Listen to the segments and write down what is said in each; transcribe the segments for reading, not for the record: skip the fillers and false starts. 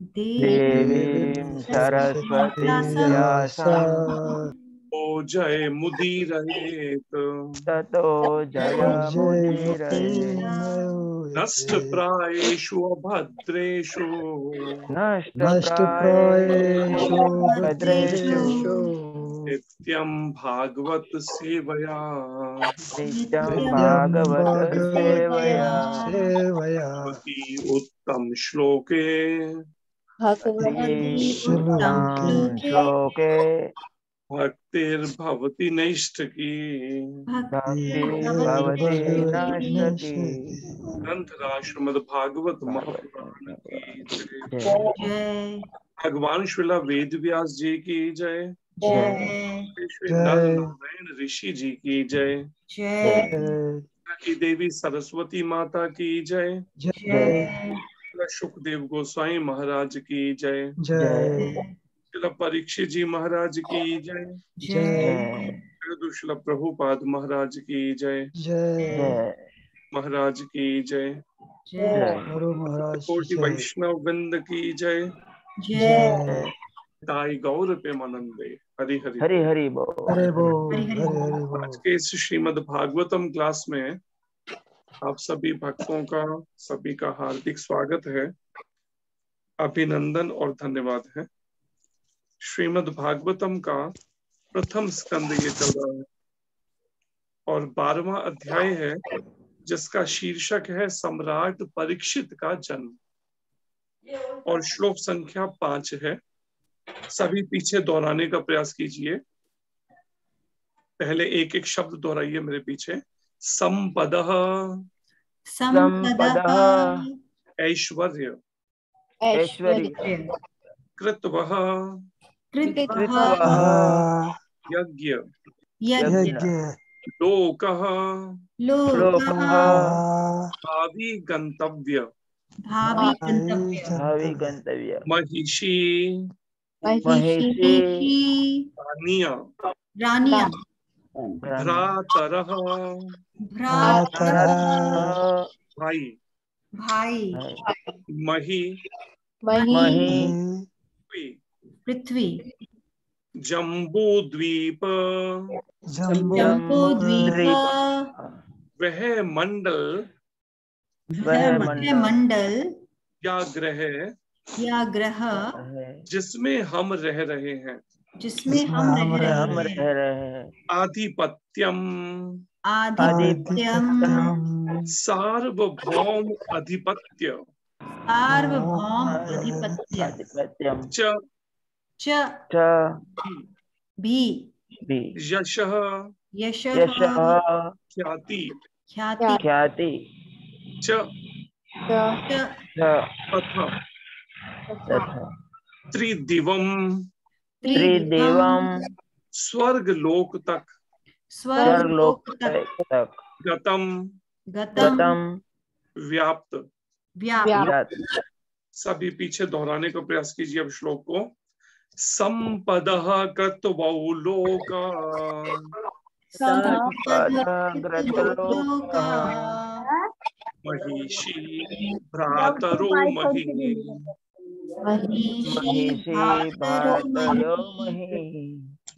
देवीं सरस्वतीं व्यासं ओ जय मुदीरयेत् ततो जयमुदीरये। नष्टप्रायेषु अभद्रेषु नष्टप्रायेषु भद्रेषु नित्यं भागवत सेवया नित्यं भागवत सेवया भगवती उत्तम श्लोके भगवती उत्तम श्लोके भक्तिर्भवति नैष्ठकी। भक्ति भवति नष्टकी। ग्रंथराज श्रीमद् भागवत महापुराण की जय। जय। भगवान श्रीला वेद व्यास जी की जय। जय। श्री नर नारायण ऋषि जी की जय। जय। की देवी सरस्वती माता की जय। जय। सुखदेव गोस्वामी महाराज की जय। जय श्रील परीक्षित जी महाराज की जय। जय। श्रील प्रभुपाद महाराज की जय। जय महाराज की जय। कोटि वैष्णव वृंद की जय। जय। ताई गौर प्रेमानंदे हरि हरि हरि हरि बोल। आज के इस श्रीमद् भागवतम क्लास में आप सभी भक्तों का सभी का हार्दिक स्वागत है, अभिनंदन और धन्यवाद है। श्रीमद् भागवतम का प्रथम स्कंद ये चल रहा है और 12वां अध्याय है जिसका शीर्षक है सम्राट परीक्षित का जन्म और श्लोक संख्या 5 है। सभी पीछे दोहराने का प्रयास कीजिए। पहले एक एक शब्द दोहराइए मेरे पीछे। संपदः संपदः ऐश्वर्य ऐश्वर्य कृतवः कृत्वः यज्ञ यज्ञ लोकः लोकः भावी गंतव्य भावी गंतव्य महिषी महिषी रानिया भ्रातरः भाई मही पृथ्वी जम्बूद्वीप वह मंडल या ग्रह जिसमें हम रह रहे हैं आधिपत्यम सार्वभौम अधिपत्य च यशः ख्याति च तथा त्रिदिवम स्वर्ग लोक तक गतम व्याप्त। सभी पीछे दोहराने का प्रयास कीजिए अब श्लोक को। संपदः कृतवौ लोका महिषी भ्रातरो मही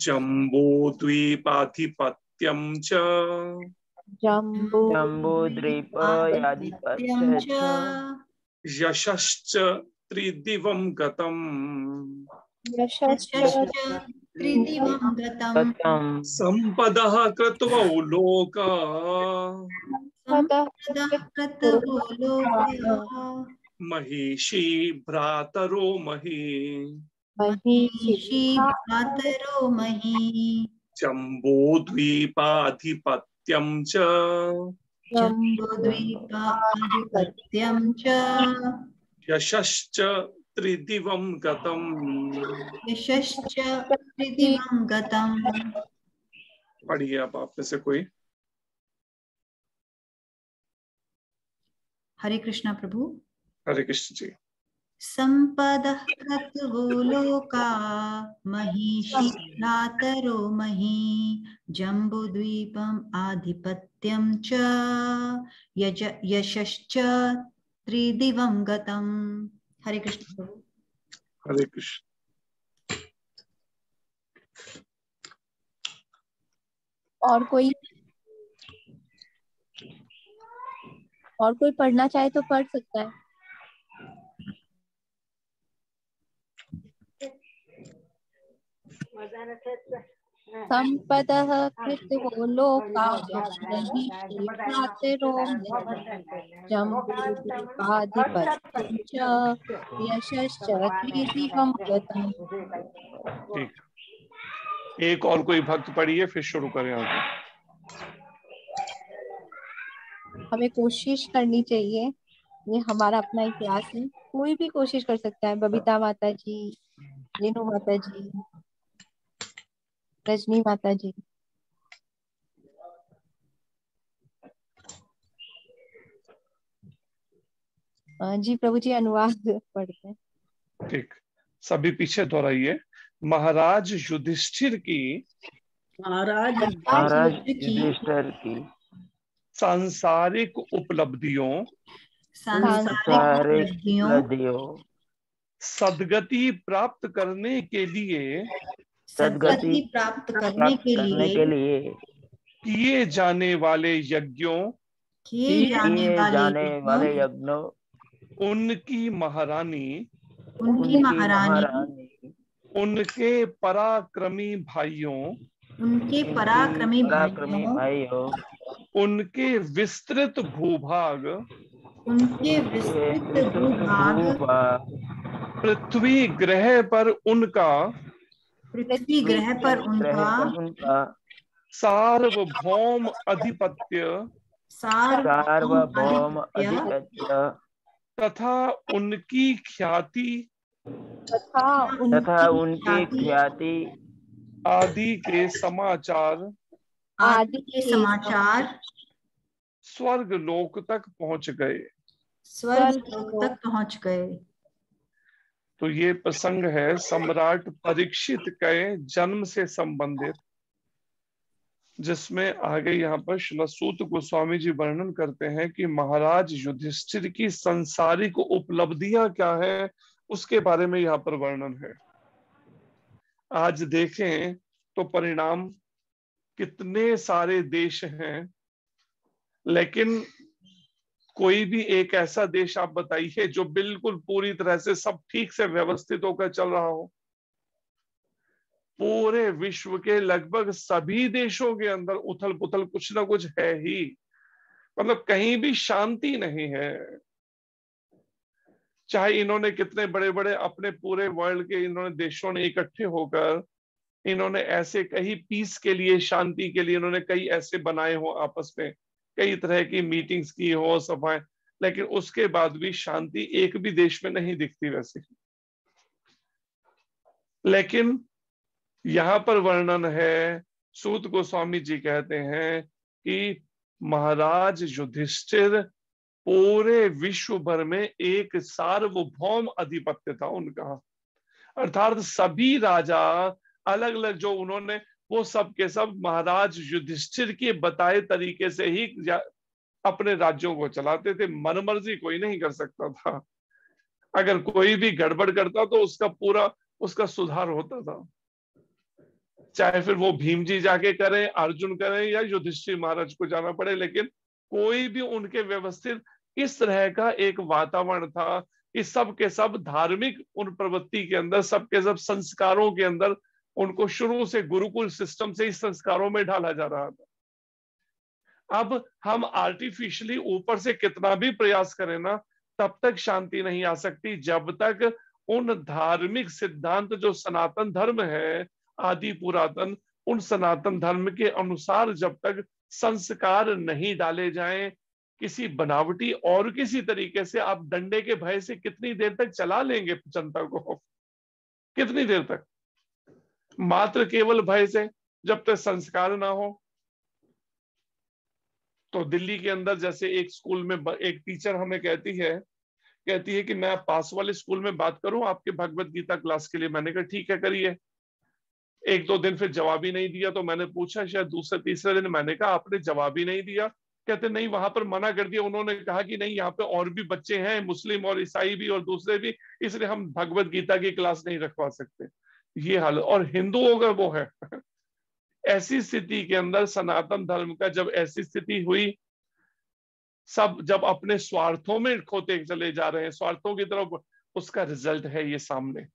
जम्बूद्वीपाधिपत्यं च जम्बूद्वीपाधिपत्यं च यशश्च त्रिदिवं गतम् संपदः कृतवौ लोका महिषी भ्रातरो मही जम्बूद्वीपाधिपत्यं च यशश्च त्रिदिवं गतम् पढ़िए आप में से कोई। हरे कृष्णा प्रभु। हरे कृष्ण जी। संपदः कृतवो लोका महिषी भ्रातरो मही जम्बूद्वीपम् आधिपत्यं च यशश्च त्रिदिवं गतम्। हरे कृष्ण प्रभु। हरे कृष्ण। और कोई पढ़ना चाहे तो पढ़ सकता है। संपदः कृत्वो लोका जम्बूद्वीपाधिपत्यं च यशश्च त्रिदिवं गतम्। ठीक, एक और कोई भक्त पढ़िए, फिर शुरू करें आगे। हमें कोशिश करनी चाहिए, ये हमारा अपना इतिहास है, कोई भी कोशिश कर सकता है। बबीता माता जी, रेणु माता जी, रजनी माता जी। जी प्रभु जी, अनुवाद पढ़ते हैं। ठीक, सभी पीछे दोहराइए। महाराज युधिष्ठिर की युधिष्ठिर की सांसारिक उपलब्धियों सदगति प्राप्त करने के लिए किए जाने वाले यज्ञों उनकी महारानी उनके पराक्रमी भाइयों उनके विस्तृत भूभाग पृथ्वी ग्रह पर उनका सार्वभौम अधिपत्य तथा उनकी ख्याति आदि के समाचार स्वर्ग लोक तक पहुंच गए। तो ये प्रसंग है सम्राट परीक्षित के जन्म से संबंधित, जिसमें आगे यहाँ पर श्रील सूत गोस्वामी जी वर्णन करते हैं कि महाराज युधिष्ठिर की संसारिक उपलब्धियां क्या है, उसके बारे में यहाँ पर वर्णन है। आज देखें तो परिणाम कितने सारे देश हैं, लेकिन कोई भी एक ऐसा देश आप बताइए जो बिल्कुल पूरी तरह से सब ठीक से व्यवस्थित होकर चल रहा हो। पूरे विश्व के लगभग सभी देशों के अंदर उथल पुथल कुछ ना कुछ है ही, मतलब कहीं भी शांति नहीं है। चाहे इन्होंने कितने बड़े बड़े अपने पूरे वर्ल्ड के इन्होंने देशों ने इकट्ठे होकर इन्होंने ऐसे कई पीस के लिए, शांति के लिए इन्होंने कई ऐसे बनाए हो, आपस में कई तरह की मीटिंग्स की हो, सभाएं, लेकिन उसके बाद भी शांति एक भी देश में नहीं दिखती वैसे। लेकिन यहां पर वर्णन है, सूत गोस्वामी जी कहते हैं कि महाराज युधिष्ठिर पूरे विश्व भर में एक सार्वभौम अधिपत्य था उनका, अर्थात सभी राजा अलग अलग जो उन्होंने वो सब के सब महाराज युधिष्ठिर के बताए तरीके से ही अपने राज्यों को चलाते थे। मनमर्जी कोई नहीं कर सकता था। अगर कोई भी गड़बड़ करता तो उसका पूरा उसका सुधार होता था, चाहे फिर वो भीम जी जाके करें, अर्जुन करें या युधिष्ठिर महाराज को जाना पड़े, लेकिन कोई भी उनके व्यवस्थित इस तरह का एक वातावरण था कि सब के सब धार्मिक उन प्रवृत्ति के अंदर, सब के सब संस्कारों के अंदर उनको शुरू से गुरुकुल सिस्टम से इस संस्कारों में ढाला जा रहा था। अब हम आर्टिफिशियली ऊपर से कितना भी प्रयास करें ना, तब तक शांति नहीं आ सकती जब तक उन धार्मिक सिद्धांत जो सनातन धर्म है, आदि पुरातन, उन सनातन धर्म के अनुसार जब तक संस्कार नहीं डाले जाएं। किसी बनावटी और किसी तरीके से आप डंडे के भय से कितनी देर तक चला लेंगे जनता को, कितनी देर तक? मात्र केवल भय से, जब तक संस्कार ना हो। तो दिल्ली के अंदर जैसे एक स्कूल में एक टीचर हमें कहती है कि मैं पास वाले स्कूल में बात करूं आपके भगवत गीता क्लास के लिए। मैंने कहा ठीक है करिए। एक दो दिन फिर जवाब ही नहीं दिया, तो मैंने पूछा, शायद दूसरे तीसरे दिन मैंने कहा आपने जवाब ही नहीं दिया, कहते नहीं, वहां पर मना कर दिया, उन्होंने कहा कि नहीं, यहाँ पे और भी बच्चे हैं, मुस्लिम और ईसाई भी और दूसरे भी, इसलिए हम भगवत गीता की क्लास नहीं रखवा सकते। ये हाल, और हिंदुओं का वो है। ऐसी स्थिति के अंदर सनातन धर्म का जब ऐसी स्थिति हुई, सब जब अपने स्वार्थों में खोते चले जा रहे हैं, स्वार्थों की तरफ, उसका रिजल्ट है ये सामने।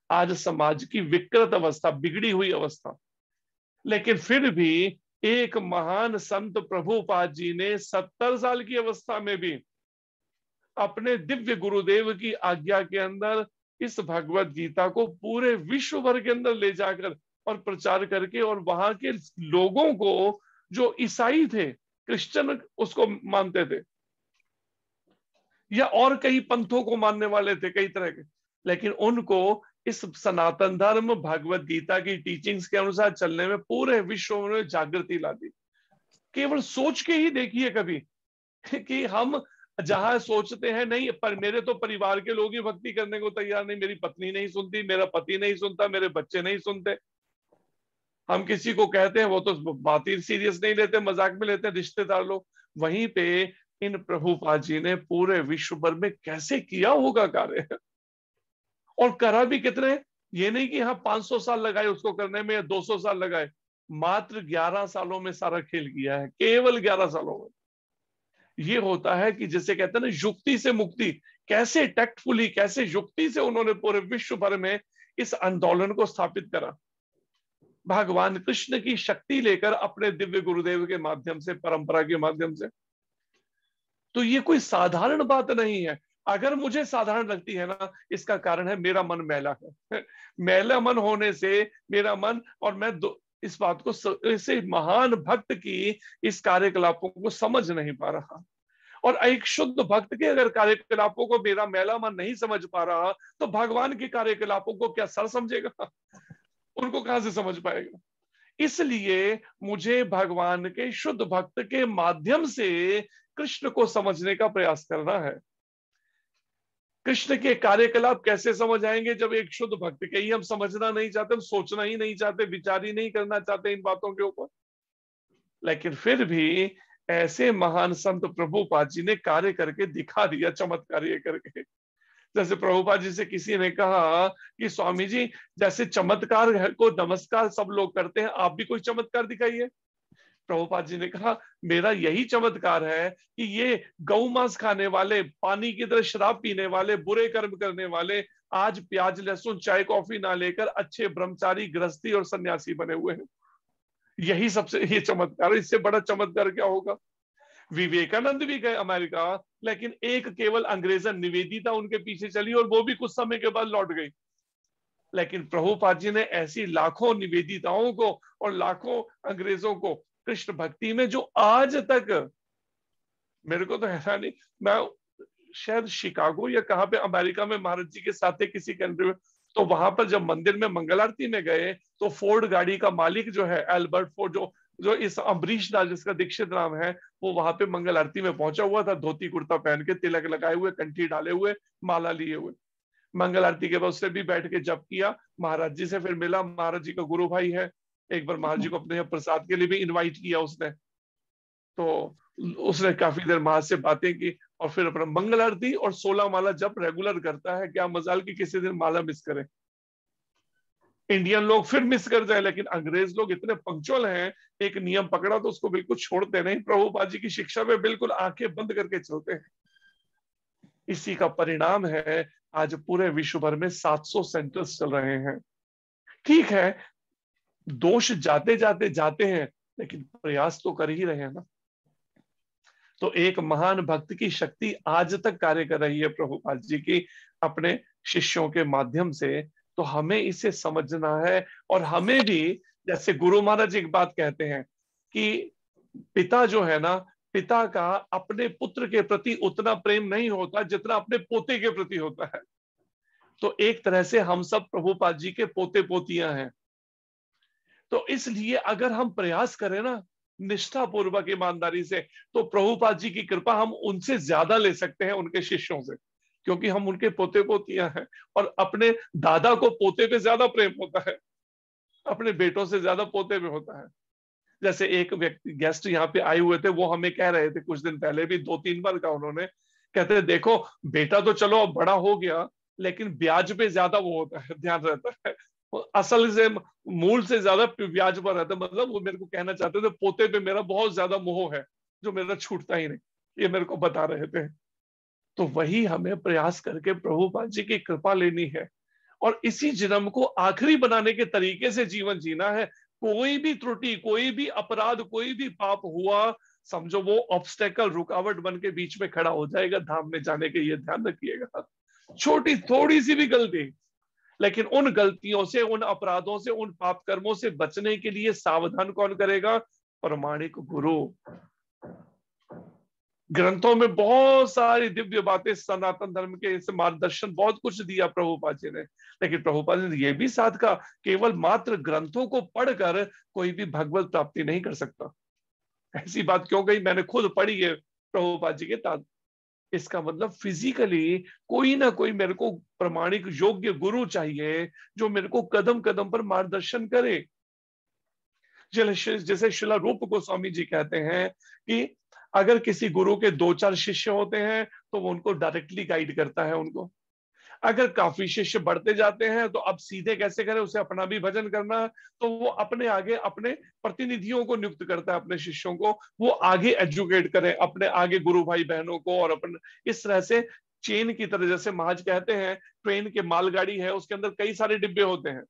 आज समाज की विकृत अवस्था, बिगड़ी हुई अवस्था। लेकिन फिर भी एक महान संत प्रभुपाद जी ने 70 साल की अवस्था में भी अपने दिव्य गुरुदेव की आज्ञा के अंदर इस भगवत गीता को पूरे विश्व भर के अंदर ले जाकर और प्रचार करके, और वहां के लोगों को, जो ईसाई थे, क्रिश्चियन उसको मानते थे, या और कई पंथों को मानने वाले थे, कई तरह के, लेकिन उनको इस सनातन धर्म भगवत गीता की टीचिंग्स के अनुसार चलने में पूरे विश्व में जागृति ला दी। केवल सोच के ही देखिए कभी कि हम जहां सोचते हैं नहीं, पर मेरे तो परिवार के लोग ही भक्ति करने को तैयार नहीं, मेरी पत्नी नहीं सुनती, मेरा पति नहीं सुनता, मेरे बच्चे नहीं सुनते, हम किसी को कहते हैं वो तो बात ही सीरियस नहीं लेते, मजाक में लेते हैं रिश्तेदार लोग। वहीं पे इन प्रभुपाद जी ने पूरे विश्व भर में कैसे किया होगा कार्य, और करा भी कितने, ये नहीं कि हाँ 500 साल लगाए उसको करने में या 200 साल लगाए, मात्र 11 सालों में सारा खेल किया है, केवल 11 सालों में। ये होता है कि जैसे कहते हैं ना, युक्ति से मुक्ति, कैसे टैक्टफुली, कैसे युक्ति से उन्होंने पूरे विश्व भर में इस आंदोलन को स्थापित करा, भगवान कृष्ण की शक्ति लेकर अपने दिव्य गुरुदेव के माध्यम से, परंपरा के माध्यम से। तो ये कोई साधारण बात नहीं है। अगर मुझे साधारण लगती है ना, इसका कारण है मेरा मन मैला है। मैला मन होने से मेरा मन, और मैं इस बात को, इसे महान भक्त की इस कार्यकलापों को समझ नहीं पा रहा, और एक शुद्ध भक्त के अगर कार्यकलापों को मेरा मैला मन नहीं समझ पा रहा, तो भगवान के कार्यकलापों को क्या सर समझेगा? उनको कहां से समझ पाएगा? इसलिए मुझे भगवान के शुद्ध भक्त के माध्यम से कृष्ण को समझने का प्रयास करना है। कृष्ण के कार्यकलाप कैसे समझ आएंगे जब एक शुद्ध भक्त के ही हम समझना नहीं चाहते, हम सोचना ही नहीं चाहते, विचार ही नहीं करना चाहते इन बातों के ऊपर। लेकिन फिर भी ऐसे महान संत प्रभुपाद जी ने कार्य करके दिखा दिया, चमत्कार ये करके। जैसे प्रभुपाद जी से किसी ने कहा कि स्वामी जी, जैसे चमत्कार को नमस्कार सब लोग करते हैं, आप भी कोई चमत्कार दिखाइए। प्रभुपाद जी ने कहा, मेरा यही चमत्कार है कि ये गौ मांस खाने वाले, पानी की तरह शराब पीने वाले, बुरे कर्म करने वाले, आज प्याज लहसुन चाय कॉफी ना लेकर अच्छे ब्रह्मचारी, गृहस्थी और सन्यासी बने हुए हैं। यही सबसे ये चमत्कार, इससे बड़ा चमत्कार क्या होगा? विवेकानंद भी गए अमेरिका, लेकिन एक केवल अंग्रेजन निवेदिता उनके पीछे चली, और वो भी कुछ समय के बाद लौट गई। लेकिन प्रभुपाद जी ने ऐसी लाखों निवेदिताओं को और लाखों अंग्रेजों को कृष्ण भक्ति में, जो आज तक, मेरे को तो हैरानी, मैं शायद शिकागो या कहां पे अमेरिका में महाराज जी के साथ थे किसी कंट्री में, तो वहां पर जब मंदिर में मंगल आरती में गए, तो फोर्ड गाड़ी का मालिक जो है एल्बर्ट फोर्ड, जो इस अम्बरीश दास जिसका दीक्षित नाम है, वो वहां पे मंगल आरती में पहुंचा हुआ था, धोती कुर्ता पहन के, तिलक लगाए हुए, कंठी डाले हुए, माला लिए हुए। मंगल आरती के बाद उसने भी बैठ के जप किया, महाराज जी से फिर मिला, महाराज जी का गुरु भाई है, एक बार महाराज जी को अपने यहाँ प्रसाद के लिए भी इनवाइट किया उसने, तो उसने काफी देर महाराज से बातें की, और फिर अपना मंगल आरती और 16 माला जप रेगुलर करता है। क्या मजाल की किसी दिन माला मिस करे, इंडियन लोग फिर मिस कर जाए, लेकिन अंग्रेज लोग इतने पंक्चुअल हैं, एक नियम पकड़ा तो उसको बिल्कुल छोड़ते नहीं। प्रभुपाद जी की शिक्षा में बिल्कुल आंखें बंद करके चलते हैं। इसी का परिणाम है आज पूरे विश्व भर में 700 सेंटर्स चल रहे हैं। ठीक है, दोष जाते जाते जाते हैं, लेकिन प्रयास तो कर ही रहे हैं ना। तो एक महान भक्त की शक्ति आज तक कार्य कर रही है प्रभुपाद जी की अपने शिष्यों के माध्यम से। तो हमें इसे समझना है, और हमें भी, जैसे गुरु महाराज एक बात कहते हैं कि पिता जो है ना, पिता का अपने पुत्र के प्रति उतना प्रेम नहीं होता जितना अपने पोते के प्रति होता है। तो एक तरह से हम सब प्रभुपाद जी के पोते पोतियां हैं। तो इसलिए अगर हम प्रयास करें ना निष्ठा पूर्वक, ईमानदारी से, तो प्रभुपाद जी की कृपा हम उनसे ज्यादा ले सकते हैं, उनके शिष्यों से, क्योंकि हम उनके पोते पोतियां हैं। और अपने दादा को पोते पे ज्यादा प्रेम होता है, अपने बेटों से ज्यादा पोते पे होता है। जैसे एक व्यक्ति गेस्ट यहाँ पे आए हुए थे, वो हमें कह रहे थे कुछ दिन पहले भी, 2-3 बार कहा उन्होंने, कहते हैं देखो बेटा तो चलो अब बड़ा हो गया, लेकिन ब्याज पे ज्यादा वो होता है, ध्यान रहता है, असल से मूल से ज्यादा ब्याज पर रहता है। मतलब वो मेरे को कहना चाहते थे पोते पे मेरा बहुत ज्यादा मोह है जो मेरा छूटता ही नहीं, ये मेरे को बता रहे थे। तो वही हमें प्रयास करके प्रभुपाद जी की कृपा लेनी है और इसी जन्म को आखिरी बनाने के तरीके से जीवन जीना है। कोई भी त्रुटि, कोई भी अपराध, कोई भी पाप हुआ, समझो वो ऑब्स्टेकल, रुकावट बन के बीच में खड़ा हो जाएगा धाम में जाने के, ये ध्यान रखिएगा। छोटी थोड़ी सी भी गलती, लेकिन उन गलतियों से, उन अपराधों से, उन पाप कर्मों से बचने के लिए सावधान कौन करेगा? प्रमाणिक गुरु। ग्रंथों में बहुत सारी दिव्य बातें सनातन धर्म के इस मार्गदर्शन बहुत कुछ दिया प्रभुपाद जी ने, लेकिन प्रभुपाद जी ने यह भी साथ कहा केवल मात्र ग्रंथों को पढ़कर कोई भी भगवत प्राप्ति नहीं कर सकता। ऐसी बात क्यों कही? मैंने खुद पढ़ी है प्रभुपाद जी के तात्पर्य। इसका मतलब फिजिकली कोई ना कोई मेरे को प्रमाणिक योग्य गुरु चाहिए जो मेरे को कदम कदम पर मार्गदर्शन करे। जैसे शिला रूप गोस्वामी जी कहते हैं कि अगर किसी गुरु के 2-4 शिष्य होते हैं तो वो उनको डायरेक्टली गाइड करता है उनको। अगर काफी शिष्य बढ़ते जाते हैं तो अब सीधे कैसे करें, उसे अपना भी भजन करना है, तो वो अपने आगे अपने प्रतिनिधियों को नियुक्त करता है, अपने शिष्यों को, वो आगे एजुकेट करें अपने आगे गुरु भाई बहनों को। और अपने इस तरह से चेन की तरह, जैसे महाराज कहते हैं ट्रेन के मालगाड़ी है, उसके अंदर कई सारे डिब्बे होते हैं,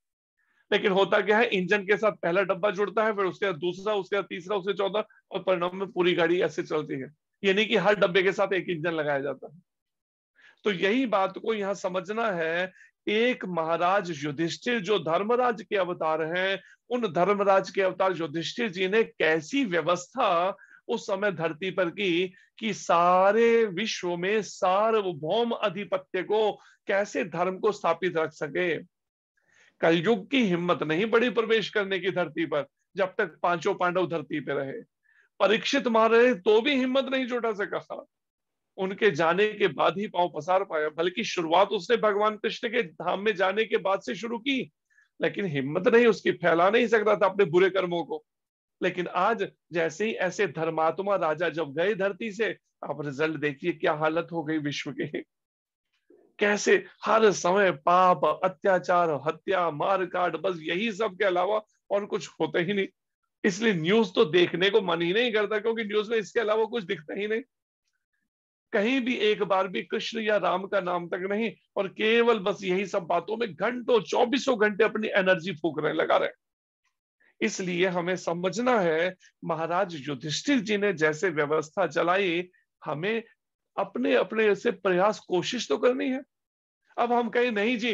लेकिन होता क्या है, इंजन के साथ पहला डब्बा जुड़ता है, फिर उसके बाद दूसरा, उसके बाद तीसरा, उसके चौथा, और परिणाम में पूरी गाड़ी ऐसे चलती है। ये नहीं कि हर डब्बे के साथ एक इंजन लगाया जाता है। तो यही बात को यहाँ समझना है। एक महाराज युधिष्ठिर जो धर्मराज के अवतार हैं, उन धर्मराज के अवतार युधिष्ठिर जी ने कैसी व्यवस्था उस समय धरती पर की कि सारे विश्व में सार्वभौम अधिपत्य को कैसे धर्म को स्थापित रख सके। कलयुग की हिम्मत नहीं पड़ी प्रवेश करने की धरती पर जब तक 5 पांडव धरती पे रहे। परीक्षित मार रहे तो भी हिम्मत नहीं जुटा सका, उनके जाने के बाद ही पांव पसार पाया। बल्कि शुरुआत उसने भगवान कृष्ण के धाम में जाने के बाद से शुरू की, लेकिन हिम्मत नहीं उसकी, फैला नहीं सकता था अपने बुरे कर्मों को। लेकिन आज जैसे ही ऐसे धर्मात्मा राजा जब गए धरती से, आप रिजल्ट देखिए क्या हालत हो गई विश्व के। कैसे हर समय पाप, अत्याचार, हत्या, मार काट, बस यही सब के अलावा और कुछ होता ही नहीं। इसलिए न्यूज तो देखने को मन ही नहीं करता, क्योंकि न्यूज में इसके अलावा कुछ दिखता ही नहीं। कहीं भी एक बार भी कृष्ण या राम का नाम तक नहीं, और केवल बस यही सब बातों में घंटों 24 घंटे अपनी एनर्जी फूक रहे, लगा रहे। इसलिए हमें समझना है महाराज युधिष्ठिर जी ने जैसे व्यवस्था चलाई, हमें अपने अपने से प्रयास, कोशिश तो करनी है। अब हम कहें नहीं जी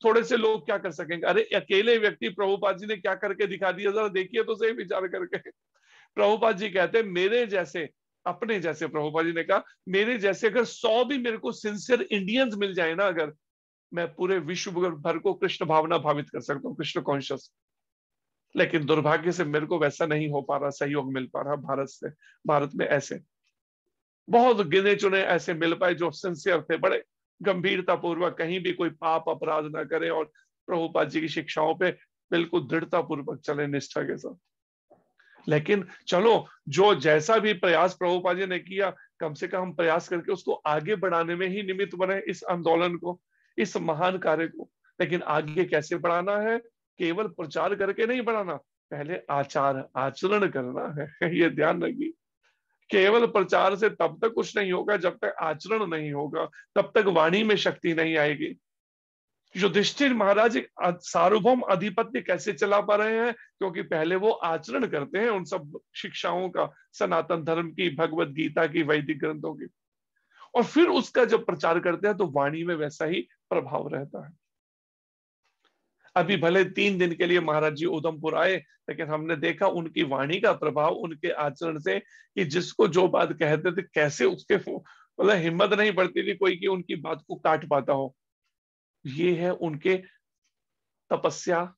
थोड़े से लोग क्या कर सकेंगे, अरे अकेले व्यक्ति प्रभुपाद जी ने क्या करके दिखा दिया, जरा देखिए तो सही विचार करके। प्रभुपाद जी कहते हैं मेरे जैसे, अपने जैसे, प्रभुपाद जी ने कहा मेरे जैसे अगर 100 भी मेरे को सिंसियर इंडियंस मिल जाए ना, अगर, मैं पूरे विश्व भर को कृष्ण भावना भावित कर सकता हूँ, कृष्ण कॉन्शियस। लेकिन दुर्भाग्य से मेरे को वैसा नहीं हो पा रहा, सहयोग मिल पा रहा भारत से। भारत में ऐसे बहुत गिने चुने ऐसे मिल पाए जो सिंसियर थे, बड़े गंभीरता पूर्वक कहीं भी कोई पाप अपराध ना करे और प्रभुपाद जी की शिक्षाओं पे बिल्कुल दृढ़ता पूर्वक चले, निष्ठा के साथ। लेकिन चलो, जो जैसा भी प्रयास प्रभुपाद जी ने किया, कम से कम हम प्रयास करके उसको आगे बढ़ाने में ही निमित्त बने, इस आंदोलन को, इस महान कार्य को। लेकिन आगे कैसे बढ़ाना है? केवल प्रचार करके नहीं बढ़ाना, पहले आचार आचरण करना है। ये ध्यान रखिए, केवल प्रचार से तब तक कुछ नहीं होगा जब तक आचरण नहीं होगा, तब तक वाणी में शक्ति नहीं आएगी। युधिष्ठिर महाराज सार्वभौम अधिपत्य कैसे चला पा रहे हैं? क्योंकि पहले वो आचरण करते हैं उन सब शिक्षाओं का, सनातन धर्म की, भगवत गीता की, वैदिक ग्रंथों की, और फिर उसका जब प्रचार करते हैं तो वाणी में वैसा ही प्रभाव रहता है। अभी भले 3 दिन के लिए महाराज जी उधमपुर आए, लेकिन हमने देखा उनकी वाणी का प्रभाव, उनके आचरण से, कि जिसको जो बात कहते थे कैसे उसके मतलब हिम्मत नहीं पड़ती थी कोई कि उनकी बात को काट पाता हो। ये है उनके तपस्या,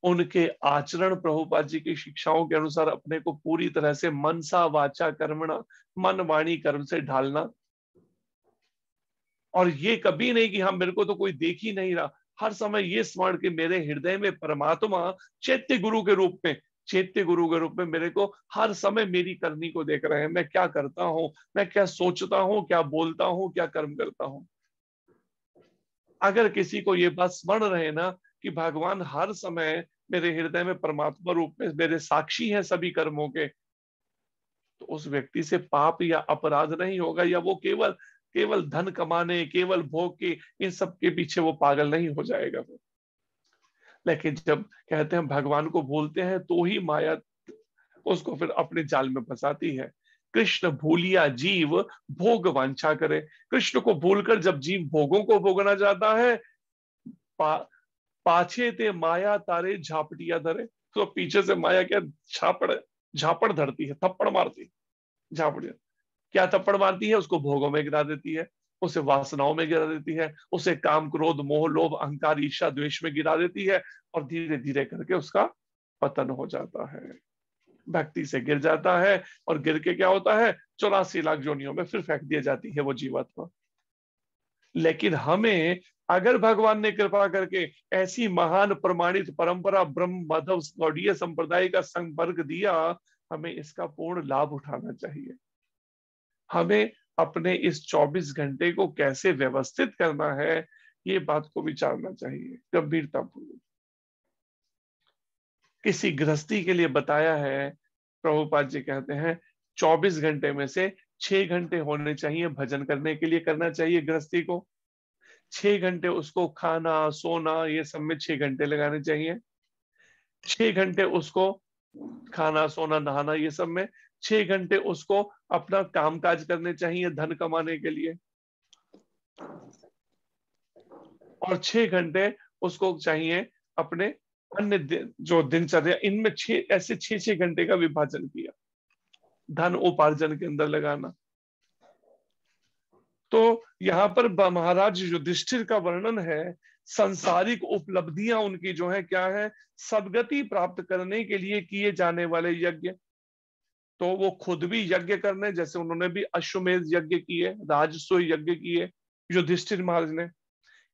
उनके आचरण, प्रभुपाद जी की शिक्षाओं के अनुसार अपने को पूरी तरह से मनसा वाचा कर्मणा, मन वाणी कर्म से ढालना। और ये कभी नहीं कि हाँ मेरे को तो कोई देख ही नहीं रहा, हर समय ये स्मरण कि मेरे हृदय में परमात्मा चैत्य गुरु के रूप में, चैत्य गुरु के रूप में मेरे को हर समय मेरी करनी को देख रहे हैं, मैं क्या करता हूं, मैं क्या सोचता हूं, क्या बोलता हूं, क्या कर्म करता हूं। अगर किसी को ये बात स्मरण रहे ना कि भगवान हर समय मेरे हृदय में परमात्मा रूप में मेरे साक्षी हैं सभी कर्मों के, तो उस व्यक्ति से पाप या अपराध नहीं होगा, या वो केवल केवल धन कमाने, केवल भोग के, इन सब के पीछे वो पागल नहीं हो जाएगा वो। लेकिन जब कहते हैं भगवान को भूलते हैं तो ही माया उसको फिर अपने जाल में फंसाती है। कृष्ण भूलिया जीव भोग वांछा करे। कृष्ण को भूलकर जब जीव भोगों को भोगना चाहता है, पाछे ते माया तारे झापटिया धरे, तो पीछे से माया क्या झापड़ धरती है, थप्पड़ मारती है। झापड़िया क्या थप्पड़ मारती है? उसको भोगों में गिरा देती है, उसे वासनाओं में गिरा देती है, उसे काम क्रोध मोह लोभ अहंकार ईर्ष्या द्वेष में गिरा देती है, और धीरे धीरे करके उसका पतन हो जाता है, भक्ति से गिर जाता है, और गिर के क्या होता है? 84 लाख योनियों में फिर फेंक दी जाती है वो जीवात्मा। लेकिन हमें अगर भगवान ने कृपा करके ऐसी महान प्रमाणित परंपरा ब्रह्म माधव गौड़ीय संप्रदाय का संपर्क दिया, हमें इसका पूर्ण लाभ उठाना चाहिए। हमें अपने इस 24 घंटे को कैसे व्यवस्थित करना है, ये बात को विचारना चाहिए गंभीरतापूर्वक। किसी गृहस्थी के लिए बताया है, प्रभुपाद जी कहते हैं 24 घंटे में से 6 घंटे होने चाहिए भजन करने के लिए, करना चाहिए गृहस्थी को। 6 घंटे उसको खाना सोना ये सब में 6 घंटे लगाने चाहिए। 6 घंटे उसको खाना सोना नहाना ये सब में, 6 घंटे उसको अपना कामकाज करने चाहिए धन कमाने के लिए, और 6 घंटे उसको चाहिए अपने अन्य जो दिनचर्या, इनमें 6 घंटे का विभाजन किया, धन उपार्जन के अंदर लगाना। तो यहाँ पर महाराज युधिष्ठिर का वर्णन है, सांसारिक उपलब्धियां उनकी जो है क्या है? सदगति प्राप्त करने के लिए किए जाने वाले यज्ञ। तो वो खुद भी यज्ञ करने, जैसे उन्होंने भी अश्वमेध यज्ञ किए, राजस्व यज्ञ किए युधिष्ठिर महाराज ने,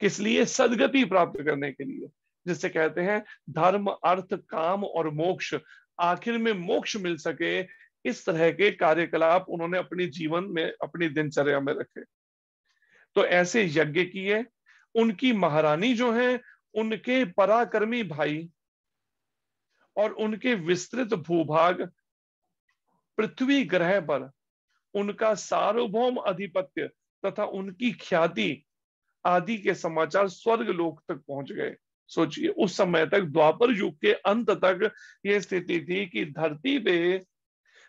किस लिए? सदगति प्राप्त करने के लिए, जिसे कहते हैं धर्म अर्थ काम और मोक्ष, आखिर में मोक्ष मिल सके, इस तरह के कार्यकलाप उन्होंने अपने जीवन में अपनी दिनचर्या में रखे। तो ऐसे यज्ञ किए। उनकी महारानी जो है, उनके पराक्रमी भाई और उनके विस्तृत भूभाग पृथ्वी ग्रह पर उनका सार्वभौम अधिपत्य तथा उनकी ख्याति आदि के समाचार स्वर्ग लोक तक पहुंच गए। सोचिए, उस समय तक द्वापर युग के अंत तक ये स्थिति थी कि धरती पे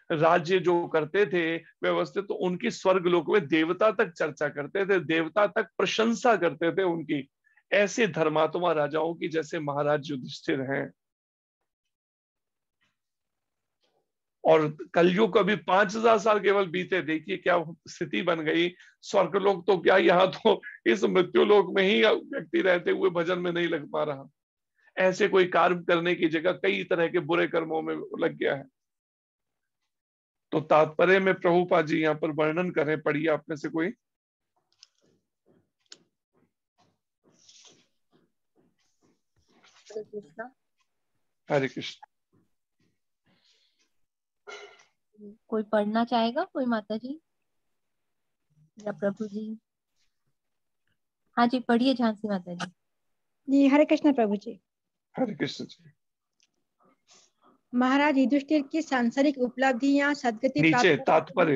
राज्य जो करते थे व्यवस्थित, तो उनकी स्वर्ग लोक में देवता तक चर्चा करते थे, देवता तक प्रशंसा करते थे उनकी, ऐसे धर्मात्मा राजाओं की जैसे महाराज युधिष्ठिर हैं। और कलयुग का भी 5000 साल केवल बीते, देखिए क्या स्थिति बन गई। स्वर्ग लोक तो क्या, यहाँ तो इस मृत्यु लोक में ही व्यक्ति रहते हुए भजन में नहीं लग पा रहा, ऐसे कोई कार्य करने की जगह कई तरह के बुरे कर्मों में लग गया है। तो तात्पर्य में प्रभुपाद जी यहाँ पर वर्णन करें, पढ़िए आप में से कोई। हरे कृष्ण। कोई पढ़ना चाहेगा? कोई माता जी या प्रभु जी? हाँ जी, पढ़िए झांसी माता जी। जी हरे कृष्ण प्रभु जी। हरे कृष्ण जी। महाराज युधिष्ठिर की सांसारिक उपलब्धियां सदगति नीचे तात्पर्य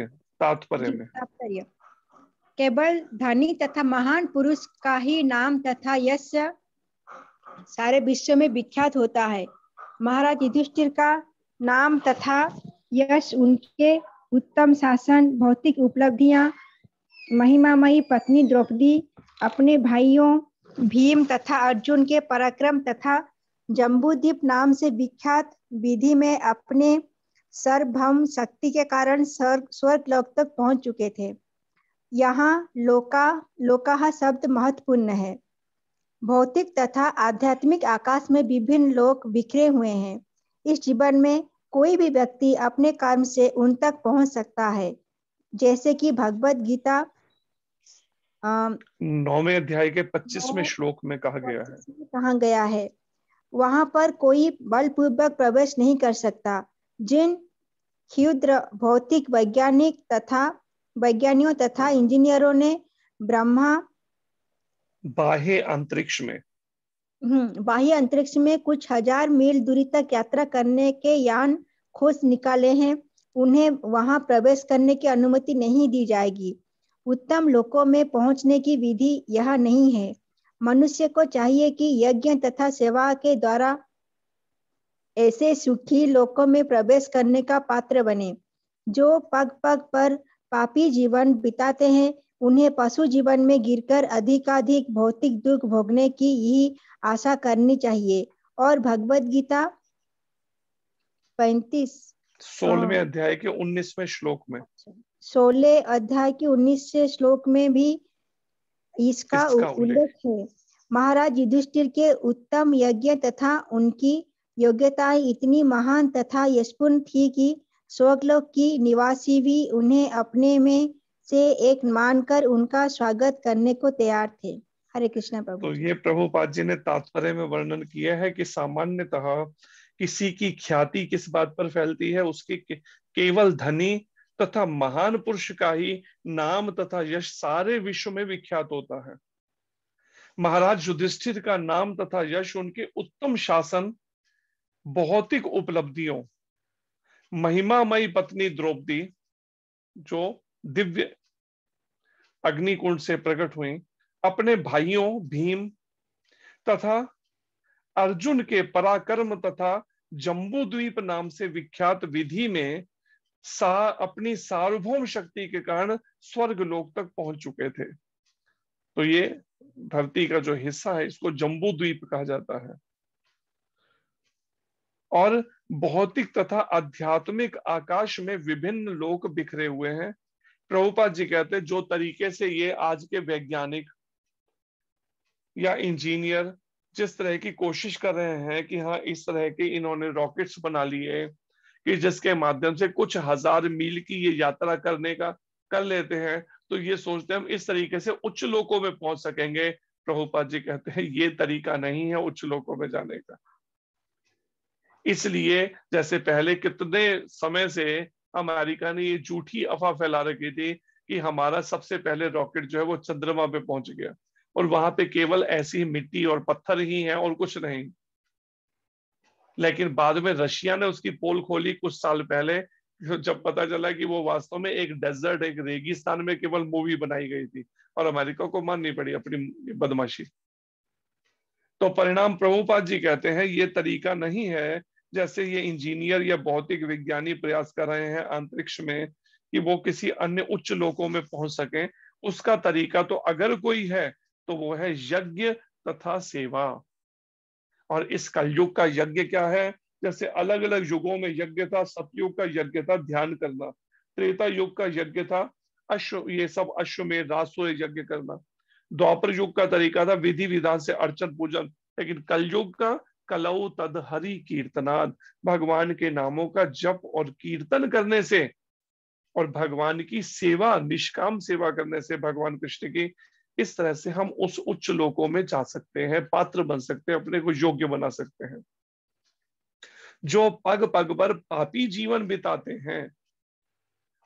में तात्पर्य केवल धनी तथा महान पुरुष का ही नाम तथा यश सारे विश्व में विख्यात होता है। महाराज युधिष्ठिर का नाम तथा यश, उनके उत्तम शासन, भौतिक उपलब्धियां, महिमामयी पत्नी द्रौपदी, अपने भाइयों भीम तथा अर्जुन के पराक्रम तथा जम्बूद्वीप नाम से विख्यात विधि में अपने सार्वभौम शक्ति के कारण स्वर्ग लोक तक पहुंच चुके थे। यहाँ लोकाह शब्द महत्वपूर्ण है। भौतिक तथा आध्यात्मिक आकाश में विभिन्न लोक बिखरे हुए हैं। इस जीवन में कोई भी व्यक्ति अपने कर्म से उन तक पहुंच सकता है, जैसे कि भगवत गीता 9वें अध्याय के 25वें श्लोक में कहा गया है। वहां पर कोई बलपूर्वक प्रवेश नहीं कर सकता। जिन क्षुद्र भौतिक वैज्ञानिकों तथा इंजीनियरों ने बाह्य अंतरिक्ष में कुछ हजार मील दूरी तक यात्रा करने के यान खोज निकाले हैं, उन्हें वहां प्रवेश करने की अनुमति नहीं दी जाएगी। उत्तम लोकों में पहुंचने की विधि यह नहीं है। मनुष्य को चाहिए कि यज्ञ तथा सेवा के द्वारा ऐसे सुखी लोकों में प्रवेश करने का पात्र बने। जो पग पग पर पापी जीवन बिताते हैं, उन्हें पशु जीवन में गिरकर अधिकाधिक भौतिक दुख भोगने की ही आशा करनी चाहिए। और भगवत गीता 16वें अध्याय के 19वें श्लोक में 16 अध्याय के 19 श्लोक में भी इसका उल्लेख है। महाराज युधिष्ठिर के उत्तम यज्ञ तथा उनकी योग्यताएं इतनी महान तथा यशपूर्ण थी कि स्वर्गलोक की निवासी भी उन्हें अपने में से एक मानकर उनका स्वागत करने को तैयार थे। हरे कृष्णा प्रभु। तो ये प्रभुपाद जी ने तात्पर्य में वर्णन किया है कि सामान्यतः किसी की ख्याति किस बात पर फैलती है, उसके केवल धनी तथा महान पुरुष का ही नाम तथा यश सारे विश्व में विख्यात होता है। महाराज युधिष्ठिर का नाम तथा यश उनके उत्तम शासन, भौतिक उपलब्धियों, महिमामयी पत्नी द्रौपदी जो दिव्य अग्निकुंड से प्रकट हुई, अपने भाइयों भीम तथा अर्जुन के पराक्रम तथा जम्बूद्वीप नाम से विख्यात विधि में अपनी सार्वभौम शक्ति के कारण स्वर्ग लोक तक पहुंच चुके थे। तो ये धरती का जो हिस्सा है इसको जम्बूद्वीप कहा जाता है। और भौतिक तथा आध्यात्मिक आकाश में विभिन्न लोक बिखरे हुए हैं। प्रभुपाद जी कहते हैं जो तरीके से ये आज के वैज्ञानिक या इंजीनियर जिस तरह की कोशिश कर रहे हैं कि हाँ इस तरह के इन्होंने रॉकेट्स बना लिए कि जिसके माध्यम से कुछ हजार मील की ये यात्रा करने का कर लेते हैं, तो ये सोचते हैं हम इस तरीके से उच्च लोकों में पहुंच सकेंगे। प्रभुपाद जी कहते हैं ये तरीका नहीं है उच्च लोकों में जाने का। इसलिए जैसे पहले कितने समय से अमेरिका ने ये झूठी अफवाह फैला रखी थी कि हमारा सबसे पहले रॉकेट जो है वो चंद्रमा पे पहुंच गया और वहां पे केवल ऐसी मिट्टी और पत्थर ही है और कुछ नहीं। लेकिन बाद में रशिया ने उसकी पोल खोली कुछ साल पहले, जब पता चला कि वो वास्तव में एक डेजर्ट, एक रेगिस्तान में केवल मूवी बनाई गई थी और अमेरिका को माननी पड़ी अपनी बदमाशी। तो परिणाम प्रभुपाद जी कहते हैं ये तरीका नहीं है जैसे ये इंजीनियर या भौतिक विज्ञानी प्रयास कर रहे हैं अंतरिक्ष में कि वो किसी अन्य उच्च लोकों में पहुंच सके। उसका तरीका तो अगर कोई है तो वो है यज्ञ तथा सेवा। और इस कलयुग का यज्ञ क्या है? जैसे अलग अलग युगों में यज्ञ था, सतयुग का यज्ञ था ध्यान करना, त्रेता युग का यज्ञ था ये सब अश्वमेध रासोय यज्ञ करना, द्वापर युग का तरीका था विधि विधान से अर्चन पूजन, लेकिन कलयुग का कलौ तद हरि कीर्तनाद, भगवान के नामों का जप और कीर्तन करने से और भगवान की सेवा, निष्काम सेवा करने से भगवान कृष्ण की, इस तरह से हम उस उच्च लोकों में जा सकते हैं, पात्र बन सकते हैं, अपने को योग्य बना सकते हैं। जो पग पग पर पापी जीवन बिताते हैं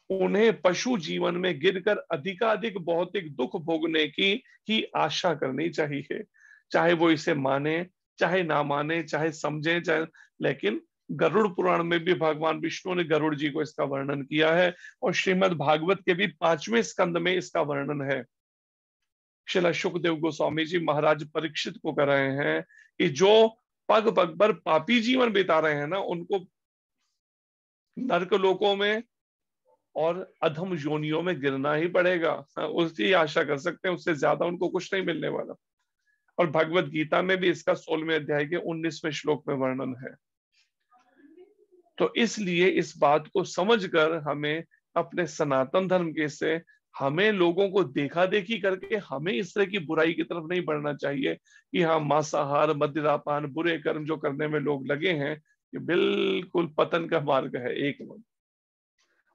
उन्हें पशु जीवन में गिरकर अधिकाधिक भौतिक दुख भोगने की ही आशा करनी चाहिए, चाहे वो इसे माने चाहे ना माने, चाहे समझे चाहे। लेकिन गरुड़ पुराण में भी भगवान विष्णु ने गरुड़ जी को इसका वर्णन किया है और श्रीमद् भागवत के भी 5वें स्कंद में इसका वर्णन है। श्रील शुकदेव गोस्वामी जी महाराज परीक्षित को कर रहे हैं कि जो पग पग पर पापी जीवन बिता रहे हैं ना, उनको नरक लोकों में और अधम योनियों में गिरना ही पड़ेगा। उसकी आशा कर सकते हैं, उससे ज्यादा उनको कुछ नहीं मिलने वाला। और भगवत गीता में भी इसका 16वें अध्याय के 19वें श्लोक में वर्णन है। तो इसलिए इस बात को समझकर हमें अपने सनातन धर्म के से हमें लोगों को देखा देखी करके हमें इस तरह की बुराई की तरफ नहीं बढ़ना चाहिए कि हाँ मांसाहार मदिरापान बुरे कर्म जो करने में लोग लगे हैं ये बिल्कुल पतन का मार्ग है एक नंबर।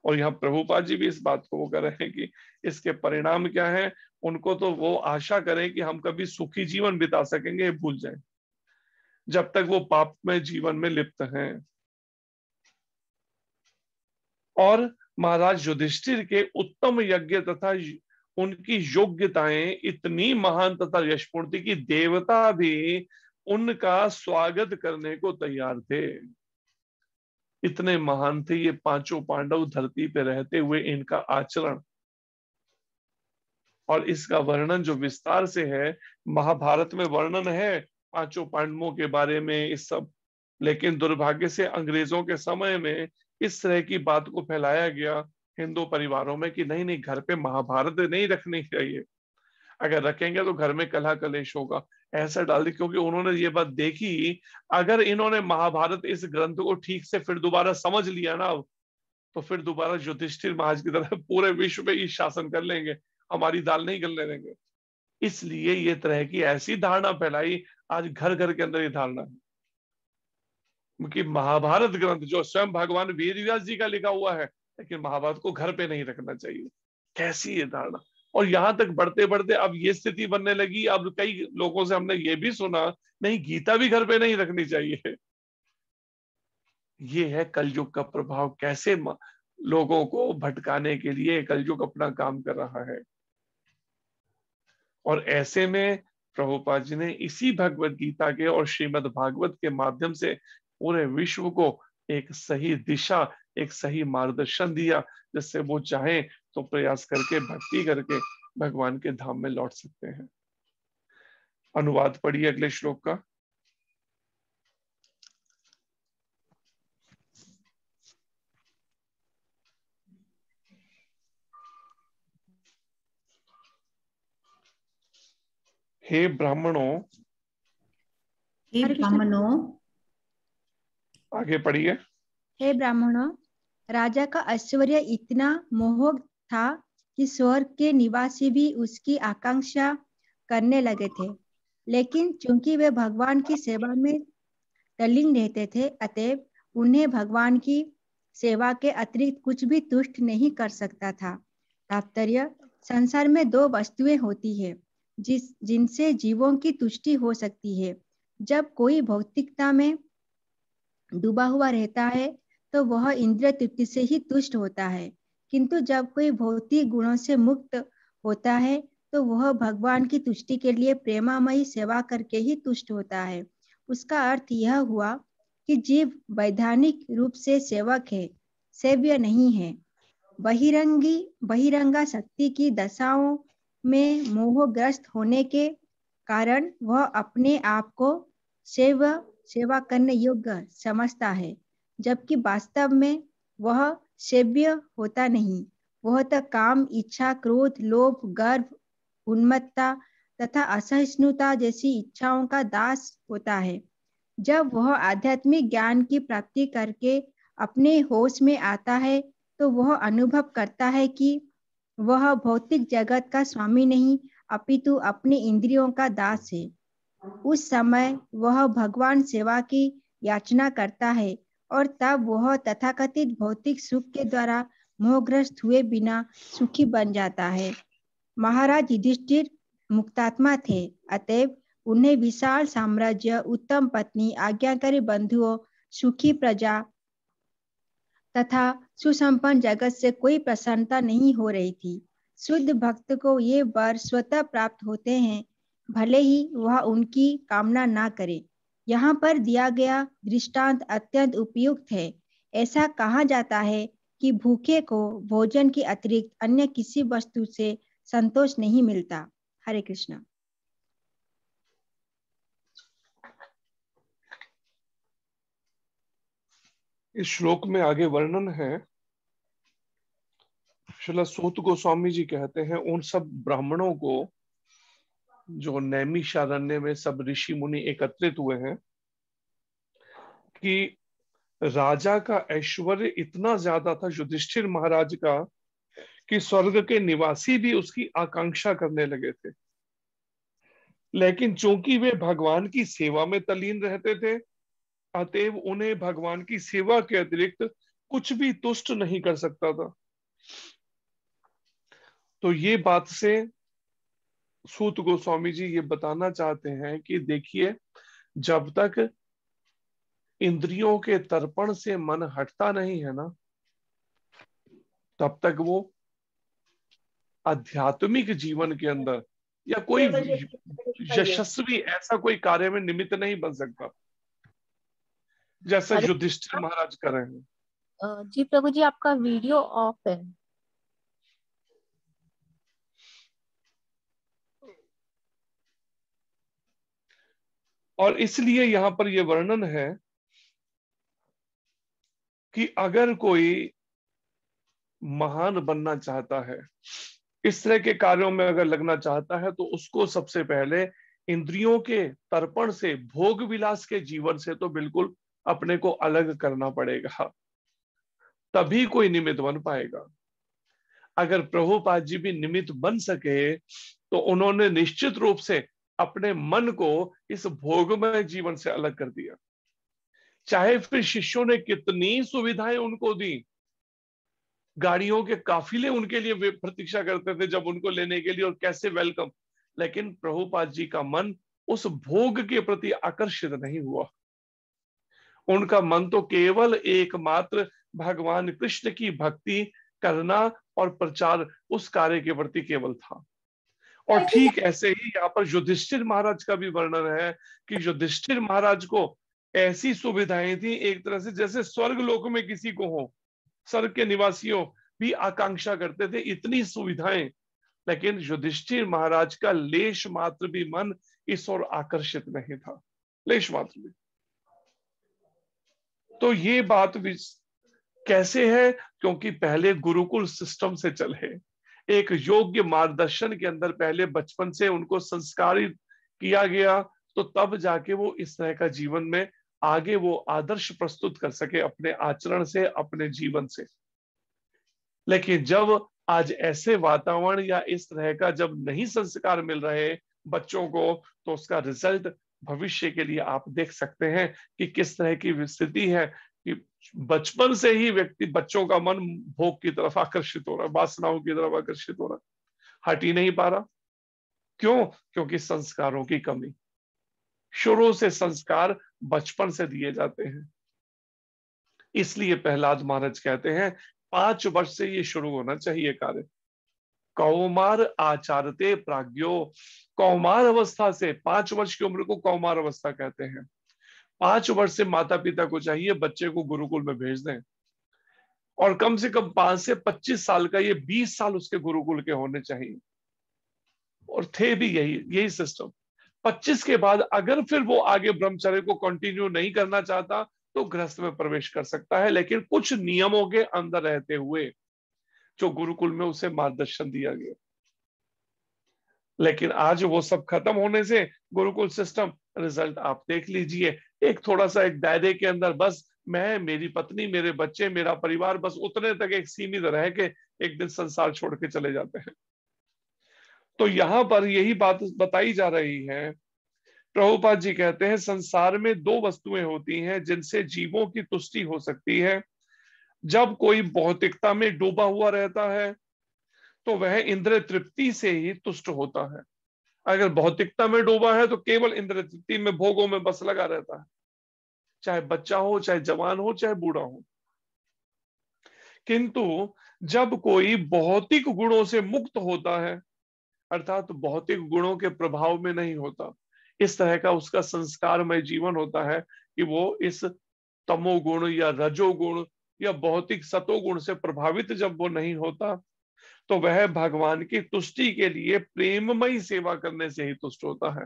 और यहाँ प्रभुपाद जी भी इस बात को वो कर रहे हैं कि इसके परिणाम क्या है, उनको तो वो आशा करें कि हम कभी सुखी जीवन बिता सकेंगे, भूल जाएं। जब तक वो पाप में जीवन में लिप्त हैं। और महाराज युधिष्ठिर के उत्तम यज्ञ तथा उनकी योग्यताएं इतनी महान तथा यशपूर्ण थी कि देवता भी उनका स्वागत करने को तैयार थे। इतने महान थे ये पांचों पांडव धरती पे रहते हुए, इनका आचरण। और इसका वर्णन जो विस्तार से है, महाभारत में वर्णन है पांचों पांडवों के बारे में इस सब, लेकिन दुर्भाग्य से अंग्रेजों के समय में इस तरह की बात को फैलाया गया हिंदू परिवारों में कि नहीं नहीं, घर पे महाभारत नहीं रखनी चाहिए, अगर रखेंगे तो घर में कलह कलेश होगा, ऐसा डाल दी। क्योंकि उन्होंने ये बात देखी, अगर इन्होंने महाभारत इस ग्रंथ को ठीक से फिर दोबारा समझ लिया ना, तो फिर दोबारा युधिष्ठिर महाराज की तरह पूरे विश्व पे ही शासन कर लेंगे, हमारी दाल नहीं गलने देंगे। इसलिए ये तरह की ऐसी धारणा फैलाई, आज घर घर के अंदर ये धारणा है। क्योंकि महाभारत ग्रंथ जो स्वयं भगवान वेदव्यास जी का लिखा हुआ है, लेकिन महाभारत को घर पे नहीं रखना चाहिए। कैसी ये धारणा। और यहां तक बढ़ते बढ़ते अब ये स्थिति बनने लगी, अब कई लोगों से हमने ये भी सुना, नहीं गीता भी घर पे नहीं रखनी चाहिए। ये है कलयुग का प्रभाव, कैसे लोगों को भटकाने के लिए कलयुग अपना काम कर रहा है। और ऐसे में प्रभुपाद जी ने इसी भगवत गीता के और श्रीमद् भागवत के माध्यम से पूरे विश्व को एक सही दिशा, एक सही मार्गदर्शन दिया, जिससे वो चाहे तो प्रयास करके, भक्ति करके भगवान के धाम में लौट सकते हैं। अनुवाद पढ़िए अगले श्लोक का। हे ब्राह्मणों, हे ब्राह्मणों, आगे पढ़िए। हे ब्राह्मणों, राजा का ऐश्वर्य इतना मोहक था कि स्वर्ग के निवासी भी उसकी आकांक्षा करने लगे थे, लेकिन चूंकि वे भगवान की सेवा में तल्लीन रहते थे, अतएव उन्हें भगवान की सेवा के अतिरिक्त कुछ भी तुष्ट नहीं कर सकता था। तात्पर्य, संसार में दो वस्तुएं होती है जिनसे जीवों की तुष्टि हो सकती है। जब कोई भौतिकता में डूबा हुआ रहता है तो वह इंद्रिय तृप्ति से ही तुष्ट होता है, किंतु जब कोई भौतिक गुणों से मुक्त होता है तो वह भगवान की तुष्टि के लिए प्रेमामयी सेवा करके ही तुष्ट होता है। उसका अर्थ यह हुआ कि जीव वैधानिक रूप से सेवक है, सेव्य नहीं है। बहिरंगा शक्ति की दशाओं में मोहग्रस्त होने के कारण वह अपने आप को सेवा करने योग्य समझता है, जबकि वास्तव में वह सेव्य होता नहीं। वह तो काम, इच्छा, क्रोध, लोभ, गर्व, उन्मत्ता तथा असहिष्णुता जैसी इच्छाओं का दास होता है। जब वह आध्यात्मिक ज्ञान की प्राप्ति करके अपने होश में आता है तो वह अनुभव करता है कि वह भौतिक जगत का स्वामी नहीं, अपितु अपने इंद्रियों का दास है। उस समय वह भगवान सेवा की याचना करता है और तब वह तथाकथित भौतिक सुख के द्वारा मोहग्रस्त हुए बिना सुखी बन जाता है। महाराज युधिष्ठिर मुक्तात्मा थे, अतएव उन्हें विशाल साम्राज्य, उत्तम पत्नी, आज्ञाकारी बंधुओं, सुखी प्रजा तथा सुसंपन्न जगत से कोई प्रसन्नता नहीं हो रही थी। शुद्ध भक्त को ये वर स्वतः प्राप्त होते हैं, भले ही वह उनकी कामना ना करे। यहाँ पर दिया गया दृष्टांत अत्यंत उपयुक्त है। ऐसा कहा जाता है कि भूखे को भोजन के अतिरिक्त अन्य किसी वस्तु से संतोष नहीं मिलता। हरे कृष्ण। इस श्लोक में आगे वर्णन है, श्रील सूत गोस्वामी जी कहते हैं उन सब ब्राह्मणों को जो नैमिषारण्य में सब ऋषि मुनि एकत्रित हुए हैं कि राजा का ऐश्वर्य इतना ज्यादा था युधिष्ठिर महाराज का कि स्वर्ग के निवासी भी उसकी आकांक्षा करने लगे थे, लेकिन चूंकि वे भगवान की सेवा में तल्लीन रहते थे, अतएव उन्हें भगवान की सेवा के अतिरिक्त कुछ भी तुष्ट नहीं कर सकता था। तो ये बात से सूत गोस्वामी जी ये बताना चाहते हैं कि देखिए, जब तक इंद्रियों के तर्पण से मन हटता नहीं है ना, तब तक वो आध्यात्मिक जीवन के अंदर या कोई यशस्वी ऐसा कोई कार्य में निमित्त नहीं बन सकता, जैसा युधिष्ठिर महाराज कर रहे हैं। जी प्रभु जी, आपका वीडियो ऑफ है। और इसलिए यहां पर यह वर्णन है कि अगर कोई महान बनना चाहता है, इस तरह के कार्यों में अगर लगना चाहता है, तो उसको सबसे पहले इंद्रियों के तर्पण से, भोग विलास के जीवन से तो बिल्कुल अपने को अलग करना पड़ेगा, तभी कोई निमित्त बन पाएगा। अगर प्रभुपाद जी भी निमित्त बन सके तो उन्होंने निश्चित रूप से अपने मन को इस भोगमय जीवन से अलग कर दिया। चाहे फिर शिष्यों ने कितनी सुविधाएं उनको दी, गाड़ियों के काफिले उनके लिए वे प्रतीक्षा करते थे जब उनको लेने के लिए, और कैसे वेलकम, लेकिन प्रभुपाद जी का मन उस भोग के प्रति आकर्षित नहीं हुआ। उनका मन तो केवल एकमात्र भगवान कृष्ण की भक्ति करना और प्रचार, उस कार्य के प्रति केवल था। और ठीक ऐसे ही यहाँ पर युधिष्ठिर महाराज का भी वर्णन है कि युधिष्ठिर महाराज को ऐसी सुविधाएं थी एक तरह से जैसे स्वर्ग लोक में किसी को हो। स्वर्ग के निवासियों भी आकांक्षा करते थे, इतनी सुविधाएं, लेकिन युधिष्ठिर महाराज का लेश मात्र भी मन इस ओर आकर्षित नहीं था, लेश मात्र भी। तो ये बात भी कैसे है, क्योंकि पहले गुरुकुल सिस्टम से चले, एक योग्य मार्गदर्शन के अंदर पहले बचपन से उनको संस्कारित किया गया, तो तब जाके वो इस तरह का जीवन में आगे वो आदर्श प्रस्तुत कर सके अपने आचरण से, अपने जीवन से। लेकिन जब आज ऐसे वातावरण या इस तरह का जब नहीं संस्कार मिल रहे बच्चों को, तो उसका रिजल्ट भविष्य के लिए आप देख सकते हैं कि किस तरह की स्थिति है कि बचपन से ही बच्चों का मन भोग की तरफ आकर्षित हो रहा है, वासनाओं की तरफ आकर्षित हो रहा है, हट ही नहीं पा रहा। क्यों? क्योंकि संस्कारों की कमी। शुरू से संस्कार बचपन से दिए जाते हैं। इसलिए प्रहलाद महाराज कहते हैं 5 वर्ष से ये शुरू होना चाहिए कार्य। कौमार आचारते प्राज्ञो, कौमार अवस्था से, 5 वर्ष की उम्र को कौमार अवस्था कहते हैं। 5 वर्ष से माता पिता को चाहिए बच्चे को गुरुकुल में भेज दें, और कम से कम 5 से 25 साल का, ये 20 साल उसके गुरुकुल के होने चाहिए। और थे भी यही सिस्टम। 25 के बाद अगर फिर वो आगे ब्रह्मचर्य को कंटिन्यू नहीं करना चाहता तो गृहस्थ में प्रवेश कर सकता है, लेकिन कुछ नियमों के अंदर रहते हुए जो गुरुकुल में उसे मार्गदर्शन दिया गया। लेकिन आज वो सब खत्म होने से गुरुकुल सिस्टम, रिजल्ट आप देख लीजिए, एक थोड़ा सा एक दायरे के अंदर बस मैं, मेरी पत्नी, मेरे बच्चे, मेरा परिवार, बस उतने तक एक सीमित रह के एक दिन संसार छोड़ के चले जाते हैं। तो यहां पर यही बात बताई जा रही है। प्रभुपाद जी कहते हैं संसार में 2 वस्तुएं होती हैं जिनसे जीवों की तुष्टि हो सकती है। जब कोई भौतिकता में डूबा हुआ रहता है तो वह इंद्रिय तृप्ति से ही तुष्ट होता है। अगर भौतिकता में डूबा है तो केवल इंद्रिय तृप्ति में, भोगों में बस लगा रहता है, चाहे बच्चा हो, चाहे जवान हो, चाहे बूढ़ा हो। किंतु जब कोई भौतिक गुणों से मुक्त होता है, अर्थात भौतिक गुणों के प्रभाव में नहीं होता, इस तरह का उसका संस्कारमय जीवन होता है कि वो इस तमोगुण या रजोगुण या भौतिक सतोगुण से प्रभावित जब वो नहीं होता, तो वह भगवान की तुष्टि के लिए प्रेममयी सेवा करने से ही तुष्ट होता है।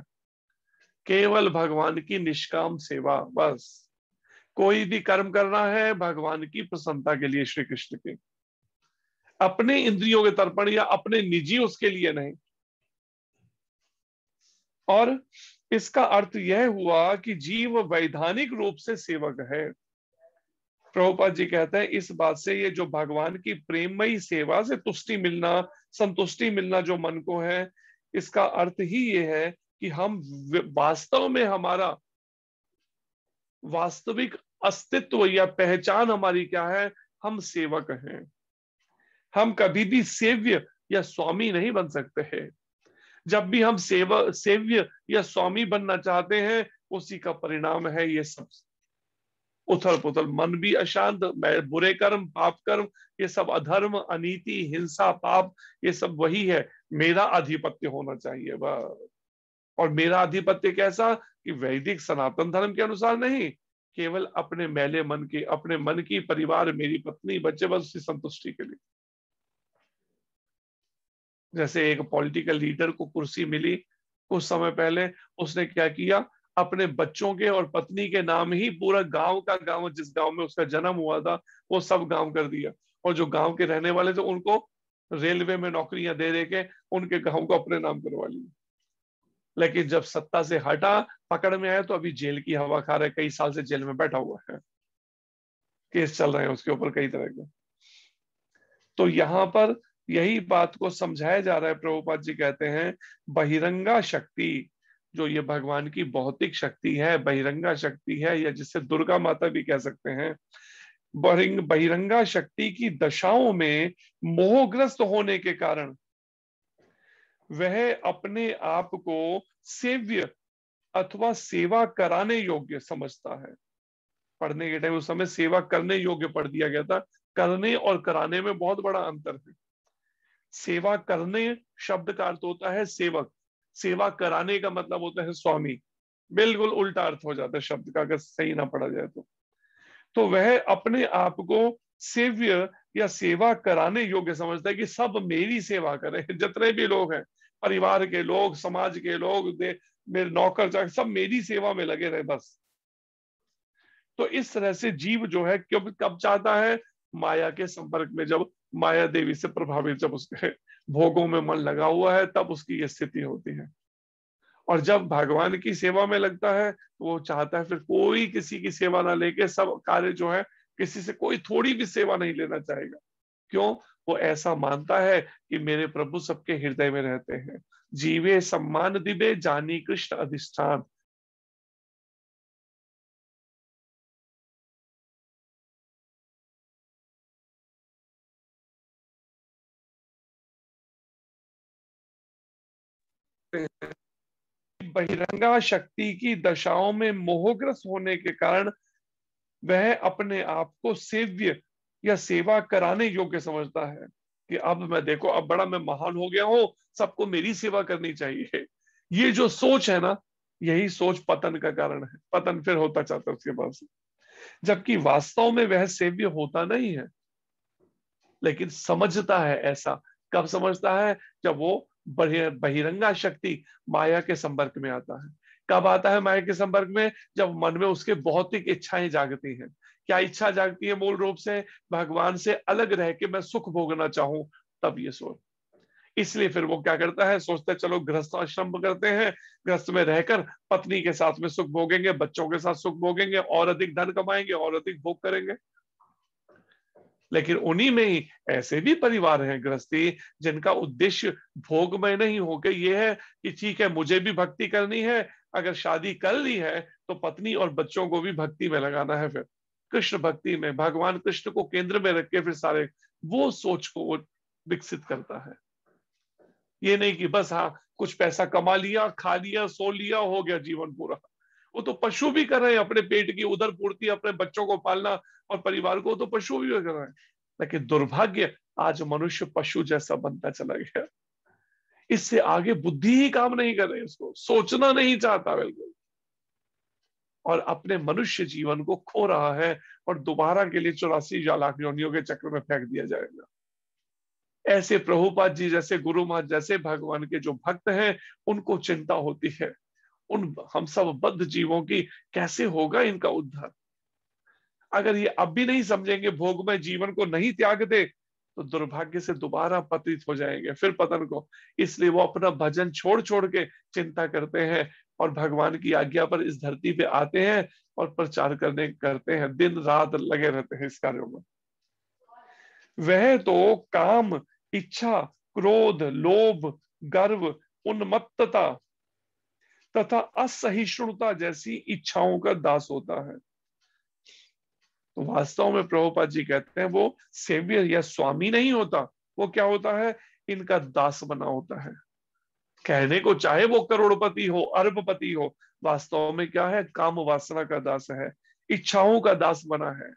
केवल भगवान की निष्काम सेवा, बस कोई भी कर्म करना है भगवान की प्रसन्नता के लिए, श्री कृष्ण के, अपने इंद्रियों के तर्पण या अपने निजी उसके लिए नहीं। और इसका अर्थ यह हुआ कि जीव वैधानिक रूप से सेवक है। प्रभुपाद जी कहते हैं इस बात से, ये जो भगवान की प्रेममयी सेवा से तुष्टि मिलना, संतुष्टि मिलना जो मन को है, इसका अर्थ ही ये है कि हम वास्तव में, हमारा वास्तविक अस्तित्व या पहचान हमारी क्या है, हम सेवक हैं। हम कभी भी सेव्य या स्वामी नहीं बन सकते हैं। जब भी हम सेव्य या स्वामी बनना चाहते हैं, उसी का परिणाम है ये सब। उथल पुथल, मन भी अशांत, बुरे कर्म, पाप कर्म, ये सब अधर्म, अनीति, हिंसा, पाप, ये सब वही है। मेरा आधिपत्य होना चाहिए बस। और मेरा आधिपत्य कैसा, कि वैदिक सनातन धर्म के अनुसार नहीं, केवल अपने मैले मन की, अपने मन की, परिवार, मेरी पत्नी, बच्चे, बस उसकी संतुष्टि के लिए। जैसे एक पॉलिटिकल लीडर को कुर्सी मिली कुछ समय पहले, उसने क्या किया, अपने बच्चों के और पत्नी के नाम ही पूरा गांव का गांव, जिस गांव में उसका जन्म हुआ था वो सब गांव कर दिया। और जो गांव के रहने वाले थे उनको रेलवे में नौकरियां दे के उनके गांव को अपने नाम करवा लिया। लेकिन जब सत्ता से हटा, पकड़ में आया, तो अभी जेल की हवा खा रहा है, कई साल से जेल में बैठा हुआ है, केस चल रहे हैं उसके ऊपर कई तरह के। तो यहां पर यही बात को समझाया जा रहा है। प्रभुपाद जी कहते हैं बहिरंगा शक्ति, जो ये भगवान की भौतिक शक्ति है, बहिरंगा शक्ति है, या जिसे दुर्गा माता भी कह सकते हैं, बहिरंगा शक्ति की दशाओं में मोहग्रस्त होने के कारण वह अपने आप को सेव्य अथवा सेवा कराने योग्य समझता है। पढ़ने के टाइम उस समय सेवा करने योग्य पढ़ दिया गया था, करने और कराने में बहुत बड़ा अंतर है। सेवा करने शब्द का अर्थ होता है सेवक, सेवा कराने का मतलब होता है स्वामी। बिल्कुल उल्टा अर्थ हो जाता है शब्द का अगर सही ना पढ़ा जाए तो वह अपने आप को सेव्य या सेवा कराने योग्य समझता है कि सब मेरी सेवा करें, जितने भी लोग हैं, परिवार के लोग, समाज के लोग, मेरे नौकर चाकर, सब मेरी सेवा में लगे रहे बस। तो इस तरह से जीव जो है कब चाहता है, माया के संपर्क में, जब माया देवी से प्रभावित, जब उसके भोगों में मन लगा हुआ है, तब उसकी ये स्थिति होती है। और जब भगवान की सेवा में लगता है तो वो चाहता है फिर कोई किसी की सेवा ना लेके सब कार्य जो है, किसी से कोई थोड़ी भी सेवा नहीं लेना चाहेगा। क्यों? वो ऐसा मानता है कि मेरे प्रभु सबके हृदय में रहते हैं। जीवे सम्मान दिबे, जानी कृष्ण अधिष्ठान। बहिरंगा शक्ति की दशाओं में मोहग्रस्त होने के कारण वह अपने आप को सेव्य या सेवा कराने योग्य समझता है कि अब मैं देखो, अब बड़ा मैं महान हो गया हूं, सबको मेरी सेवा करनी चाहिए। ये जो सोच है ना, यही सोच पतन का कारण है। पतन फिर होता चाहता है उसके पास, जबकि वास्तव में वह सेव्य होता नहीं है, लेकिन समझता है ऐसा। कब समझता है? जब वो बहिरंगा शक्ति माया के संपर्क में आता है। कब आता है माया के संपर्क में? जब मन में उसके भौतिक इच्छाएं जागती हैं। क्या इच्छा जागती है? मूल रूप से भगवान से अलग रह के मैं सुख भोगना चाहूं, तब ये सोच। इसलिए फिर वो क्या करता है, सोचता है चलो गृहस्थ आश्रम करते हैं, गृहस्थ में रहकर पत्नी के साथ में सुख भोगेंगे, बच्चों के साथ सुख भोगेंगे, और अधिक धन कमाएंगे, और अधिक भोग करेंगे। लेकिन उन्हीं में ही ऐसे भी परिवार हैं गृहस्थी, जिनका उद्देश्य भोगमय नहीं होकर ये है कि ठीक है मुझे भी भक्ति करनी है, अगर शादी कर ली है तो पत्नी और बच्चों को भी भक्ति में लगाना है, फिर कृष्ण भक्ति में, भगवान कृष्ण को केंद्र में रख के फिर सारे वो सोच को वो विकसित करता है। ये नहीं कि बस हाँ कुछ पैसा कमा लिया, खा लिया, सो लिया, हो गया जीवन पूरा। वो तो पशु भी कर रहे हैं, अपने पेट की उदर पूर्ति, अपने बच्चों को पालना और परिवार को तो पशु भी कर रहे हैं। लेकिन दुर्भाग्य, आज मनुष्य पशु जैसा बनता चला गया। इससे आगे बुद्धि ही काम नहीं कर रही, उसको सोचना नहीं चाहता बिल्कुल, और अपने मनुष्य जीवन को खो रहा है और दोबारा के लिए 84 लाख योनियों के चक्र में फेंक दिया जाएगा। ऐसे प्रभुपाद जी जैसे, गुरु महाराज जैसे भगवान के जो भक्त हैं, उनको चिंता होती है उन हम सब बद्ध जीवों की, कैसे होगा इनका उद्धार। अगर ये अब भी नहीं समझेंगे, भोगमय जीवन को नहीं त्याग दे, तो दुर्भाग्य से दोबारा पतित हो जाएंगे, फिर पतन को। इसलिए वो अपना भजन छोड़ छोड़ के चिंता करते हैं और भगवान की आज्ञा पर इस धरती पे आते हैं और प्रचार करते हैं, दिन रात लगे रहते हैं इस कार्यों में। वह तो काम, इच्छा, क्रोध, लोभ, गर्व, उन्मत्तता तथा असहिष्णुता जैसी इच्छाओं का दास होता है। तो वास्तव में प्रभुपाद जी कहते हैं वो सेव्य या स्वामी नहीं होता, वो क्या होता है, इनका दास बना होता है। कहने को चाहे वो करोड़पति हो, अरबपति हो, वास्तव में क्या है, काम वासना का दास है। इच्छाओं का दास बना है,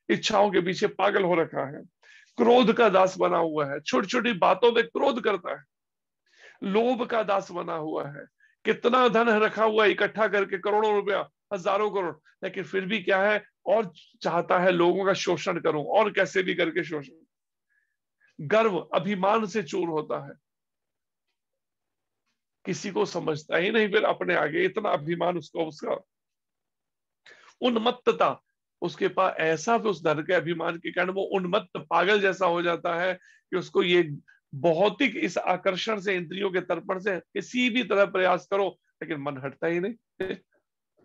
इच्छाओं के पीछे पागल हो रखा है, क्रोध का दास बना हुआ है, छोटी छोटी बातों में क्रोध करता है, लोभ का दास बना हुआ है, कितना धन रखा हुआ है इकट्ठा करके, करोड़ों रुपया, हजारों करोड़, लेकिन फिर भी क्या है, और चाहता है लोगों का शोषण करूं, और कैसे भी करके शोषण। गर्व अभिमान से चूर होता है, किसी को समझता ही नहीं फिर अपने आगे, इतना अभिमान उसको, उसका उन्मत्तता उसके पास ऐसा, फिर उस धन के अभिमान के कारण वो उन्मत्त पागल जैसा हो जाता है कि उसको ये भौतिक इस आकर्षण से, इंद्रियों के तर्पण से किसी भी तरह प्रयास करो लेकिन मन हटता ही नहीं।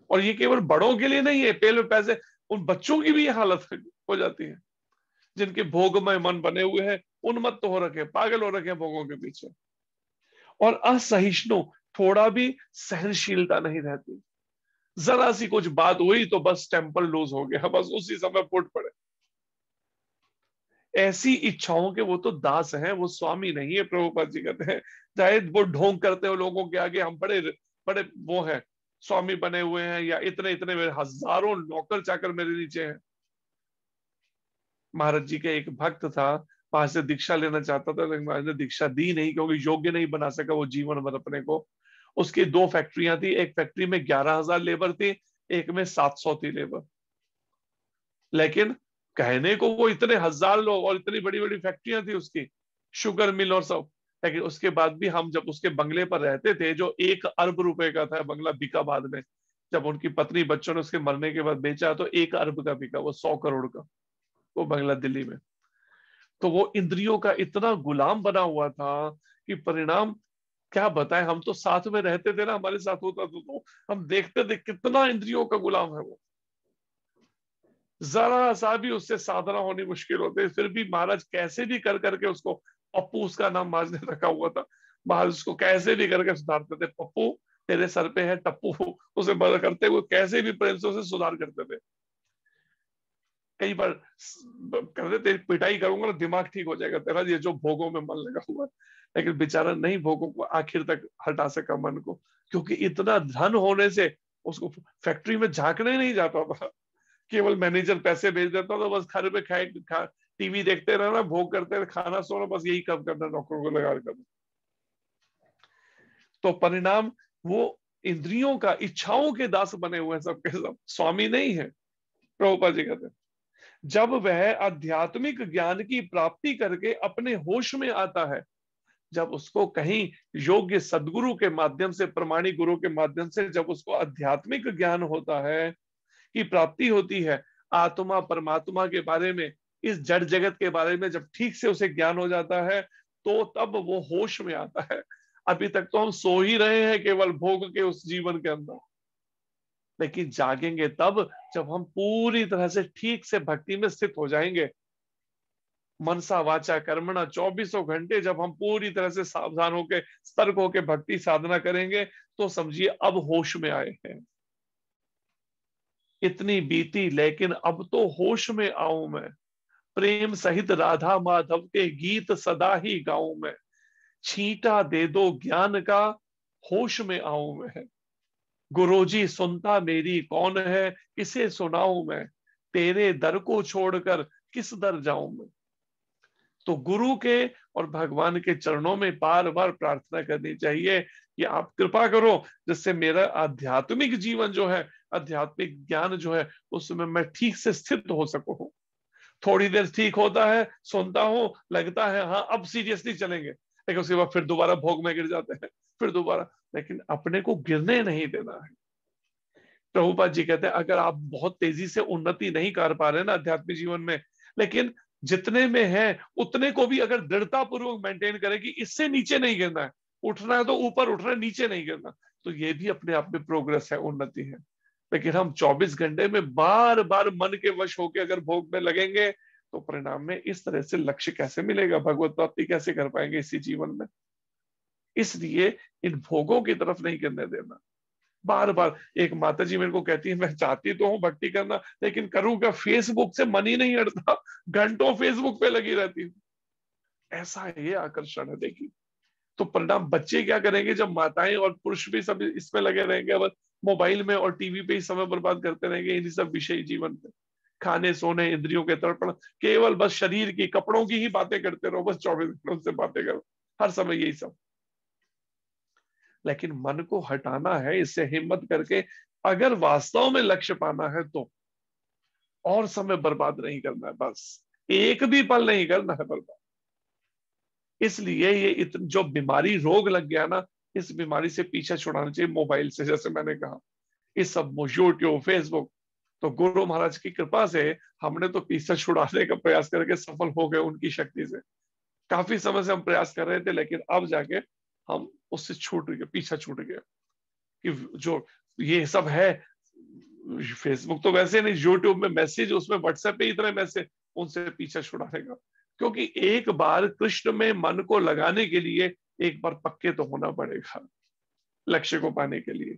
और ये केवल बड़ों के लिए नहीं है, पहले पैसे, उन बच्चों की भी ये हालत हो जाती है जिनके भोगमय मन बने हुए हैं, उन्मत्त हो रखे, पागल हो रखे भोगों के पीछे। और असहिष्णु, थोड़ा भी सहनशीलता नहीं रहती, जरा सी कुछ बात हुई तो बस टेम्पल लूज हो गया, बस उसी समय फूट पड़े। ऐसी इच्छाओं के वो तो दास हैं, वो स्वामी नहीं है। प्रभुपाद जी कहते हैं चाहे वो ढोंग करते हो लोगों के आगे, हम बड़े बड़े वो हैं, स्वामी बने हुए हैं, या इतने इतने मेरे हजारों नौकर चाकर मेरे नीचे हैं। महाराज जी के एक भक्त था, वहां से दीक्षा लेना चाहता था, लेकिन महाराज ने दीक्षा दी नहीं, क्योंकि योग्य नहीं बना सका वो जीवन भर अपने को। उसकी 2 फैक्ट्रियां थी, एक फैक्ट्री में 11,000 लेबर थी, एक में 700 थी लेबर। लेकिन कहने को वो इतने हजार लोग, और इतनी बड़ी बड़ी फैक्ट्रियां थी उसकी, शुगर मिल और सब, लेकिन उसके बाद भी हम जब उसके बंगले पर रहते थे, जो 1 अरब रुपए का था बंगला, बिका बाद में, जब उनकी पत्नी बच्चों ने उसके मरने के बाद बेचा तो 1 अरब का बिका, वो 100 करोड़ का वो बंगला दिल्ली में। तो वो इंद्रियों का इतना गुलाम बना हुआ था कि परिणाम क्या बताएं, हम तो साथ में रहते थे ना, हमारे साथ होता तो हम देखते थे कितना इंद्रियों का गुलाम है वो, जरा सा भी उससे साधना होनी मुश्किल होती। फिर भी महाराज कैसे भी कर करके उसको, पप्पू उसका नाम महाराज ने रखा हुआ था, महाराज उसको कैसे भी करके सुधारते थे, पप्पू तेरे सर पे है टप्पू, उसे बड़ा करते हुए कैसे भी प्रेम से उसे सुधार करते थे। कई बार कहते तेरी पिटाई करूंगा ना दिमाग ठीक हो जाएगा तेरा, ये जो भोगों में मन लगा हुआ, लेकिन बेचारा नहीं भोगों को आखिर तक हटा सका मन को, क्योंकि इतना धन होने से उसको फैक्ट्री में झांकने नहीं जाता था, केवल मैनेजर पैसे भेज देता था, बस घर पे खाए टीवी देखते रहना, भोग करते रहे, खाना सोना, बस यही कब करना, नौकरों को लगा कर। तो परिणाम वो इंद्रियों का, इच्छाओं के दास बने हुए हैं सबके सब, स्वामी नहीं है। प्रभुपाद जी कहते हैं जब वह आध्यात्मिक ज्ञान की प्राप्ति करके अपने होश में आता है, जब उसको कहीं योग्य सदगुरु के माध्यम से, प्रमाणिक गुरु के माध्यम से जब उसको आध्यात्मिक ज्ञान होता है, की प्राप्ति होती है, आत्मा परमात्मा के बारे में, इस जड़ जगत के बारे में जब ठीक से उसे ज्ञान हो जाता है, तो तब वो होश में आता है। अभी तक तो हम सो ही रहे हैं केवल भोग के उस जीवन के अंदर, लेकिन जागेंगे तब जब हम पूरी तरह से ठीक से भक्ति में स्थित हो जाएंगे। मनसा वाचा कर्मणा 24 घंटे जब हम पूरी तरह से सावधान होकर, सतर्क होकर भक्ति साधना करेंगे, तो समझिए अब होश में आए हैं। इतनी बीती लेकिन अब तो होश में आऊं मैं, प्रेम सहित राधा माधव के गीत सदा ही गाऊं मैं, छींटा दे दो ज्ञान का होश में आऊं मैं, गुरुजी सुनता मेरी कौन है, किसे सुनाऊं मैं, तेरे दर को छोड़कर किस दर जाऊं मैं। तो गुरु के और भगवान के चरणों में बार बार प्रार्थना करनी चाहिए कि आप कृपा करो जिससे मेरा आध्यात्मिक जीवन जो है, आध्यात्मिक ज्ञान जो है, उसमें मैं ठीक से स्थित हो सकूं। थोड़ी देर ठीक होता है, सुनता हूं, लगता है हाँ अब सीरियसली चलेंगे, लेकिन उसके बाद फिर दोबारा भोग में गिर जाते हैं, फिर दोबारा, लेकिन अपने को गिरने नहीं देना है। प्रभुपाद जी कहते हैं अगर आप बहुत तेजी से उन्नति नहीं कर पा रहे ना आध्यात्मिक जीवन में, लेकिन जितने में है उतने को भी अगर दृढ़ता पूर्वक मेंटेन करें कि इससे नीचे नहीं गिरना है, उठना है तो ऊपर उठना है, नीचे नहीं गिरना, तो ये भी अपने आप में प्रोग्रेस है, उन्नति है। लेकिन हम 24 घंटे में बार बार मन के वश होकर अगर भोग में लगेंगे, तो परिणाम में इस तरह से लक्ष्य कैसे मिलेगा, भगवत प्राप्ति कैसे कर पाएंगे इसी जीवन में। इसलिए इन भोगों की तरफ नहीं गिरने देना। बार बार एक माता जी मेरे को कहती है, मैं चाहती तो हूँ भक्ति करना, लेकिन करूँ क्या, फेसबुक से मन ही नहीं हटता, घंटों फेसबुक पे लगी रहती हूँ। ऐसा ये आकर्षण है देखिए। तो परिणाम बच्चे क्या करेंगे जब माताएं और पुरुष भी सब इसमें लगे रहेंगे, बस मोबाइल में और टीवी पे ही समय बर्बाद करते रहेंगे, इन्हीं सब विषय जीवन पे, खाने सोने इंद्रियों के तर्पण, केवल बस शरीर की कपड़ों की ही बातें करते रहो, बस 24 घंटों से बातें करो, हर समय यही सब। लेकिन मन को हटाना है, इससे हिम्मत करके अगर वास्तव में लक्ष्य पाना है तो और समय बर्बाद नहीं करना है, बस एक भी पल नहीं करना है बर्बाद। इसलिए ये जो बीमारी रोग लग गया ना, इस बीमारी से पीछा छुड़ाना चाहिए मोबाइल से। जैसे मैंने कहा, इस सब यूट्यूब फेसबुक, तो गुरु महाराज की कृपा से हमने तो पीछा छुड़ाने का प्रयास करके सफल हो गए उनकी शक्ति से। काफी समय से हम प्रयास कर रहे थे, लेकिन अब जाके हम उससे छूट गए, पीछा छूट गया कि जो ये सब है, फेसबुक तो वैसे नहीं, यूट्यूब में मैसेज, उसमें व्हाट्सएप पे इतने मैसेज, उनसे पीछा छुड़ाने का। क्योंकि एक बार कृष्ण में मन को लगाने के लिए एक बार पक्के तो होना पड़ेगा लक्ष्य को पाने के लिए।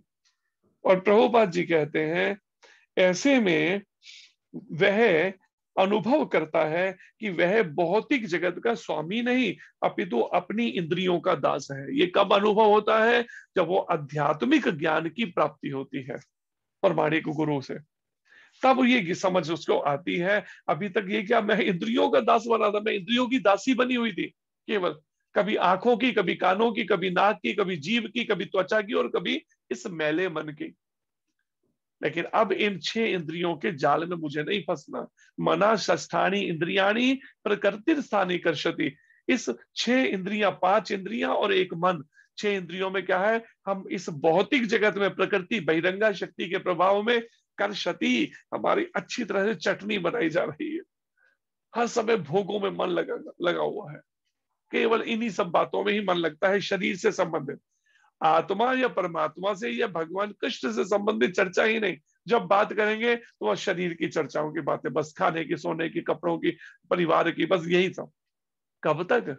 और प्रभुपाद जी कहते हैं ऐसे में वह अनुभव करता है कि वह भौतिक जगत का स्वामी नहीं अपितु अपनी इंद्रियों का दास है। ये कब अनुभव होता है? जब वो आध्यात्मिक ज्ञान की प्राप्ति होती है प्रमाणिक गुरु से, तब ये समझ उसको आती है। अभी तक ये क्या, मैं इंद्रियों का दास बना था, मैं इंद्रियों की दासी बनी हुई थी केवल, कभी आंखों की, कभी कानों की, कभी नाक की, कभी जीभ की, कभी त्वचा की और कभी इस मैले मन की। लेकिन अब इन 6 इंद्रियों के जाल में मुझे नहीं फंसना। मना षष्ठानी इंद्रियाणी प्रकृति स्थानी कर्षति। इस 6 इंद्रियां, 5 इंद्रियां और एक मन, 6 इंद्रियों में क्या है, हम इस भौतिक जगत में प्रकृति बहिरंगा शक्ति के प्रभाव में कर्षति, हमारी अच्छी तरह से चटनी बनाई जा रही है। हर समय भोगों में मन लगा हुआ है, केवल इन्हीं सब बातों में ही मन लगता है, शरीर से संबंधित। आत्मा या परमात्मा से या भगवान कृष्ण से संबंधित चर्चा ही नहीं। जब बात करेंगे तो वह शरीर की चर्चाओं की बातें, बस खाने की, सोने की, कपड़ों की, परिवार की, बस यही सब। कब तक?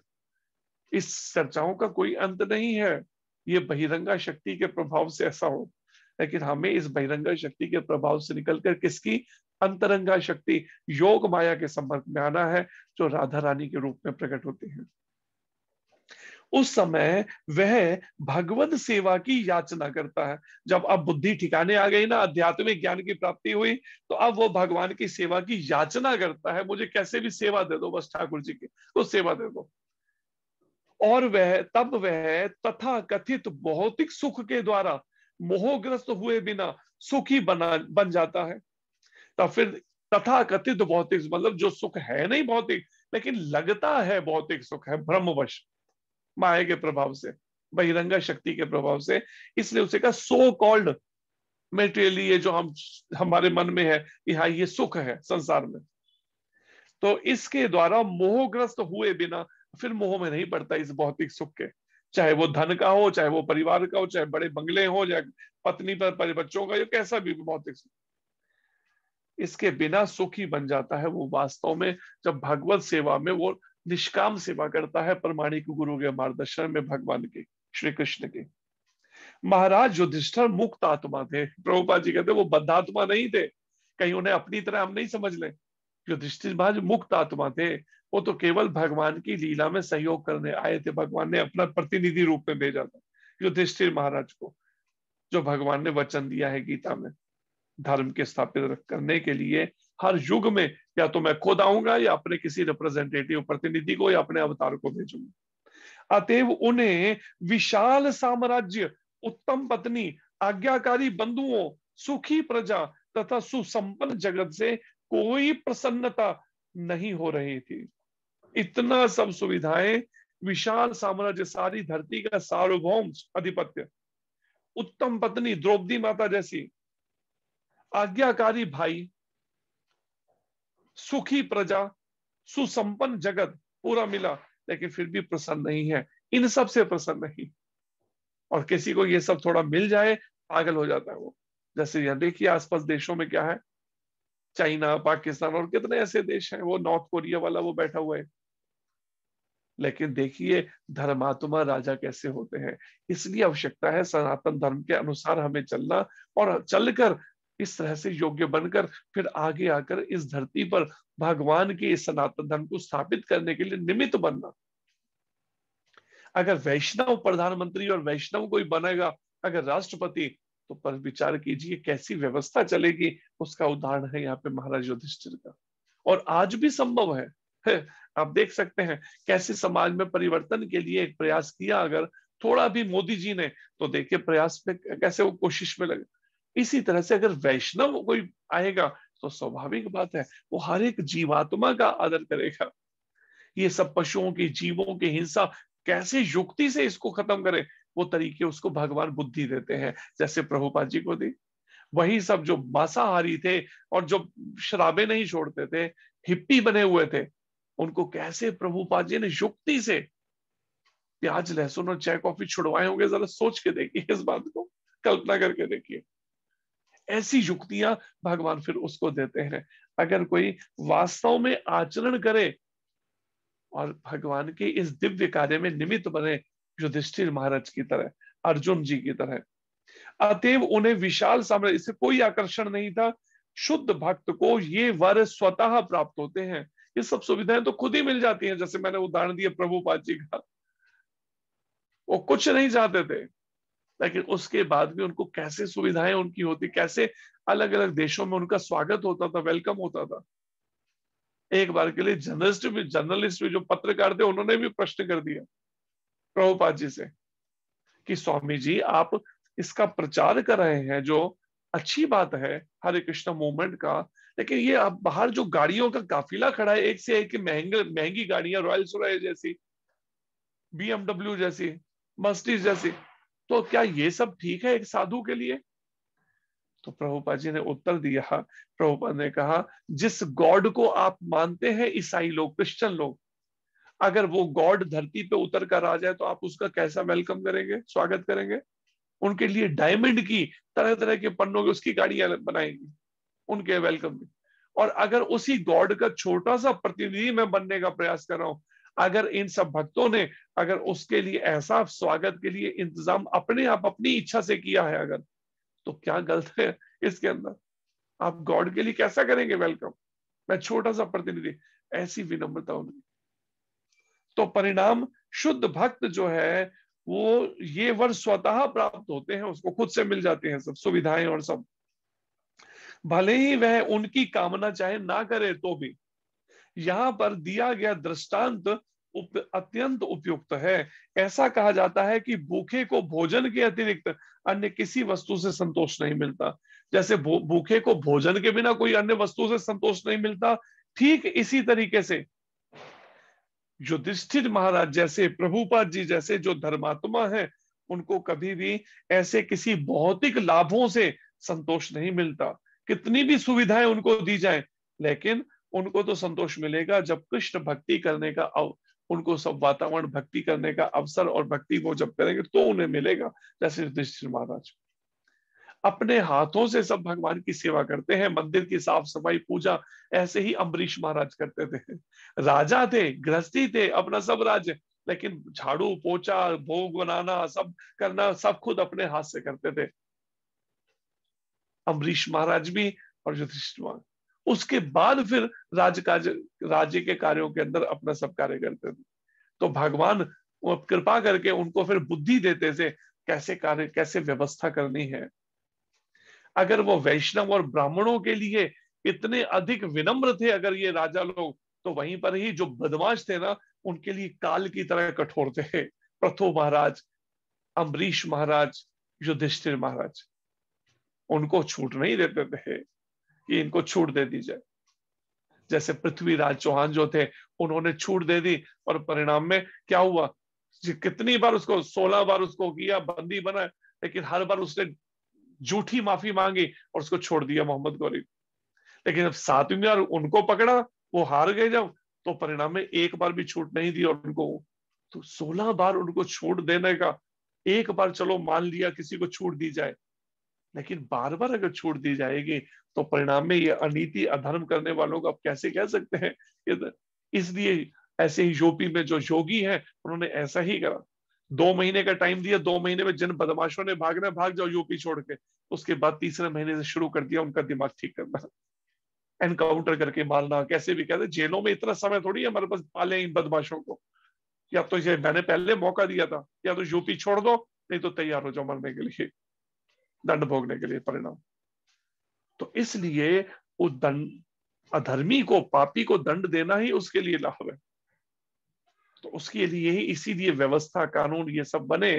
इस चर्चाओं का कोई अंत नहीं है। ये बहिरंगा शक्ति के प्रभाव से ऐसा हो, लेकिन हमें इस बहिरंगा शक्ति के प्रभाव से निकलकर किसकी, अंतरंगा शक्ति योग माया के संपर्क में आना है, जो राधा रानी के रूप में प्रकट होती है। उस समय वह भगवत सेवा की याचना करता है। जब अब बुद्धि ठिकाने आ गई ना, आध्यात्मिक ज्ञान की प्राप्ति हुई, तो अब वो भगवान की सेवा की याचना करता है, मुझे कैसे भी सेवा दे दो, बस ठाकुर जी की तो सेवा दे दो। और वह तथा कथित भौतिक सुख के द्वारा मोहग्रस्त हुए बिना सुखी बन जाता है। तब फिर तथा कथित भौतिक मतलब जो सुख है नहीं भौतिक, लेकिन लगता है भौतिक सुख है, ब्रह्मवश माया के प्रभाव से, बहिरंगा शक्ति के प्रभाव से। इसलिए उसे कहा सो कॉल्ड मेटेरियली, ये जो हमारे मन में है कि हाँ ये सुख है संसार में, तो इसके द्वारा मोहग्रस्त हुए बिना फिर मोह में नहीं पड़ता इस भौतिक सुख के, चाहे वो धन का हो, चाहे वो परिवार का हो, चाहे बड़े बंगले हो, चाहे पत्नी पर बच्चों का, या कैसा भी भौतिक सुख, इसके बिना सुखी बन जाता है वो वास्तव में जब भगवत सेवा में वो निष्काम सेवा करता है प्रमाणिक गुरु के मार्गदर्शन में, भगवान की, श्री कृष्ण की। महाराज युधिष्ठिर मुक्त आत्मा थे। प्रभुपाद जी कहते वो बद्धात्मा नहीं थे, कहीं उन्हें अपनी तरह हम नहीं समझ लें। युधिष्ठिर महाराज मुक्त आत्मा थे, वो तो केवल भगवान की लीला में सहयोग करने आए थे। भगवान ने अपना प्रतिनिधि रूप में भेजा था युधिष्ठिर महाराज को, जो भगवान ने वचन दिया है गीता में, धर्म के स्थापित करने के लिए हर युग में या तो मैं खुद आऊंगा या अपने किसी रिप्रेजेंटेटिव प्रतिनिधि को या अपने अवतार को भेजूंगा। अतएव उन्हें विशाल साम्राज्य, उत्तम पत्नी, आज्ञाकारी बंधुओं, सुखी प्रजा तथा सुसंपन्न जगत से कोई प्रसन्नता नहीं हो रही थी। इतना सब सुविधाएं, विशाल साम्राज्य, सारी धरती का सार्वभौम अधिपत्य, उत्तम पत्नी द्रौपदी माता जैसी, आज्ञाकारी भाई, सुखी प्रजा, सुसंपन्न जगत पूरा मिला, लेकिन फिर भी प्रसन्न नहीं है, इन सब से प्रसन्न नहीं। और किसी को ये सब थोड़ा मिल जाए पागल हो जाता है वो। जैसे यहां देखिए आसपास देशों में क्या है, चाइना, पाकिस्तान और कितने ऐसे देश हैं, वो नॉर्थ कोरिया वाला वो बैठा हुआ है। लेकिन देखिए धर्मात्मा राजा कैसे होते हैं। इसलिए आवश्यकता है सनातन धर्म के अनुसार हमें चलना, और चलकर इस तरह से योग्य बनकर फिर आगे आकर इस धरती पर भगवान के इस सनातन धर्म को स्थापित करने के लिए निमित्त बनना। अगर वैष्णव प्रधानमंत्री और वैष्णव कोई बनेगा अगर राष्ट्रपति, तो पर विचार कीजिए कैसी व्यवस्था चलेगी, उसका उदाहरण है यहाँ पे महाराज युधिष्ठिर का। और आज भी संभव है। आप देख सकते हैं कैसे समाज में परिवर्तन के लिए एक प्रयास किया अगर थोड़ा भी मोदी जी ने, तो देखिए प्रयास में कैसे वो कोशिश में लगे। इसी तरह से अगर वैष्णव कोई आएगा तो स्वाभाविक बात है वो हर एक जीवात्मा का आदर करेगा। ये सब पशुओं की, जीवों की हिंसा कैसे युक्ति से इसको खत्म करे, वो तरीके उसको भगवान बुद्धि देते हैं, जैसे प्रभुपाद जी को दी। वही सब जो मांसाहारी थे और जो शराबे नहीं छोड़ते थे, हिप्पी बने हुए थे, उनको कैसे प्रभुपाद जी ने युक्ति से प्याज, लहसुन और चाय कॉफी छुड़वाए होंगे। जरा सोच के देखिए इस बात को, कल्पना करके देखिए। ऐसी युक्तियां भगवान फिर उसको देते हैं। अगर कोई वास्तव में आचरण करे और भगवान के इस दिव्य कार्य में निमित्त बने, युधिष्ठिर महाराज की तरह, अर्जुन जी की तरह, अतएव उन्हें विशाल साम्राज्य, इससे कोई आकर्षण नहीं था। शुद्ध भक्त को ये वर स्वतः प्राप्त होते हैं। ये सब सुविधाएं तो खुद ही मिल जाती हैं। जैसे मैंने उदाहरण दिया प्रभुपाद जी का, वो कुछ नहीं चाहते थे, लेकिन उसके बाद भी उनको कैसे सुविधाएं उनकी होती, कैसे अलग अलग देशों में उनका स्वागत होता था, वेलकम होता था। एक बार के लिए जर्नलिस्ट भी जो पत्रकार थे, उन्होंने भी प्रश्न कर दिया प्रभुपाद जी से कि स्वामी जी आप इसका प्रचार कर रहे हैं, जो अच्छी बात है हरे कृष्ण मूवमेंट का, लेकिन ये आप बाहर जो गाड़ियों का काफिला खड़ा है, एक से एक महंगी गाड़ियां, रॉयल्स रॉयल जैसी, BMW जैसी, मर्सिडीज जैसी, तो क्या ये सब ठीक है एक साधु के लिए? तो प्रभुपाद जी ने उत्तर दिया। प्रभुपाद ने कहा, जिस गॉड को आप मानते हैं ईसाई लोग, क्रिश्चियन लोग, अगर वो गॉड धरती पे उतर कर आ जाए तो आप उसका कैसा वेलकम करेंगे, स्वागत करेंगे? उनके लिए डायमंड की तरह तरह के पन्नों की उसकी गाड़ियां बनाएंगी उनके वेलकम में। और अगर उसी गॉड का छोटा सा प्रतिनिधि मैं बनने का प्रयास कर रहा हूं, अगर इन सब भक्तों ने अगर उसके लिए ऐसा स्वागत के लिए इंतजाम अपने आप अपनी इच्छा से किया है, अगर, तो क्या गलत है इसके अंदर? आप गॉड के लिए कैसा करेंगे वेलकम, मैं छोटा सा प्रतिनिधि? ऐसी विनम्रता उनकी। तो परिणाम, शुद्ध भक्त जो है वो ये वर स्वतः प्राप्त होते हैं, उसको खुद से मिल जाते हैं सब सुविधाएं और सब, भले ही वह उनकी कामना चाहे ना करे तो भी। यहां पर दिया गया दृष्टांत अत्यंत उपयुक्त है। ऐसा कहा जाता है कि भूखे को भोजन के अतिरिक्त अन्य किसी वस्तु से संतोष नहीं मिलता। जैसे भूखे को भोजन के बिना कोई अन्य वस्तु से संतोष नहीं मिलता, ठीक इसी तरीके से युधिष्ठिर महाराज जैसे, प्रभुपाद जी जैसे जो धर्मात्मा है, उनको कभी भी ऐसे किसी भौतिक लाभों से संतोष नहीं मिलता। कितनी भी सुविधाएं उनको दी जाए, लेकिन उनको तो संतोष मिलेगा जब कृष्ण भक्ति करने का उनको सब वातावरण भक्ति करने का अवसर और भक्ति वो जब करेंगे तो उन्हें मिलेगा। जैसे युधिष्ठिर महाराज अपने हाथों से सब भगवान की सेवा करते हैं, मंदिर की साफ सफाई, पूजा, ऐसे ही अम्बरीश महाराज करते थे। राजा थे, गृहस्थी थे, अपना सब राज्य, लेकिन झाड़ू पोछा, भोग बनाना, सब करना सब खुद अपने हाथ से करते थे, अम्बरीश महाराज भी और युधिष्ठिर महाराज। उसके बाद फिर राज्य के कार्यों के अंदर अपना सब कार्य करते थे। तो भगवान कृपा करके उनको फिर बुद्धि देते थे कैसे कार्य, कैसे व्यवस्था करनी है। अगर वो वैष्णव और ब्राह्मणों के लिए इतने अधिक विनम्र थे अगर ये राजा लोग, तो वहीं पर ही जो बदमाश थे ना, उनके लिए काल की तरह कठोर थे। प्रथु महाराज, अम्बरीश महाराज, युधिष्ठिर महाराज, उनको छूट नहीं देते थे कि इनको छूट दे दी जाए। जैसे पृथ्वीराज चौहान जो थे, उन्होंने छूट दे दी और परिणाम में क्या हुआ, कितनी बार उसको 16 बार उसको किया, बंदी बना, लेकिन हर बार उसने झूठी माफी मांगी और उसको छोड़ दिया मोहम्मद गौरी। लेकिन जब 7वीं बार उनको पकड़ा, वो हार गए जब, तो परिणाम में एक बार भी छूट नहीं दी और उनको, तो 16 बार उनको छूट देने का, एक बार चलो मान लिया किसी को छूट दी जाए, लेकिन बार बार अगर छूट दी जाएगी तो परिणाम में ये अनीति, अधर्म करने वालों को आप कैसे कह सकते हैं। इसलिए ऐसे ही यूपी में जो योगी है, उन्होंने ऐसा ही करा। 2 महीने का टाइम दिया, 2 महीने में जिन बदमाशों ने भागना भाग जाओ यूपी छोड़ के। उसके बाद तीसरे महीने से शुरू कर दिया उनका दिमाग ठीक करना, एनकाउंटर करके मारना, कैसे भी कहते। जेलों में इतना समय थोड़ी है हमारे पास पाले इन बदमाशों को। या तो ये मैंने पहले मौका दिया था, या तो यूपी छोड़ दो, नहीं तो तैयार हो जाओ मरने के लिए। दंड भोगने के लिए, परिणाम। तो इसलिए उस दंड, अधर्मी को, पापी को दंड देना ही उसके लिए लाभ है। तो उसके लिए ही इसीलिए व्यवस्था, कानून ये सब बने।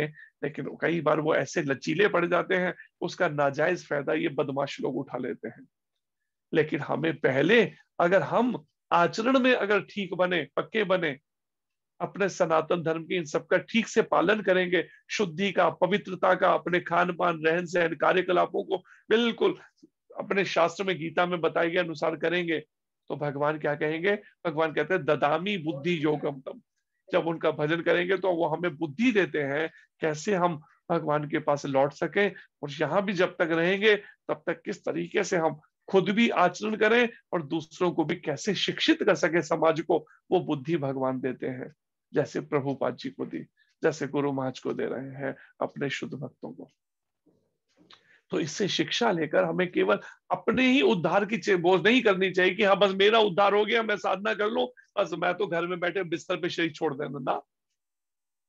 लेकिन कई बार वो ऐसे लचीले पड़ जाते हैं, उसका नाजायज फायदा ये बदमाश लोग उठा लेते हैं। लेकिन हमें पहले, अगर हम आचरण में अगर ठीक बने, पक्के बने, अपने सनातन धर्म के इन सबका ठीक से पालन करेंगे, शुद्धि का, पवित्रता का, अपने खान पान, रहन सहन, कार्यकलापों को बिल्कुल अपने शास्त्र में, गीता में बताए गए अनुसार करेंगे, तो भगवान क्या कहेंगे? भगवान कहते हैं ददामी बुद्धि योगम तम। जब उनका भजन करेंगे तो वो हमें बुद्धि देते हैं कैसे हम भगवान के पास लौट सके। और यहाँ भी जब तक रहेंगे तब तक किस तरीके से हम खुद भी आचरण करें और दूसरों को भी कैसे शिक्षित कर सके, समाज को, वो बुद्धि भगवान देते हैं। जैसे प्रभुपाद जी को दी, जैसे गुरु महाराज को दे रहे हैं अपने शुद्ध भक्तों को। तो इससे शिक्षा लेकर हमें केवल अपने ही उद्धार की बोझ नहीं करनी चाहिए कि हाँ बस मेरा उद्धार हो गया, मैं साधना कर लूं, बस मैं तो घर में बैठे बिस्तर पे शरीर छोड़ देना ना।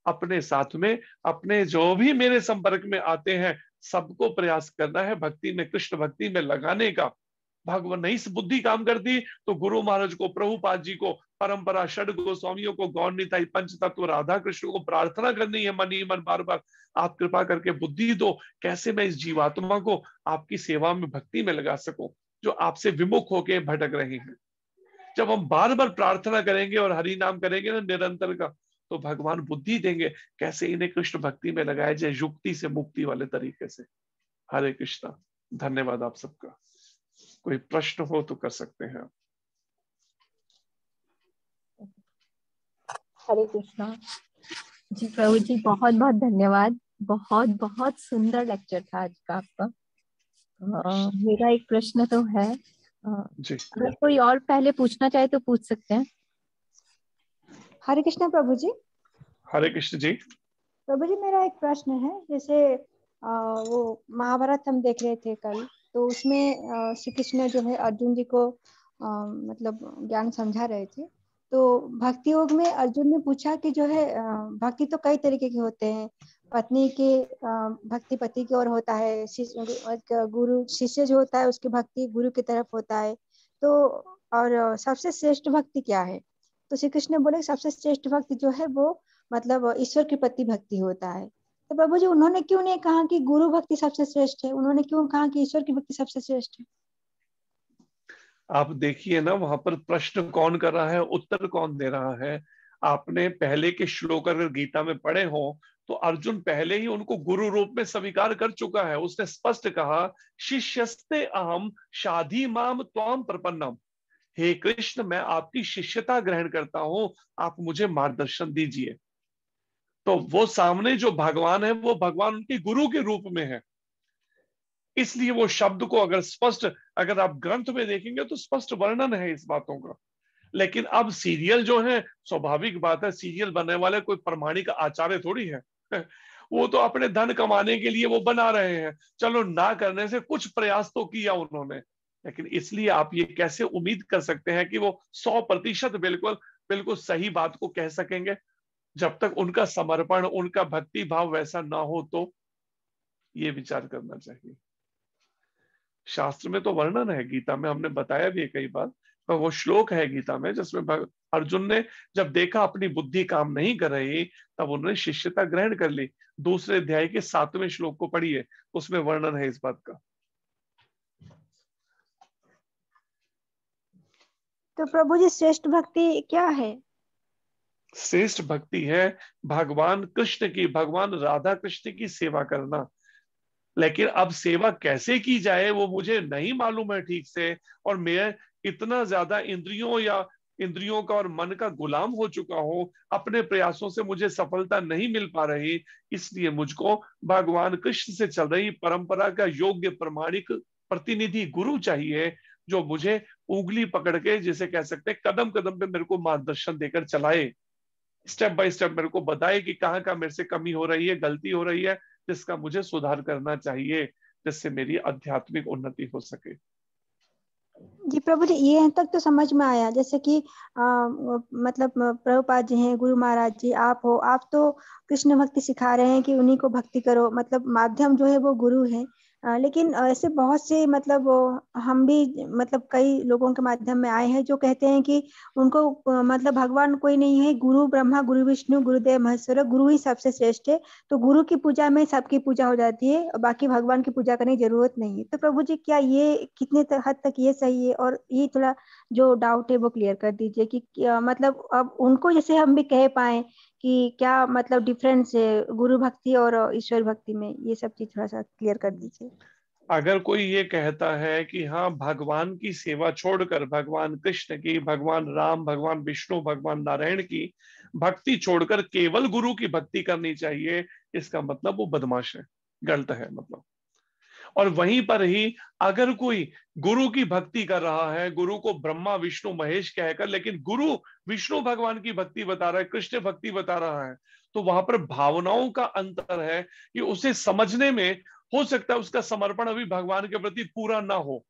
अपने साथ में, अपने जो भी मेरे संपर्क में आते हैं, सबको प्रयास करना है भक्ति में, कृष्ण भक्ति में लगाने का। भगवान नहीं बुद्धि काम करती तो गुरु महाराज को, प्रभुपाद जी को, परंपरा, षड गोस्वामियों को, गौर निताई, पंच तत्व, राधा कृष्ण को प्रार्थना करनी है मन ही मन, बार बार, आप कृपा करके बुद्धि दो, कैसे मैं इस जीवात्मा को आपकी सेवा में, भक्ति में लगा सकूं, जो आपसे विमुख होके भटक रहे हैं। जब हम बार बार प्रार्थना करेंगे और हरि नाम करेंगे ना निरंतर का, तो भगवान बुद्धि देंगे कैसे इन्हें कृष्ण भक्ति में लगाया जाए, युक्ति से, मुक्ति वाले तरीके से। हरे कृष्णा। धन्यवाद आप सबका। कोई प्रश्न हो तो कर सकते हैं। हरे कृष्णा जी। प्रभु जी बहुत बहुत धन्यवाद, बहुत बहुत सुंदर लेक्चर था आज का आपका। मेरा एक प्रश्न तो है, जी। अगर कोई और पहले पूछना चाहे तो पूछ सकते हैं। हरे कृष्णा प्रभु जी। हरे कृष्ण जी। प्रभु जी मेरा एक प्रश्न है, जैसे वो महाभारत हम देख रहे थे कल, तो उसमें श्री कृष्ण जो है अर्जुन जी को मतलब ज्ञान समझा रहे थे। तो भक्ति योग में अर्जुन ने पूछा कि जो है भक्ति तो कई तरीके के होते हैं, पत्नी के भक्ति पति की ओर होता है, गुरु शिष्य जो होता है उसकी भक्ति गुरु की तरफ होता है, तो और सबसे श्रेष्ठ भक्ति क्या है? तो श्री कृष्ण ने बोले सबसे श्रेष्ठ भक्ति जो है वो मतलब ईश्वर के प्रति भक्ति होता है। तो प्रभु जी उन्होंने क्यों नहीं कहा कि गुरु भक्ति सबसे श्रेष्ठ है, उन्होंने क्यों कहा कि ईश्वर की भक्ति सबसे श्रेष्ठ है? आप देखिए ना, वहां पर प्रश्न कौन कर रहा है, उत्तर कौन दे रहा है। आपने पहले के श्लोक अगर गीता में पढ़े हो तो अर्जुन पहले ही उनको गुरु रूप में स्वीकार कर चुका है। उसने स्पष्ट कहा, शिष्यस्ते अहम शाधि माम त्वाम प्रपन्नम। हे कृष्ण, मैं आपकी शिष्यता ग्रहण करता हूं, आप मुझे मार्गदर्शन दीजिए। तो वो सामने जो भगवान है वो भगवान उनके गुरु के रूप में है। इसलिए वो शब्द को अगर स्पष्ट, अगर आप ग्रंथ में देखेंगे तो स्पष्ट वर्णन है इस बातों का। लेकिन अब सीरियल जो है, स्वाभाविक बात है, सीरियल बनने वाले कोई प्रमाणिक आचार्य थोड़ी है वो तो अपने धन कमाने के लिए वो बना रहे हैं। चलो ना करने से कुछ प्रयास तो किया उन्होंने, लेकिन इसलिए आप ये कैसे उम्मीद कर सकते हैं कि वो 100% बिल्कुल बिल्कुल सही बात को कह सकेंगे? जब तक उनका समर्पण, उनका भक्ति भाव वैसा ना हो तो ये विचार करना चाहिए। शास्त्र में तो वर्णन है, गीता में हमने बताया भी है कई बार, पर वो श्लोक है गीता में जिसमें अर्जुन ने जब देखा अपनी बुद्धि काम नहीं कर रही, तब उन्होंने शिष्यता ग्रहण कर ली। दूसरे अध्याय के 7वें श्लोक को पढ़िए, उसमें वर्णन है इस बात का। तो प्रभु जी श्रेष्ठ भक्ति क्या है? श्रेष्ठ भक्ति है भगवान कृष्ण की, भगवान राधा कृष्ण की सेवा करना। लेकिन अब सेवा कैसे की जाए वो मुझे नहीं मालूम है ठीक से, और मैं इतना ज्यादा इंद्रियों का और मन का गुलाम हो चुका हूं, अपने प्रयासों से मुझे सफलता नहीं मिल पा रही। इसलिए मुझको भगवान कृष्ण से चल रही परंपरा का योग्य प्रमाणिक प्रतिनिधि गुरु चाहिए, जो मुझे उंगली पकड़ के, जिसे कह सकते हैं कदम कदम पे मेरे को मार्गदर्शन देकर चलाए, स्टेप बाय स्टेप मेरे को बताए कि कहाँ का मेरे से कमी हो रही है, गलती हो रही है, जिसका मुझे सुधार करना चाहिए, जिससे मेरी आध्यात्मिक उन्नति हो सके। जी प्रभु जी, ये तक तो समझ में आया, जैसे कि मतलब प्रभुपाद जी हैं, गुरु महाराज जी आप हो, आप तो कृष्ण भक्ति सिखा रहे हैं कि उन्हीं को भक्ति करो, मतलब माध्यम जो है वो गुरु है। लेकिन ऐसे बहुत से मतलब हम भी मतलब कई लोगों के माध्यम में आए हैं जो कहते हैं कि उनको मतलब भगवान कोई नहीं है, गुरु ब्रह्मा गुरु विष्णु गुरुदेव महेश्वर, गुरु ही सबसे श्रेष्ठ है। तो गुरु की पूजा में सबकी पूजा हो जाती है और बाकी भगवान की पूजा करने की जरूरत नहीं है। तो प्रभु जी क्या ये कितने हद तक ये सही है? और ये थोड़ा जो डाउट है वो क्लियर कर दीजिए कि मतलब अब उनको जैसे हम भी कह पाए कि क्या मतलब डिफरेंस है गुरु भक्ति और ईश्वर भक्ति में, ये सब चीज थोड़ा सा क्लियर कर दीजिए। अगर कोई ये कहता है कि हाँ भगवान की सेवा छोड़कर, भगवान कृष्ण की, भगवान राम, भगवान विष्णु, भगवान नारायण की भक्ति छोड़कर केवल गुरु की भक्ति करनी चाहिए, इसका मतलब वो बदमाश है, गलत है मतलब। और वहीं पर ही अगर कोई गुरु की भक्ति कर रहा है, गुरु को ब्रह्मा विष्णु महेश कहकर, लेकिन गुरु विष्णु भगवान की भक्ति बता रहा है, कृष्ण भक्ति बता रहा है, तो वहां पर भावनाओं का अंतर है कि उसे समझने में हो सकता है उसका समर्पण अभी भगवान के प्रति पूरा ना हो।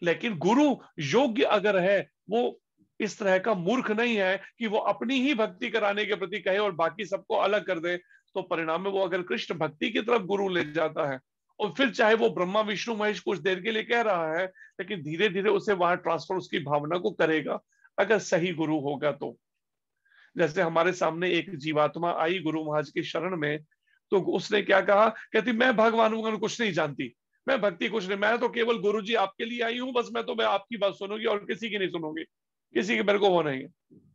लेकिन गुरु योग्य अगर है, वो इस तरह का मूर्ख नहीं है कि वो अपनी ही भक्ति कराने के प्रति कहे और बाकी सबको अलग कर दे। तो परिणाम में वो अगर कृष्ण भक्ति की तरफ गुरु ले जाता है और फिर चाहे वो ब्रह्मा विष्णु महेश कुछ देर के लिए कह रहा है, लेकिन धीरे धीरे उसे वहां ट्रांसफर उसकी भावना को करेगा अगर सही गुरु होगा तो। जैसे हमारे सामने एक जीवात्मा आई गुरु महाराज की शरण में, तो उसने क्या कहा, कहती मैं भगवान कुछ नहीं जानती, मैं भक्ति कुछ नहीं, मैं तो केवल गुरु जी आपके लिए आई हूं, बस मैं आपकी बात सुनूंगी और किसी की नहीं सुनूंगी, किसी की मेरे को वो नहीं है,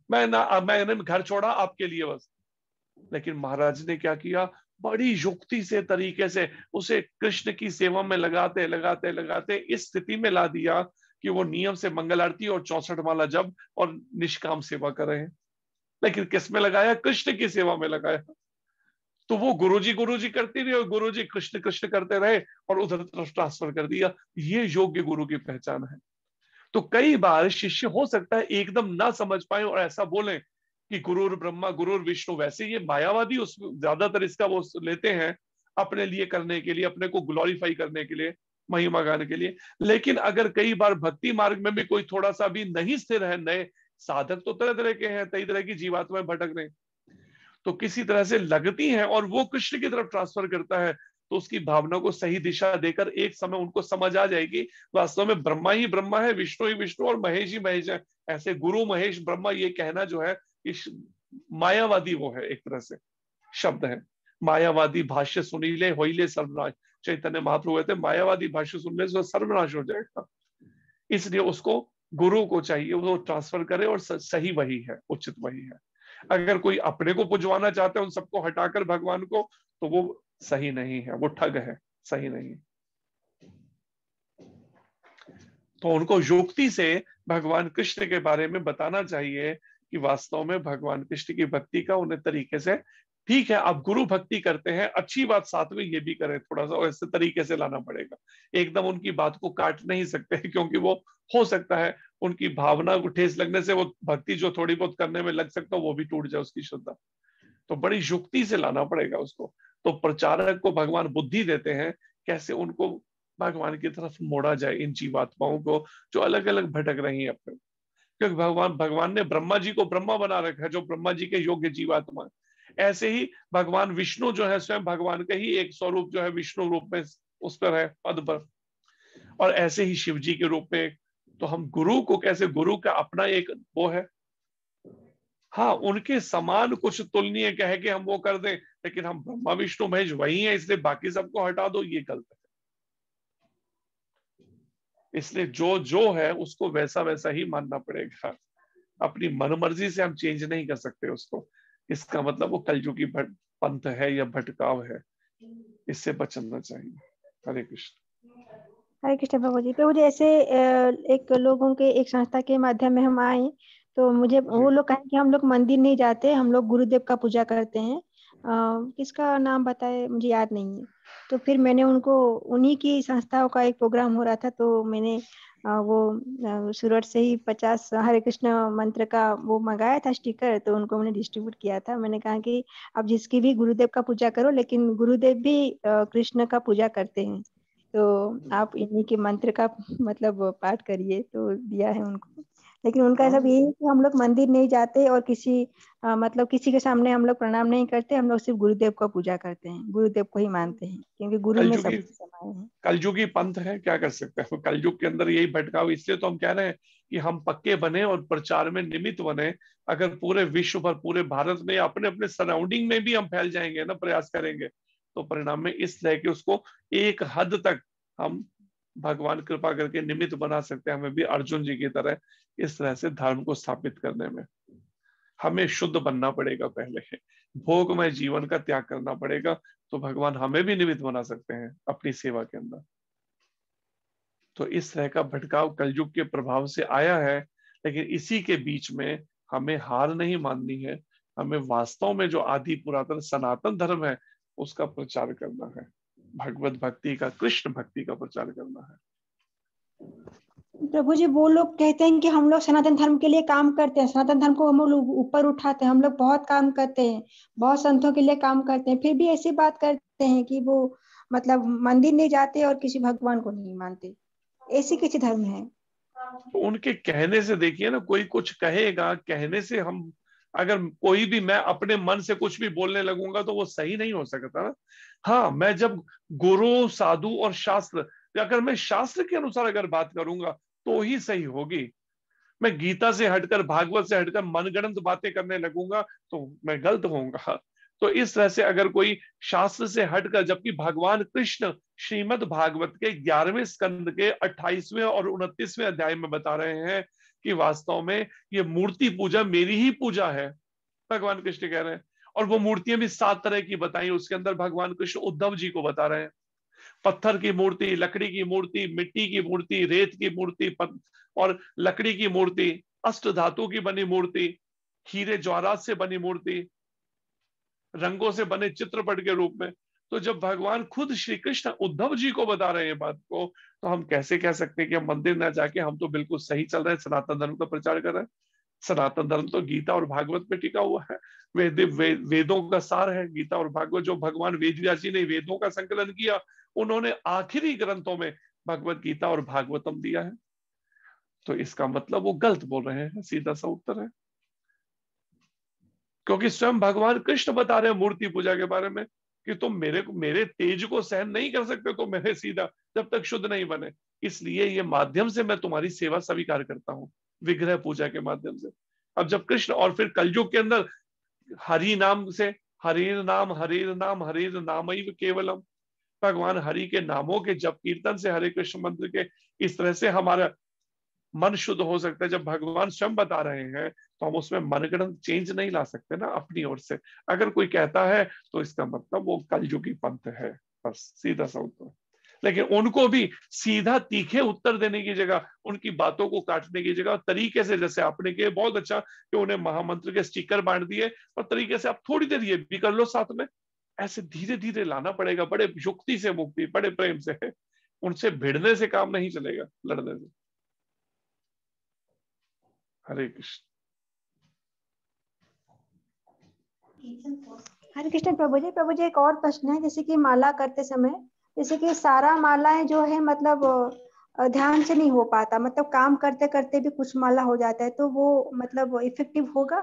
मैंने घर छोड़ा आपके लिए बस। लेकिन महाराज ने क्या किया, बड़ी युक्ति से तरीके से उसे कृष्ण की सेवा में लगाते लगाते लगाते इस स्थिति में ला दिया कि वो नियम से मंगल आरती और 64 माला जप और निष्काम सेवा कर रहे हैं। लेकिन किस में लगाया, कृष्ण की सेवा में लगाया। तो वो गुरुजी करती रही और गुरुजी कृष्ण कृष्ण करते रहे और उधर तरफ ट्रांसफर कर दिया। ये योग्य गुरु की पहचान है। तो कई बार शिष्य हो सकता है एकदम ना समझ पाए और ऐसा बोले कि गुरुर ब्रह्मा गुरुर विष्णु। वैसे ये मायावादी उस ज्यादातर इसका वो लेते हैं अपने लिए करने के लिए, अपने को ग्लोरीफाई करने के लिए, महिमा गाने के लिए। लेकिन अगर कई बार भक्ति मार्ग में भी कोई थोड़ा सा भी नहीं स्थिर है, नए साधक तो तरह तरह के हैं, कई तरह की जीवात्माएं भटक रहे, तो किसी तरह से लगती हैं और वो कृष्ण की तरफ ट्रांसफर करता है, तो उसकी भावना को सही दिशा देकर एक समय उनको समझ आ जाएगी वास्तव में ब्रह्मा ही ब्रह्मा है, विष्णु ही विष्णु और महेश ही महेश है। ऐसे गुरु महेश ब्रह्मा ये कहना जो है इस मायावादी वो है, एक तरह से शब्द है। मायावादी भाष्य सुनीले होइले सर्वनाश, चैतन्य महाप्रभु कहते मायावादी भाष्य सुनने से सर्वनाश हो जाएगा। इसलिए उसको गुरु को चाहिए वो ट्रांसफर करे और सही वही है, उचित वही है। अगर कोई अपने को पुजवाना चाहता है उन सबको हटाकर भगवान को, तो वो सही नहीं है, वो ठग है, सही नहीं। तो उनको युक्ति से भगवान कृष्ण के बारे में बताना चाहिए कि वास्तव में भगवान कृष्ण की भक्ति का उन्हें तरीके से, ठीक है आप गुरु भक्ति करते हैं अच्छी बात, साथ में ये भी करें थोड़ा सा, ऐसे तरीके से लाना पड़ेगा। एकदम उनकी बात को काट नहीं सकते क्योंकि वो हो सकता है उनकी भावना को ठेस लगने से वो भक्ति जो थोड़ी बहुत करने में लग सकता है वो भी टूट जाए उसकी श्रद्धा। तो बड़ी युक्ति से लाना पड़ेगा उसको। तो प्रचारक को भगवान बुद्धि देते हैं कैसे उनको भगवान की तरफ मोड़ा जाए, इन जीवात्माओं को जो अलग अलग भटक रही है अपने। क्योंकि भगवान ने ब्रह्मा जी को ब्रह्मा बना रखा है जो ब्रह्मा जी के योग्य जीवात्मा है। ऐसे ही भगवान विष्णु जो है स्वयं भगवान का ही एक स्वरूप जो है विष्णु रूप में उस पर है पद पर, और ऐसे ही शिव जी के रूप में। तो हम गुरु को कैसे, गुरु का अपना एक वो है, हाँ उनके समान कुछ तुलनीय कह के हम वो कर दें, लेकिन हम ब्रह्मा विष्णु महेश वही है इसलिए बाकी सबको हटा दो, ये गलत है। इसलिए जो जो है उसको वैसा वैसा ही मानना पड़ेगा, अपनी मनमर्जी से हम चेंज नहीं कर सकते उसको। इसका मतलब वो कलयुगी पंथ है या भटकाव है, इससे बचना चाहिए। हरे कृष्ण प्रभु जी। प्रभु जी ऐसे एक लोगों के एक संस्था के माध्यम में हम आए, तो मुझे वो लोग कहें कि हम लोग मंदिर नहीं जाते, हम लोग गुरुदेव का पूजा करते हैं। किसका नाम बताए मुझे याद नहीं है। तो फिर मैंने उनको, उन्हीं की संस्थाओं का एक प्रोग्राम हो रहा था, तो मैंने वो सूरत से ही 50 हरे कृष्ण मंत्र का वो मंगाया था स्टिकर, तो उनको मैंने डिस्ट्रीब्यूट किया था। मैंने कहा कि आप जिसकी भी गुरुदेव का पूजा करो, लेकिन गुरुदेव भी कृष्ण का पूजा करते हैं, तो आप इन्हीं के मंत्र का मतलब पाठ करिए, तो दिया है उनको। लेकिन उनका सब यही है कि हम लोग मंदिर नहीं जाते और किसी मतलब किसी के सामने हम लोग प्रणाम नहीं करते, हम लोग सिर्फ गुरुदेव का पूजा करते हैं, गुरुदेव को ही मानते हैं, क्योंकि गुरु में सब कलयुगी कुछ समाये हैं। कलयुगी पंथ है, क्या कर सकते हैं। कलयुग के अंदर यही भटकाव, इसलिए तो हम कह रहे हैं कि हम पक्के बने और प्रचार में निमित्त बने। अगर पूरे विश्व भर, पूरे भारत में, अपने अपने सराउंडिंग में भी हम फैल जाएंगे ना, प्रयास करेंगे, तो परिणाम में इस तरह के उसको एक हद तक हम भगवान कृपा करके निमित्त बना सकते हैं। हमें भी अर्जुन जी की तरह इस तरह से धर्म को स्थापित करने में हमें शुद्ध बनना पड़ेगा। पहले भोगमय जीवन का त्याग करना पड़ेगा, तो भगवान हमें भी निमित्त बना सकते हैं अपनी सेवा के अंदर। तो इस तरह का भटकाव कलयुग के प्रभाव से आया है, लेकिन इसी के बीच में हमें हार नहीं माननी है। हमें वास्तव में जो आदि पुरातन सनातन धर्म है उसका प्रचार करना है, भगवत भक्ति का, कृष्ण भक्ति का प्रचार करना है। प्रभु जी, वो लोग कहते हैं कि हम लोग सनातन धर्म के लिए काम करते हैं, सनातन धर्म को हम लोग ऊपर उठाते हैं, हम लोग बहुत काम करते हैं, बहुत संतों के लिए काम करते हैं, फिर भी ऐसी बात करते हैं कि वो मतलब मंदिर नहीं जाते और किसी भगवान को नहीं मानते। ऐसी किसी धर्म है? तो उनके कहने से देखिए ना, कोई कुछ कहेगा, कहने से हम, अगर कोई भी, मैं अपने मन से कुछ भी बोलने लगूंगा तो वो सही नहीं हो सकता ना। हाँ, मैं जब गुरु, साधु और शास्त्र, अगर मैं शास्त्र के अनुसार अगर बात करूंगा तो ही सही होगी। मैं गीता से हटकर, भागवत से हटकर मनगढ़ंत बातें करने लगूंगा तो मैं गलत होऊंगा। तो इस तरह से अगर कोई शास्त्र से हटकर, जबकि भगवान कृष्ण श्रीमद् भागवत के 11वें स्कंद के 28वें और 29वें अध्याय में बता रहे हैं कि वास्तव में ये मूर्ति पूजा मेरी ही पूजा है, भगवान कृष्ण कह रहे हैं। और वो मूर्तियां भी 7 तरह की बताई, उसके अंदर भगवान कृष्ण उद्धव जी को बता रहे हैं। पत्थर की मूर्ति, लकड़ी की मूर्ति, मिट्टी की मूर्ति, रेत की मूर्ति और लकड़ी की मूर्ति, अष्ट धातु की बनी मूर्ति, हीरे जवाहरात से बनी मूर्ति, रंगों से बने चित्रपट के रूप में। तो जब भगवान खुद श्री कृष्ण उद्धव जी को बता रहे हैं बात को, तो हम कैसे कह सकते हैं कि हम मंदिर ना जाके हम तो बिल्कुल सही चल रहे हैं, सनातन धर्म का प्रचार कर रहे हैं। सनातन धर्म तो गीता और भागवत पे टिका हुआ है। वेदों का सार है गीता और भागवत। जो भगवान वेदव्यास जी ने वेदों का संकलन किया, उन्होंने आखिरी ग्रंथों में भगवत गीता और भागवतम दिया है। तो इसका मतलब वो गलत बोल रहे हैं, सीधा सा उत्तर है। क्योंकि स्वयं भगवान कृष्ण बता रहे हैं मूर्ति पूजा के बारे में कि तुम मेरे तेज को सहन नहीं कर सकते, तो मेरे सीधा जब तक शुद्ध नहीं बने। इसलिए ये माध्यम से मैं तुम्हारी सेवा स्वीकार करता हूं, विग्रह पूजा के माध्यम से। अब जब कृष्ण, और फिर कलयुग के अंदर हरि नाम से, हरिर नाम हरिर नाम हरिर नामैव केवलम, भगवान हरि के नामों के जप कीर्तन से, हरे कृष्ण मंत्र के, इस तरह से हमारा मन शुद्ध हो सकता है। जब भगवान स्वयं बता रहे हैं तो हम उसमें मनगढ़ंत चेंज नहीं ला सकते ना अपनी ओर से। अगर कोई कहता है तो इसका मतलब वो कलयुगी पंथ है, बस सीधा सा उत्तर। लेकिन उनको भी सीधा तीखे उत्तर देने की जगह, उनकी बातों को काटने की जगह तरीके से, जैसे आपने किया बहुत अच्छा कि उन्हें महामंत्र के स्टिकर बांट दिए, और तरीके से आप थोड़ी देर ये भी कर लो साथ में, ऐसे धीरे धीरे लाना पड़ेगा, बड़े युक्ति से, मुक्ति बड़े प्रेम से। उनसे भिड़ने से काम नहीं चलेगा, लड़ने से। हरे कृष्ण। हरे कृष्ण। प्रभु जी एक और प्रश्न है, जैसे कि माला करते समय, जैसे कि सारा मालाएं जो है मतलब ध्यान से नहीं हो पाता, मतलब काम करते करते भी कुछ माला हो जाता है, तो वो मतलब इफेक्टिव होगा?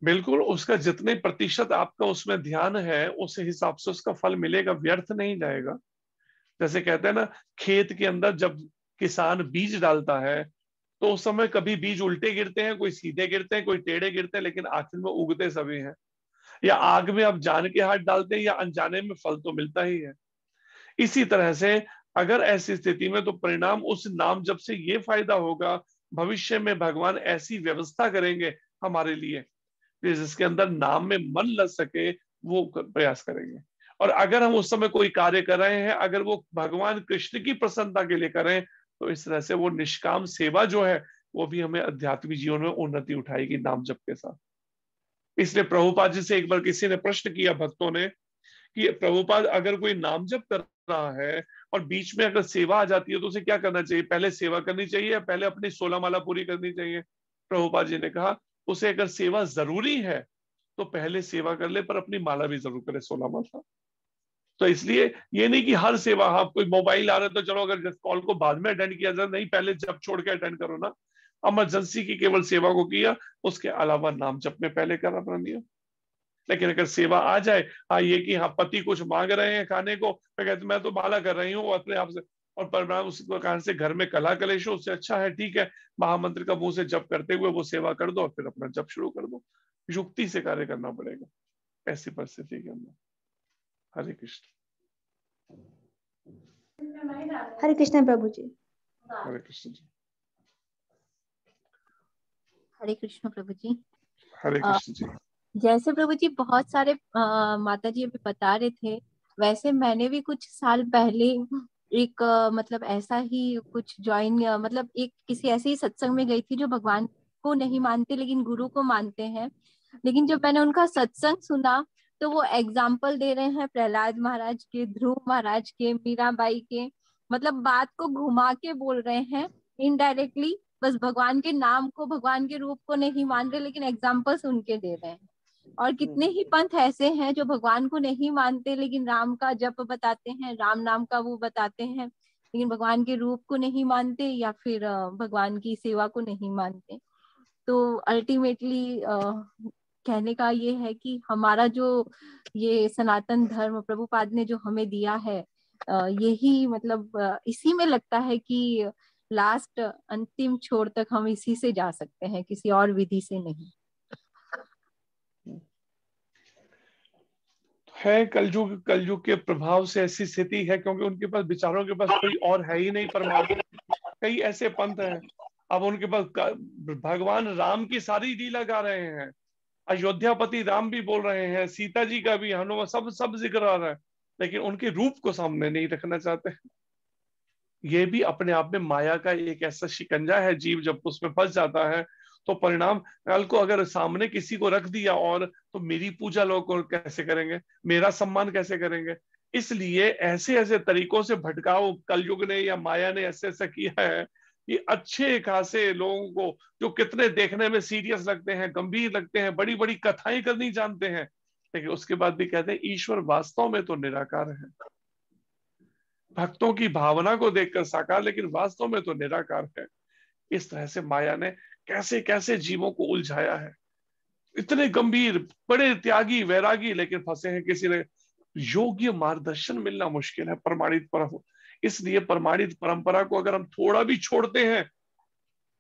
बिल्कुल, उसका जितने प्रतिशत आपका उसमें ध्यान है उस हिसाब से उसका फल मिलेगा, व्यर्थ नहीं जाएगा। जैसे कहते हैं ना, खेत के अंदर जब किसान बीज डालता है तो उस समय कभी बीज उल्टे गिरते हैं, कोई सीधे गिरते हैं, कोई टेढ़े गिरते हैं, लेकिन आखिर में उगते सभी हैं। या आग में आप जान के हाथ डालते हैं या अनजाने में, फल तो मिलता ही है। इसी तरह से अगर ऐसी स्थिति में, तो परिणाम उस नाम जप से ये फायदा होगा, भविष्य में भगवान ऐसी व्यवस्था करेंगे हमारे लिए जिसके अंदर नाम में मन लग सके, वो प्रयास करेंगे। और अगर हम उस समय कोई कार्य कर रहे हैं, अगर वो भगवान कृष्ण की प्रसन्नता के लिए करें, तो इस तरह से वो निष्काम सेवा जो है वो भी हमें आध्यात्मिक जीवन में उन्नति उठाएगी नाम जप के साथ। इसलिए प्रभुपाद जी से एक बार किसी ने प्रश्न किया, भक्तों ने, कि प्रभुपाद अगर कोई नाम जप कर रहा है और बीच में अगर सेवा आ जाती है तो उसे क्या करना चाहिए, पहले सेवा करनी चाहिए या पहले अपनी 16 माला पूरी करनी चाहिए? प्रभुपाद जी ने कहा, उसे अगर सेवा जरूरी है तो पहले सेवा कर ले, पर अपनी माला भी जरूर करे, 16 माला। तो इसलिए ये नहीं कि हर सेवा, आप कोई मोबाइल आ रहा है तो चलो अगर कॉल को बाद में अटेंड किया जाए, नहीं, पहले जब छोड़ के अटेंड करो ना। इमरजेंसी की केवल सेवा को किया, उसके अलावा नाम जप में पहले करा अपना नियम। लेकिन अगर सेवा आ जाए, हाँ ये कि हाँ पति कुछ मांग रहे हैं खाने को, मैं कहती मैं तो माला कर रही हूँ अपने आप से, और परिणाम उसको कारण से घर में कला कलेश हो, उससे अच्छा है ठीक है महामंत्र का मुंह से जप करते हुए वो सेवा कर दो और फिर अपना जप शुरू कर दो। युक्ति से कार्य करना पड़ेगा ऐसी परिस्थिति के अंदर। हरे कृष्ण। हरे कृष्ण प्रभु जी। हरे कृष्ण जी। हरे कृष्ण प्रभु जी। हरे कृष्ण जी। जैसे प्रभु जी बहुत सारे माता जी अभी बता रहे थे, वैसे मैंने भी कुछ साल पहले एक मतलब ऐसा ही कुछ ज्वाइन, मतलब एक किसी ऐसे ही सत्संग में गई थी जो भगवान को नहीं मानते लेकिन गुरु को मानते हैं। लेकिन जब मैंने उनका सत्संग सुना तो वो एग्जाम्पल दे रहे हैं प्रहलाद महाराज के, ध्रुव महाराज के, मीराबाई के, मतलब बात को घुमा के बोल रहे हैं इनडायरेक्टली, बस भगवान के नाम को, भगवान के रूप को नहीं मान रहे लेकिन एग्जाम्पल्स उनके दे रहे हैं। और कितने ही पंथ ऐसे हैं जो भगवान को नहीं मानते लेकिन राम का जप बताते हैं, राम नाम का वो बताते हैं, लेकिन भगवान के रूप को नहीं मानते या फिर भगवान की सेवा को नहीं मानते। तो अल्टीमेटली कहने का ये है कि हमारा जो ये सनातन धर्म प्रभुपाद ने जो हमें दिया है, यही मतलब इसी में लगता है कि लास्ट अंतिम छोर तक हम इसी से जा सकते हैं, किसी और विधि से नहीं। है कलयुग के प्रभाव से ऐसी स्थिति है, क्योंकि उनके पास विचारों के पास कोई और है ही नहीं परमात्मा। कई ऐसे पंथ हैं, अब उनके पास भगवान राम की सारी लीला गा रहे हैं, अयोध्यापति राम भी बोल रहे हैं, सीता जी का भी, हनुमान, सब जिक्र आ रहा है, लेकिन उनके रूप को सामने नहीं रखना चाहते। ये भी अपने आप में माया का एक ऐसा शिकंजा है, जीव जब उसमें फंस जाता है तो परिणाम कल को अगर सामने किसी को रख दिया और, तो मेरी पूजा लोग कैसे करेंगे, मेरा सम्मान कैसे करेंगे। इसलिए ऐसे ऐसे तरीकों से भटकाव कलयुग ने या माया ने ऐसे ऐसा किया है कि अच्छे खासे लोगों को जो कितने देखने में सीरियस लगते हैं, गंभीर लगते हैं, बड़ी बड़ी कथाएं करनी जानते हैं, लेकिन उसके बाद भी कहते हैं ईश्वर वास्तव में तो निराकार है। भक्तों की भावना को देखकर साकार, लेकिन वास्तव में तो निराकार है। इस तरह से माया ने कैसे कैसे जीवों को उलझाया है, इतने गंभीर, बड़े त्यागी वैरागी, लेकिन फंसे हैं किसी ने। योग्य मार्गदर्शन मिलना मुश्किल है प्रमाणित परम, इसलिए प्रमाणित परंपरा को अगर हम थोड़ा भी छोड़ते हैं,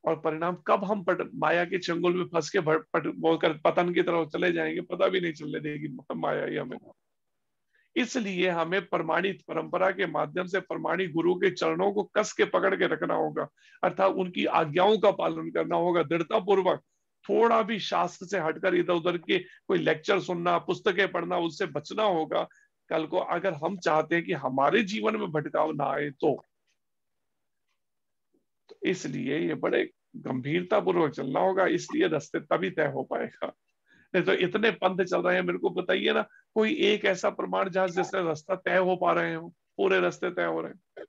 और परिणाम कब हम माया के चंगुल में फंस के बोलकर पतन की तरफ चले जाएंगे पता भी नहीं चलने देगी माया ही हमें। इसलिए हमें प्रमाणित परंपरा के माध्यम से प्रमाणित गुरु के चरणों को कस के पकड़ के रखना होगा, अर्थात उनकी आज्ञाओं का पालन करना होगा दृढ़ता पूर्वक। थोड़ा भी शास्त्र से हटकर इधर उधर के कोई लेक्चर सुनना, पुस्तकें पढ़ना, उससे बचना होगा। कल को अगर हम चाहते हैं कि हमारे जीवन में भटकाव ना आए तो इसलिए ये बड़े गंभीरता पूर्वक चलना होगा, इसलिए रास्ते तभी तय हो पाएगा। नहीं तो इतने पंथ चल रहे हैं, मेरे को बताइए ना कोई एक ऐसा प्रमाण जहां जिससे रास्ता तय हो पा रहे हो, पूरे रास्ते तय हो रहे हैं।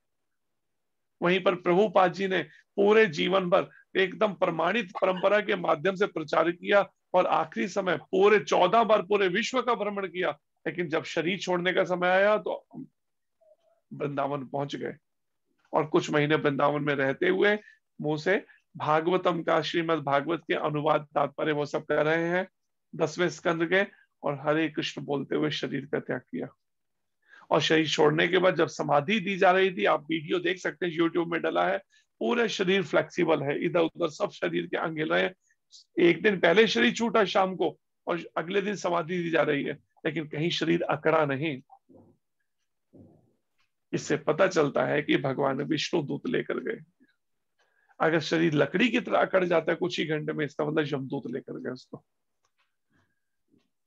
वहीं पर प्रभुपाद जी ने पूरे जीवन भर एकदम प्रमाणित परंपरा के माध्यम से प्रचार किया, और आखिरी समय पूरे 14 बार पूरे विश्व का भ्रमण किया, लेकिन जब शरीर छोड़ने का समय आया तो वृंदावन पहुंच गए, और कुछ महीने वृंदावन में रहते हुए मुंह से भागवतम का, श्रीमद् भागवत के अनुवाद तात्पर्य वो सब कर रहे हैं 10वें स्कंद के, और हरे कृष्ण बोलते हुए शरीर का त्याग किया। और शरीर छोड़ने के बाद जब समाधि दी जा रही थी, आप वीडियो देख सकते हैं, यूट्यूब में डला है, पूरे शरीर फ्लेक्सिबल है, इधर उधर सब शरीर के अंग हिल रहे हैं। एक दिन पहले शरीर छूटा शाम को, और अगले दिन समाधि दी जा रही है, लेकिन कहीं शरीर अकड़ा नहीं। इससे पता चलता है कि भगवान विष्णु दूत लेकर गए। अगर शरीर लकड़ी की तरह अकड़ जाता है कुछ ही घंटे में, इसका मतलब यमदूत लेकर गए उसको।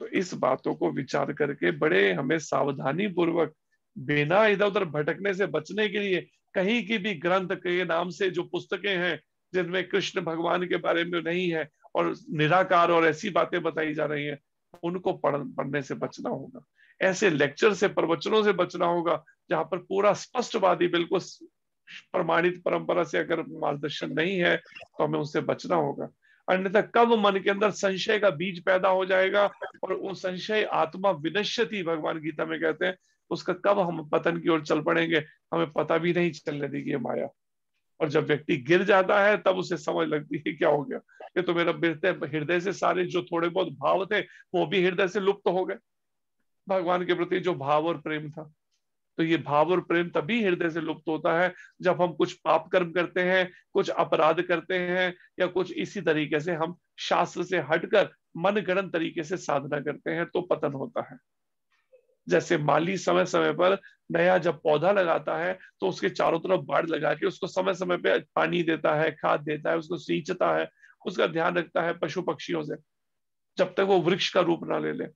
तो इस बातों को विचार करके बड़े हमें सावधानी पूर्वक, बिना इधर उधर भटकने से बचने के लिए, कहीं की भी ग्रंथ के नाम से जो पुस्तकें हैं जिनमें कृष्ण भगवान के बारे में नहीं है और निराकार और ऐसी बातें बताई जा रही हैं, उनको पढ़ने से बचना होगा। ऐसे लेक्चर से, प्रवचनों से बचना होगा जहां पर पूरा स्पष्टवादी, बिल्कुल प्रमाणित परंपरा से अगर मार्गदर्शन नहीं है तो हमें उससे बचना होगा। अन्यथा कब मन के अंदर संशय का बीज पैदा हो जाएगा, और वो संशय आत्मा विनश्यति, भगवान गीता में कहते हैं, उसका कब हम पतन की ओर चल पड़ेंगे हमें पता भी नहीं चलने देगी ये माया। और जब व्यक्ति गिर जाता है तब उसे समझ लगती है क्या हो गया, ये तो मेरा हृदय से सारे जो थोड़े बहुत भाव थे वो भी हृदय से लुप्त हो गए। भगवान के प्रति जो भाव और प्रेम था, तो ये भाव और प्रेम तभी हृदय से लुप्त होता है जब हम कुछ पाप कर्म करते हैं, कुछ अपराध करते हैं, या कुछ इसी तरीके से हम शास्त्र से हटकर मनगढ़ंत तरीके से साधना करते हैं, तो पतन होता है। जैसे माली समय समय पर नया जब पौधा लगाता है तो उसके चारों तरफ बाड़ लगा के उसको समय समय पे पानी देता है, खाद देता है, उसको सींचता है, उसका ध्यान रखता है पशु पक्षियों से, जब तक वो वृक्ष का रूप ना ले ले।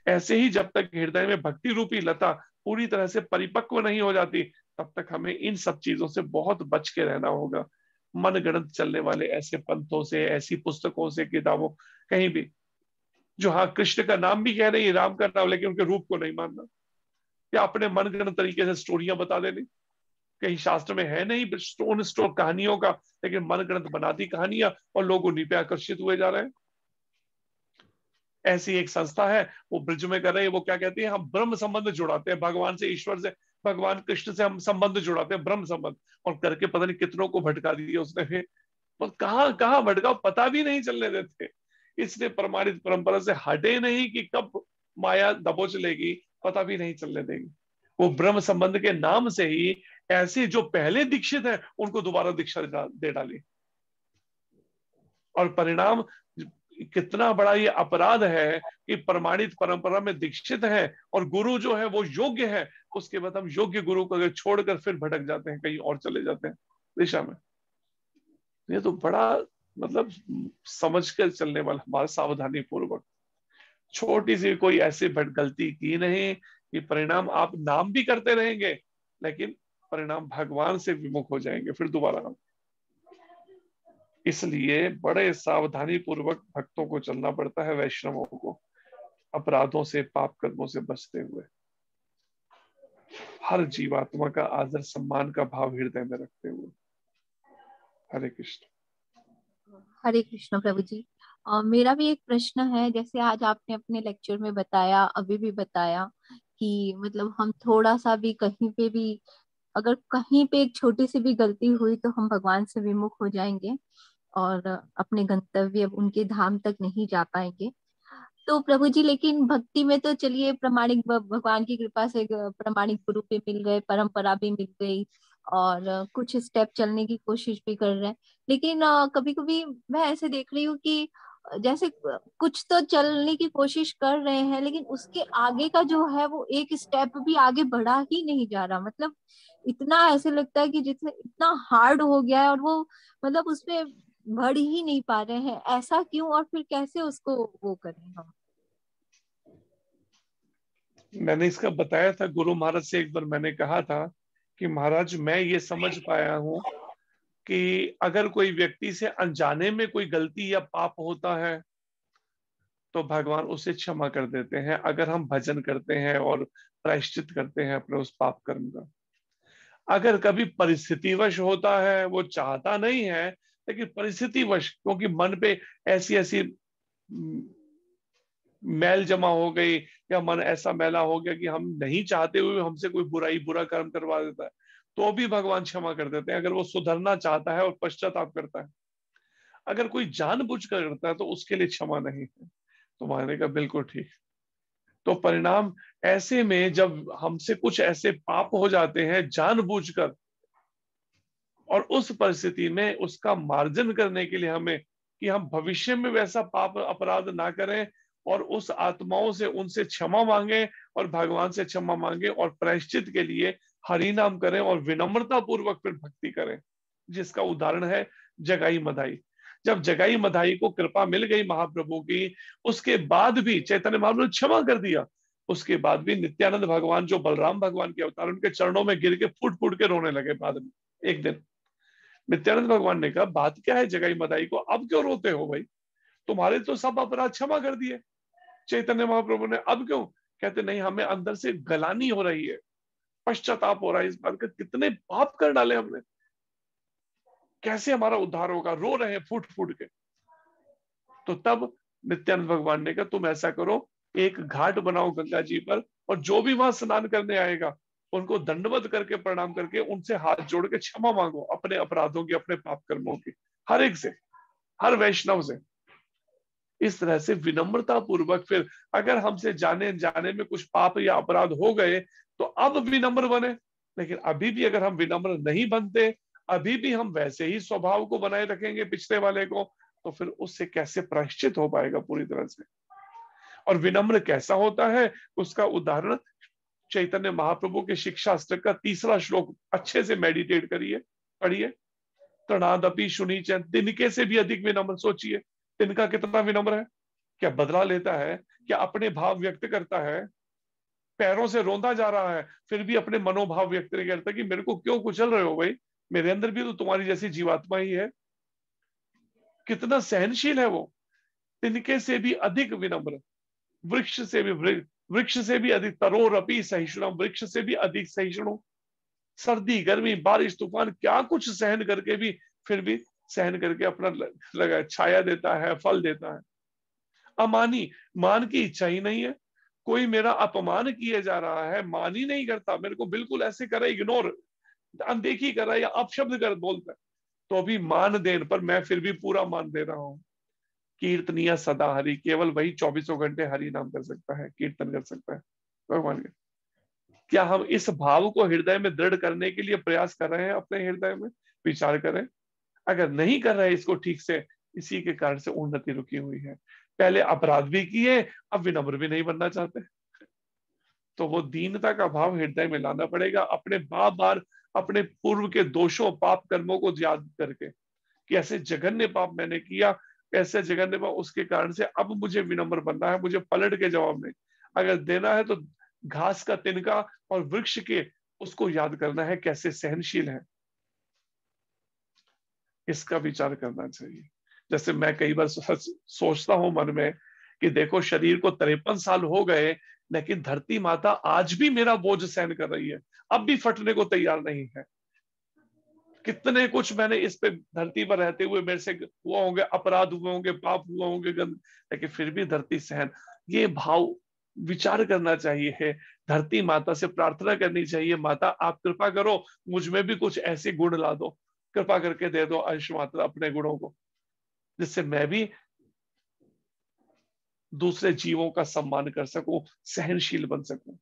ऐसे ही जब तक हृदय में भक्ति रूपी लता पूरी तरह से परिपक्व नहीं हो जाती तब तक हमें इन सब चीजों से बहुत बच के रहना होगा। मनगढ़ंत चलने वाले ऐसे पंथों से, ऐसी पुस्तकों से, किताबों, कहीं भी जो हाँ कृष्ण का नाम भी कह रही है, राम का नाम, लेकिन उनके रूप को नहीं मानना, या अपने मनगढ़ंत तरीके से स्टोरियां बता देनी। कहीं शास्त्र में है नहीं स्टोन स्टोर कहानियों का, लेकिन मनगढ़ंत बनाती कहानियां और लोग उन्हीं पे आकर्षित हुए जा रहे हैं। ऐसी एक संस्था है वो ब्रिज में कर रही है, वो क्या कहती है, हम ब्रह्म संबंध जुड़ाते हैं भगवान से, ईश्वर से, भगवान कृष्ण से हम संबंध जुड़ाते हैं, ब्रह्म संबंध। और करके पता नहीं कितनों को भटका दिया उसने भी, और कहाँ कहाँ भटका पता भी नहीं चलने देते। इसलिए प्रमाणित परंपरा से हटे नहीं कि कब माया दबोच लेगी पता भी नहीं चलने देगी। वो ब्रह्म संबंध के नाम से ही ऐसे जो पहले दीक्षित है उनको दोबारा दीक्षा दे डाली, और परिणाम कितना बड़ा ये अपराध है कि प्रमाणित परंपरा में दीक्षित है और गुरु जो है वो योग्य है, उसके बाद हम योग्य गुरु को अगर छोड़कर फिर भटक जाते हैं, कहीं और चले जाते हैं दिशा में। ये तो बड़ा मतलब समझ कर चलने वाला, हमारा सावधानी पूर्वक। छोटी सी कोई ऐसी गलती की नहीं कि परिणाम आप नाम भी करते रहेंगे लेकिन परिणाम भगवान से विमुख हो जाएंगे फिर दोबारा हम। इसलिए बड़े सावधानी पूर्वक भक्तों को चलना पड़ता है, वैष्णवों को, अपराधों से, पाप कर्मों से बचते हुए, हर जीवात्मा का आदर सम्मान का भाव हृदय में रखते हुए। हरे कृष्ण। हरे कृष्ण प्रभु जी। मेरा भी एक प्रश्न है, जैसे आज आपने अपने लेक्चर में बताया, अभी भी बताया कि मतलब हम थोड़ा सा भी कहीं पे भी, अगर कहीं पे एक छोटी सी भी गलती हुई तो हम भगवान से विमुख हो जाएंगे और अपने गंतव्य उनके धाम तक नहीं जा पाएंगे। तो प्रभु जी लेकिन भक्ति में तो चलिए प्रमाणिक भगवान की कृपा से प्रमाणिक गुरु भी मिल गए, परंपरा भी मिल गई और कुछ स्टेप चलने की कोशिश भी कर रहे हैं, लेकिन कभी कभी मैं ऐसे देख रही हूँ कि जैसे कुछ तो चलने की कोशिश कर रहे हैं लेकिन उसके आगे का जो है वो एक स्टेप भी आगे बढ़ा ही नहीं जा रहा। मतलब इतना ऐसे लगता है कि जिससे इतना हार्ड हो गया है और वो मतलब उसमें बढ़ ही नहीं पा रहे हैं। ऐसा क्यों और फिर कैसे उसको वो करें हम? मैंने इसका बताया था गुरु महाराज से, एक बार मैंने कहा था कि महाराज मैं ये समझ पाया हूं कि अगर कोई व्यक्ति से अनजाने में कोई गलती या पाप होता है तो भगवान उसे क्षमा कर देते हैं, अगर हम भजन करते हैं और प्रायश्चित करते हैं अपने उस पाप कर्म का। अगर कभी परिस्थितिवश होता है, वो चाहता नहीं है लेकिन परिस्थितिवश, क्योंकि मन पे ऐसी ऐसी मैल जमा हो गई या मन ऐसा मैला हो गया कि हम नहीं चाहते हुए हमसे कोई बुरा कर्म करवा देता है, तो भी भगवान क्षमा कर देते हैं अगर वो सुधरना चाहता है और पश्चाताप करता है। अगर कोई जानबूझ कर करता है तो उसके लिए क्षमा नहीं है। तो मानने का बिल्कुल ठीक। तो परिणाम ऐसे में जब हमसे कुछ ऐसे पाप हो जाते हैं जानबूझकर, और उस परिस्थिति में उसका मार्जन करने के लिए हमें, कि हम भविष्य में वैसा पाप अपराध ना करें, और उस आत्माओं से उनसे क्षमा मांगे और भगवान से क्षमा मांगे और प्रायश्चित के लिए हरि नाम करें और विनम्रता पूर्वक फिर भक्ति करें, जिसका उदाहरण है जगाई मधाई। जब जगाई मधाई को कृपा मिल गई महाप्रभु की, उसके बाद भी चैतन्य महाप्रभु ने क्षमा कर दिया, उसके बाद भी नित्यानंद भगवान जो बलराम भगवान के अवतार, उनके चरणों में गिर के फूट फूट के रोने लगे। बाद में एक दिन नित्यानंद भगवान ने कहा, बात क्या है जगाई मधाई को, अब क्यों रोते हो भाई, तुम्हारे तो सब अपराध क्षमा कर दिए। चैतन्य महाप्रभु ने, अब क्यों? कहते नहीं, हमें अंदर से गलानी हो रही है, पश्चाताप हो रहा है इस बात का, कितने पाप कर डाले हमने, कैसे हमारा उद्धार होगा, रो रहे हैं फूट फूट के। तो तब नित्यानंद भगवान ने कहा, तुम ऐसा करो, एक घाट बनाओ गंगा जी पर और जो भी वहां स्नान करने आएगा उनको दंडवत करके प्रणाम करके उनसे हाथ जोड़ के क्षमा मांगो अपने अपराधों की, अपने पाप कर्मों की, हर एक से, हर वैष्णव से। इस तरह से विनम्रता पूर्वक, फिर अगर हमसे जाने जाने में कुछ पाप या अपराध हो गए तो अब विनम्र बने। लेकिन अभी भी अगर हम विनम्र नहीं बनते, अभी भी हम वैसे ही स्वभाव को बनाए रखेंगे पिछले वाले को, तो फिर उससे कैसे प्रायश्चित हो पाएगा पूरी तरह से। और विनम्र कैसा होता है उसका उदाहरण चैतन्य महाप्रभु के शिक्षास्त्र का 3रा श्लोक अच्छे से मेडिटेट करिए, पढ़िए। तृणादपि शुनीच, तिनके से भी अधिक विनम्र। सोचिए तिनका कितना विनम्र है, क्या बदला लेता है, क्या अपने भाव व्यक्त करता है, पैरों से रोंदा जा रहा है फिर भी अपने मनोभाव व्यक्त करता है कि मेरे को क्यों कुचल रहे हो भाई, मेरे अंदर भी तो तुम्हारी जैसी जीवात्मा ही है। कितना सहनशील है वो, तिनके से भी अधिक विनम्र, वृक्ष से भी अधिक, तरोरपि सहिष्णु, वृक्ष से भी अधिक सहिष्णु। सर्दी गर्मी बारिश तूफान क्या कुछ सहन करके भी, फिर भी सहन करके अपना लगा छाया देता है, फल देता है। अमानी, मान की इच्छा ही नहीं है। कोई मेरा अपमान किया जा रहा है, मान ही नहीं करता, मेरे को बिल्कुल ऐसे करे, इग्नोर, अनदेखी कर रहा है या अपशब्द कर बोलता है, तो भी मान देने पर मैं फिर भी पूरा मान दे रहा हूं। कीर्तनीय सदा हरि, केवल वही 24 घंटे हरि नाम कर सकता है, कीर्तन कर सकता है भगवान के। क्या हम इस भाव को हृदय में दृढ़ करने के लिए प्रयास कर रहे हैं? अपने हृदय में विचार करें। अगर नहीं कर रहे इसको ठीक से, इसी के कारण से उन्नति रुकी हुई है। पहले अपराध भी किए, अब विनम्र भी नहीं बनना चाहते। तो वो दीनता का भाव हृदय में लाना पड़ेगा, अपने बार बार अपने पूर्व के दोषों पाप कर्मों को याद करके कि ऐसे जघन्य पाप मैंने किया, ऐसे जघन्य पाप, उसके कारण से अब मुझे विनम्र बनना है, मुझे पलट के जवाब नहीं अगर देना है तो घास का तिनका और वृक्ष के उसको याद करना है कैसे सहनशील है, इसका विचार करना चाहिए। जैसे मैं कई बार सोचता हूं मन में कि देखो शरीर को 53 साल हो गए, लेकिन धरती माता आज भी मेरा बोझ सहन कर रही है, अब भी फटने को तैयार नहीं है। कितने कुछ मैंने इस पे धरती पर रहते हुए मेरे से हुआ होंगे, अपराध हुए होंगे, पाप हुआ होंगे, गंद, लेकिन फिर भी धरती सहन। ये भाव विचार करना चाहिए है, धरती माता से प्रार्थना करनी चाहिए, माता आप कृपा करो मुझ में भी कुछ ऐसे गुण ला दो, कृपा करके दे दो अंश मात्र अपने गुणों को, जिससे मैं भी दूसरे जीवों का सम्मान कर सकूं, सहनशील बन सकूं।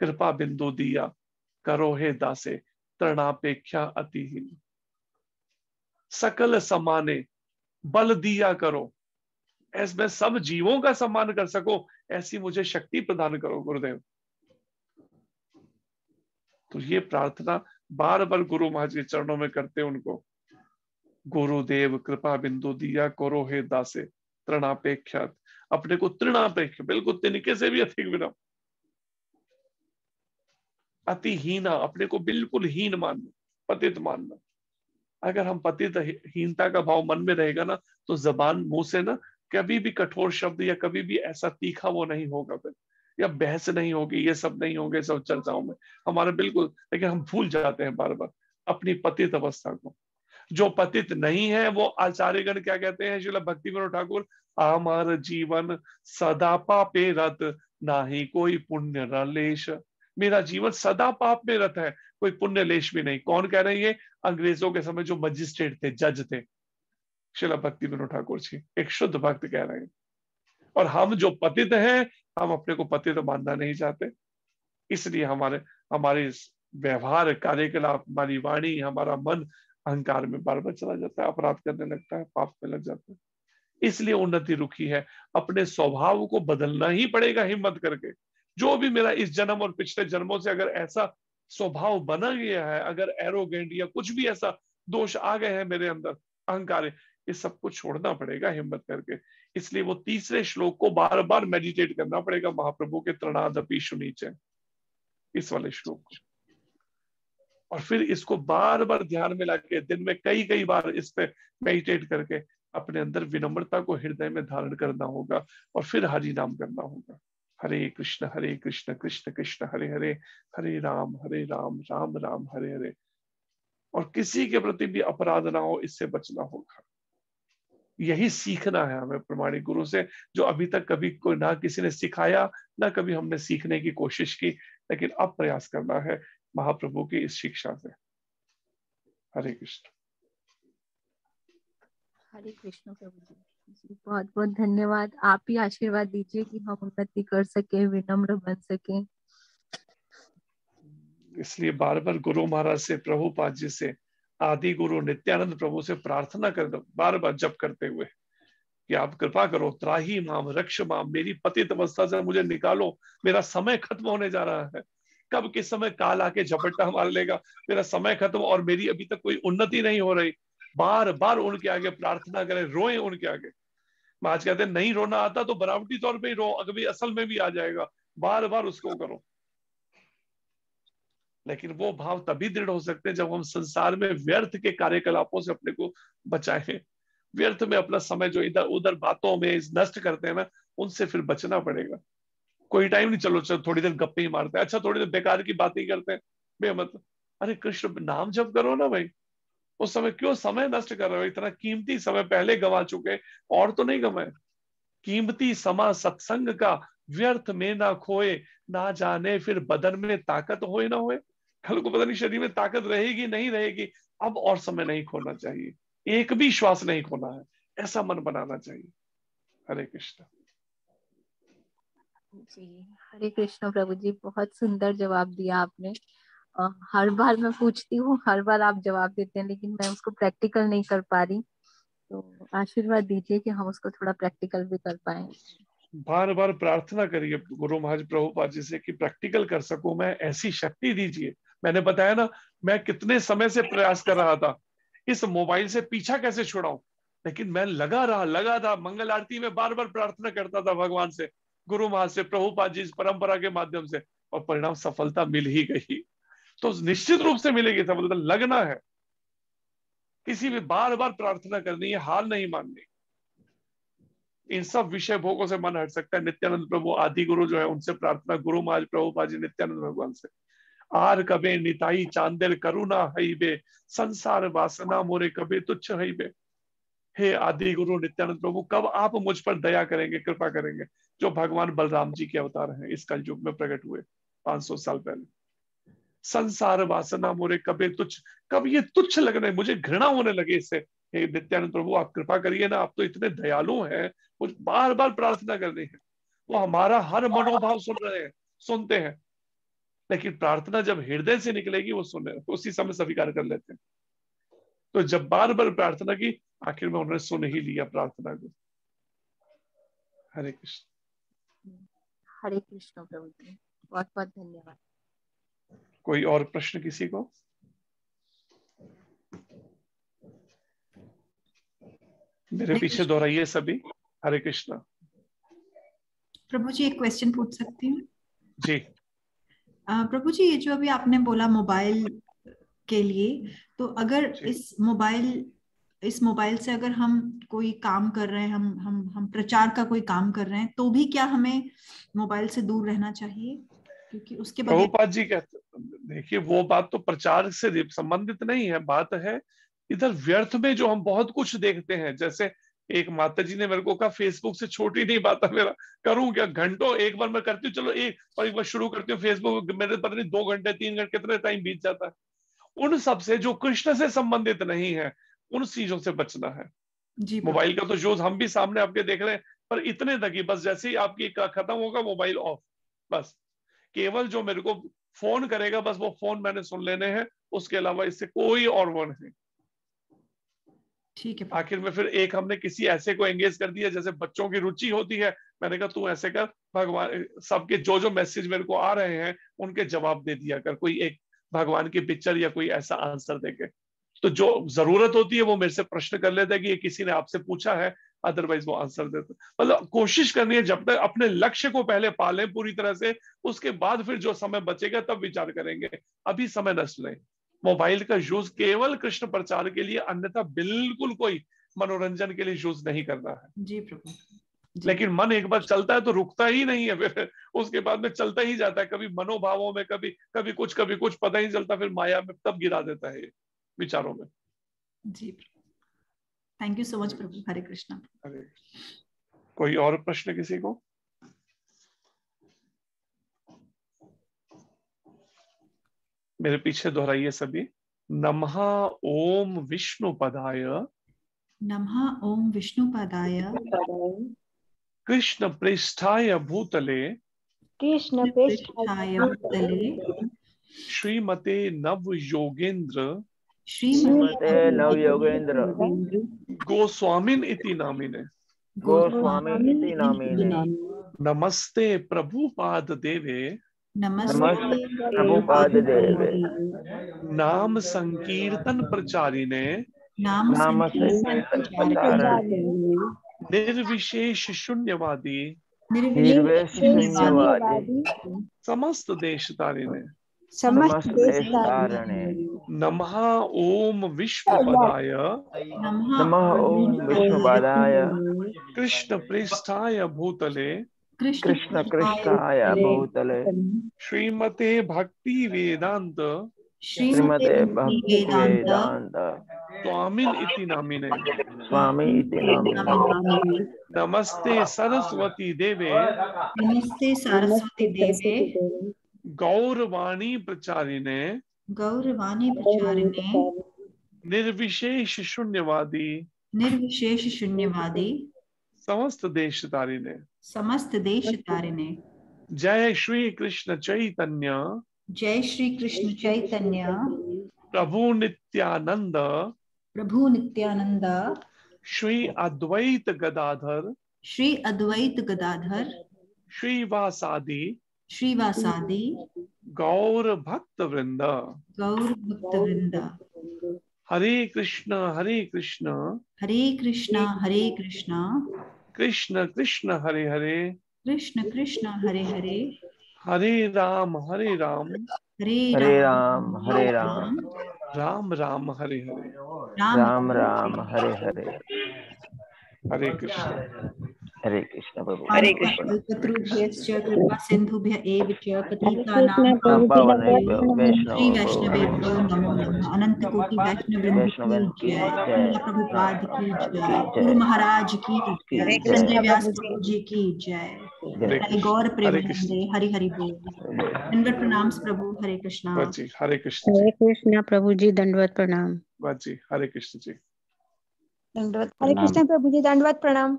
कृपा बिंदु दिया करो हे दासे, तृणापेक्षा अतिहीन, सकल समाने बल दिया करो, ऐसे मैं सब जीवों का सम्मान कर सको, ऐसी मुझे शक्ति प्रदान करो गुरुदेव। तो ये प्रार्थना बार बार गुरु महाराज के चरणों में करते उनको, गुरुदेव कृपा बिंदु दिया करो हे दासे, तृणापेक्षा, अपने को तृणापेक्ष, बिल्कुल तिनके से भी अधिक विनम्र, अतिहीना, अपने को बिल्कुल हीन मानना, पतित मानना। अगर हम पतित हीनता का भाव मन में रहेगा ना, तो जबान मुंह से ना कभी भी कठोर शब्द या कभी भी ऐसा तीखा वो नहीं होगा फिर, या बहस नहीं होगी, ये सब नहीं होंगे सब चर्चाओं में हमारे, बिल्कुल। लेकिन हम भूल जाते हैं बार बार अपनी पतित अवस्था को। जो पतित नहीं है वो आचार्यगण क्या कहते हैं, श्रील भक्ति विनोद ठाकुर, आमार जीवन सदा पापे रत, ना ही कोई पुण्य रलेश। मेरा जीवन सदा पाप में रत है, कोई पुण्य लेश भी नहीं। कौन कह रहे हैं ये? अंग्रेजों के समय जो मजिस्ट्रेट थे, जज थे, श्रील भक्ति विनोद ठाकुर जी, एक शुद्ध भक्त कह रहे हैं। और हम जो पतित हैं, हम अपने को पतित मानना नहीं चाहते, इसलिए हमारे व्यवहार, कार्यकलाप, हमारी वाणी, हमारा मन अहंकार में बार बार चला जाता है, अपराध करने लगता है, पाप में लग जाता है। इसलिए उन्नति रुकी है। अपने स्वभाव को बदलना ही पड़ेगा हिम्मत करके। जो भी मेरा इस जन्म और पिछले जन्मों से अगर ऐसा स्वभाव बना गया है, अगर एरोगेंट या कुछ भी ऐसा दोष आ गए हैं मेरे अंदर, अहंकार, इस सब को छोड़ना पड़ेगा हिम्मत करके। इसलिए वो 3रे श्लोक को बार बार मेडिटेट करना पड़ेगा, महाप्रभु के तृणादपि शुनीच, इस वाले श्लोक को। और फिर इसको बार बार ध्यान में लाके दिन में कई कई बार इस पे मेडिटेट करके अपने अंदर विनम्रता को हृदय में धारण करना होगा, और फिर हरि नाम करना होगा। हरे कृष्ण कृष्ण कृष्ण हरे हरे, हरे राम राम राम हरे हरे। और किसी के प्रति भी अपराध ना हो, इससे बचना होगा। यही सीखना है हमें प्रमाणिक गुरु से, जो अभी तक कभी कोई ना किसी ने सिखाया, न कभी हमने सीखने की कोशिश की, लेकिन अब प्रयास करना है महाप्रभु की इस शिक्षा से। हरे कृष्ण। हरे कृष्ण प्रभु जी, बहुत बहुत धन्यवाद। आप ही आशीर्वाद दीजिए कि हम उन्नति कर सके, विनम्र बन सके। इसलिए बार बार गुरु महाराज से, प्रभुपाद जी से, आदि गुरु नित्यानंद प्रभु से प्रार्थना कर दो, बार बार जप करते हुए कि आप कृपा करो, त्राही माम रक्ष माम, मेरी पतित अवस्था से मुझे निकालो, मेरा समय खत्म होने जा रहा है, कब किस समय काल आके झपट्टा मार लेगा, मेरा समय खत्म और मेरी अभी तक कोई उन्नति नहीं हो रही। बार बार उनके आगे प्रार्थना करें, रोएं उनके आगे। महाराज कहते हैं नहीं रोना आता तो बनावटी तौर पे ही रो, अगर असल में भी आ जाएगा, बार बार उसको करो। लेकिन वो भाव तभी दृढ़ हो सकते हैं जब हम संसार में व्यर्थ के कार्यकलापों से अपने को बचाएं। व्यर्थ में अपना समय जो इधर उधर बातों में नष्ट करते हैं ना, उनसे फिर बचना पड़ेगा। कोई टाइम नहीं, चलो थोड़ी देर गप्पे ही मारते हैं, अच्छा थोड़ी देर बेकार की बातें ही करते हैं बेमतलब। अरे कृष्ण नाम जप करो ना भाई, उस समय क्यों समय नष्ट कर रहे हो? इतना कीमती समय पहले गंवा चुके, और तो नहीं गंवाए। कीमती समा सत्संग का व्यर्थ में ना खोए, ना जाने फिर बदन में ताकत होए ना होए। कल को पता नहीं शरीर में ताकत रहेगी नहीं रहेगी, अब और समय नहीं खोना चाहिए, एक भी श्वास नहीं खोना है, ऐसा मन बनाना चाहिए। हरे कृष्ण जी। हरे कृष्ण प्रभु जी, बहुत सुंदर जवाब दिया आपने। हर बार मैं पूछती हूँ, हर बार आप जवाब देते हैं, लेकिन मैं उसको प्रैक्टिकल नहीं कर पा रही। तो आशीर्वाद दीजिए कि हम उसको थोड़ा प्रैक्टिकल भी कर पाए। बार बार प्रार्थना करिए गुरु महाराज प्रभुपाद जी से कि प्रैक्टिकल कर सकूं मैं, ऐसी शक्ति दीजिए। मैंने बताया ना, मैं कितने समय से प्रयास कर रहा था इस मोबाइल से पीछा कैसे छुड़ाऊं, लेकिन मैं लगा रहा। मंगल आरती में बार बार प्रार्थना करता था भगवान से, गुरु महाराज से, प्रभुपाद जी इस परंपरा के माध्यम से, और परिणाम सफलता मिल ही गई। तो निश्चित रूप से मिलेगी सफलता, लगना है। किसी भी बार बार प्रार्थना करनी है, हार नहीं माननी। इन सब विषय भोगों से मन हट सकता है। नित्यानंद प्रभु आदि गुरु जो है उनसे प्रार्थना, गुरु महाराज प्रभुपाद जी नित्यानंद भगवान से, आर कबे निताई चांदेर करुणा हई बे, संसार वासना मोरे कबे तुच्छ हई बे। हे आदि गुरु नित्यानंद प्रभु, कब आप मुझ पर दया करेंगे, कृपा करेंगे, जो भगवान बलराम जी के अवतार हैं, इस कलयुग में प्रकट हुए 500 साल पहले। संसार वासना मोरे कबे तुच्छ, कब ये तुच्छ लगने, मुझे घृणा होने लगे इससे। हे नित्यानंद प्रभु आप कृपा करिए ना, आप तो इतने दयालु हैं, मुझ बार बार प्रार्थना करनी है। वो हमारा हर मनोभाव सुन रहे हैं, सुनते हैं, लेकिन प्रार्थना जब हृदय से निकलेगी वो सुने, तो उसी समय स्वीकार कर लेते हैं। तो जब बार बार प्रार्थना की, आखिर में उन्होंने सुन ही लिया प्रार्थना को। हरे कृष्ण। हरे कृष्ण प्रभु जी, बहुत बहुत धन्यवाद। कोई और प्रश्न किसी को? मेरे पीछे दोहराइए सभी। हरे कृष्ण। प्रभु जी एक क्वेश्चन पूछ सकती हूँ? जी। प्रभु जी, ये जो अभी आपने बोला मोबाइल के लिए, तो अगर इस मोबाइल से अगर हम कोई काम कर रहे हैं, हम प्रचार का कोई काम कर रहे हैं, तो भी क्या हमें मोबाइल से दूर रहना चाहिए? क्योंकि उसके बगैर प्रभुपाद जी कहते, देखिए वो बात तो प्रचार से संबंधित नहीं है, बात है इधर व्यर्थ में जो हम बहुत कुछ देखते हैं। जैसे एक माता जी ने मेरे को कहा, फेसबुक से छोटी नहीं बात है मेरा, करूं क्या, घंटों, एक बार मैं करती हूँ चलो एक, और एक बार शुरू करती हूँ फेसबुक, मेरे पता नहीं 2 घंटे 3 घंटे कितने टाइम बीत जाता है। उन सब से जो कृष्ण से संबंधित नहीं है, उन चीजों से बचना है। जी मोबाइल का तो यूज हम भी सामने आपके देख रहे हैं, पर इतने तक ही बस, जैसे ही आपकी खत्म होगा मोबाइल ऑफ, बस। केवल जो मेरे को फोन करेगा बस वो फोन मैंने सुन लेने हैं, उसके अलावा इससे कोई और वो नहीं। ठीक है। आखिर में फिर एक हमने किसी ऐसे को एंगेज कर दिया, जैसे बच्चों की रुचि होती है, मैंने कहा तू ऐसे कर, भगवान सबके जो जो मैसेज मेरे को आ रहे हैं उनके जवाब दे दिया कर, कोई एक भगवान की पिक्चर या कोई ऐसा आंसर देके। तो जो जरूरत होती है वो मेरे से प्रश्न कर लेता है कि ये किसी ने आपसे पूछा है, अदरवाइज वो आंसर देते। मतलब कोशिश करनी है जब तक अपने लक्ष्य को पहले पालें पूरी तरह से, उसके बाद फिर जो समय बचेगा तब विचार करेंगे, अभी समय नष्ट नहीं। मोबाइल का यूज केवल कृष्ण प्रचार के लिए, अन्यथा बिल्कुल कोई मनोरंजन के लिए यूज नहीं करना है। जी प्रभु जी। लेकिन मन एक बार चलता है तो रुकता ही नहीं है, फिर उसके बाद में चलता ही जाता है, कभी मनोभावों में, कभी कभी कुछ पता ही नहीं चलता, फिर माया में तब गिरा देता है विचारों में। जी प्रभु, थैंक यू सो मच प्रभु। हरे कृष्णा। कोई और प्रश्न किसी को? मेरे पीछे दोहराइए सभी। नमः ओम विष्णुपदाय, नमः ओम विष्णुपदाय, कृष्ण पृष्ठाय भूतले, कृष्ण पृष्ठाय भूतले, श्रीमते नव योगेंद्र श्रीमते नव योगेंद्र गोस्वामिन इति नामिने, गोस्वामी इति नामिने, नमस्ते प्रभुपाद देवे, नमस्ते प्रभुपाद देवे, नाम नाम संकीर्तन प्रचारिणे, नाम संकीर्तन प्रचारणे, निर्विशेष शून्यवादी, निर्वेश शून्यवादी, समस्त देश तारिणे, समस्त देश तारणे, नमः ओम विष्णुपदाय, नमः ओम विष्णुपदाय, कृष्ण पृष्ठाय भूतले, कृष्ण कृष्णाय भूतले, श्रीमते भक्ति वेदांत श्रीमते भक्ति वेदांत स्वामिन इति नामिने, स्वामी इति नामिने, नमस्ते सरस्वती देवे, नमस्ते सरस्वती देवे, गौरवाणी प्रचारिणे, गौरवाणी प्रचारिणे, निर्विशेष शून्यवादी, निर्विशेष शून्यवादी, समस्त देश तारिणे, समस्त देश तारिणे। जय श्री कृष्ण चैतन्य जय श्री कृष्ण चैतन्य प्रभु नित्यानंद, प्रभु नित्यानंद, श्री अद्वैत गदाधर, श्री अद्वैत गदाधर, श्रीवासादि श्रीवासादि, गौर भक्त वृंद, गौर भक्त वृंद। हरे कृष्ण हरे कृष्ण, हरे कृष्णा हरे कृष्णा, कृष्ण कृष्ण हरे हरे, कृष्ण कृष्ण हरे हरे, हरे राम हरे राम, हरे राम हरे राम, राम राम हरे हरे, राम राम हरे हरे, हरे कृष्ण। हरे कृष्ण प्रभु। कल्पतरुभ्यश्च कृपा सिन्धुभ्य एव च पतितानां पावनेभ्यो श्री वैष्णवेभ्यो वैष्णवेभ्यो नमो नमः। अनंत कोटि वैष्णव वृंद की जय, श्रील प्रभुपाद की जय, गुरु महाराज की जय, संजय व्यास प्रभु जी की जय, हरे गौर प्रेमानंदे, हरि हरि बोल। दंडवत प्रणाम प्रभु। हरे कृष्णा। जी हरे कृष्ण हरे जी, कृष्णा प्रभु जी, दंडवत प्रणाम। जी हरे कृष्ण जी, हरे कृष्णा प्रभु जी, दंडवत प्रणाम।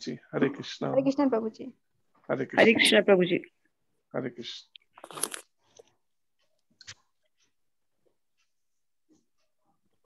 जी हरे कृष्ण, हरे कृष्णा प्रभु जी। हरे हरे कृष्ण, कृष्ण प्रभु जी। हरे कृष्ण।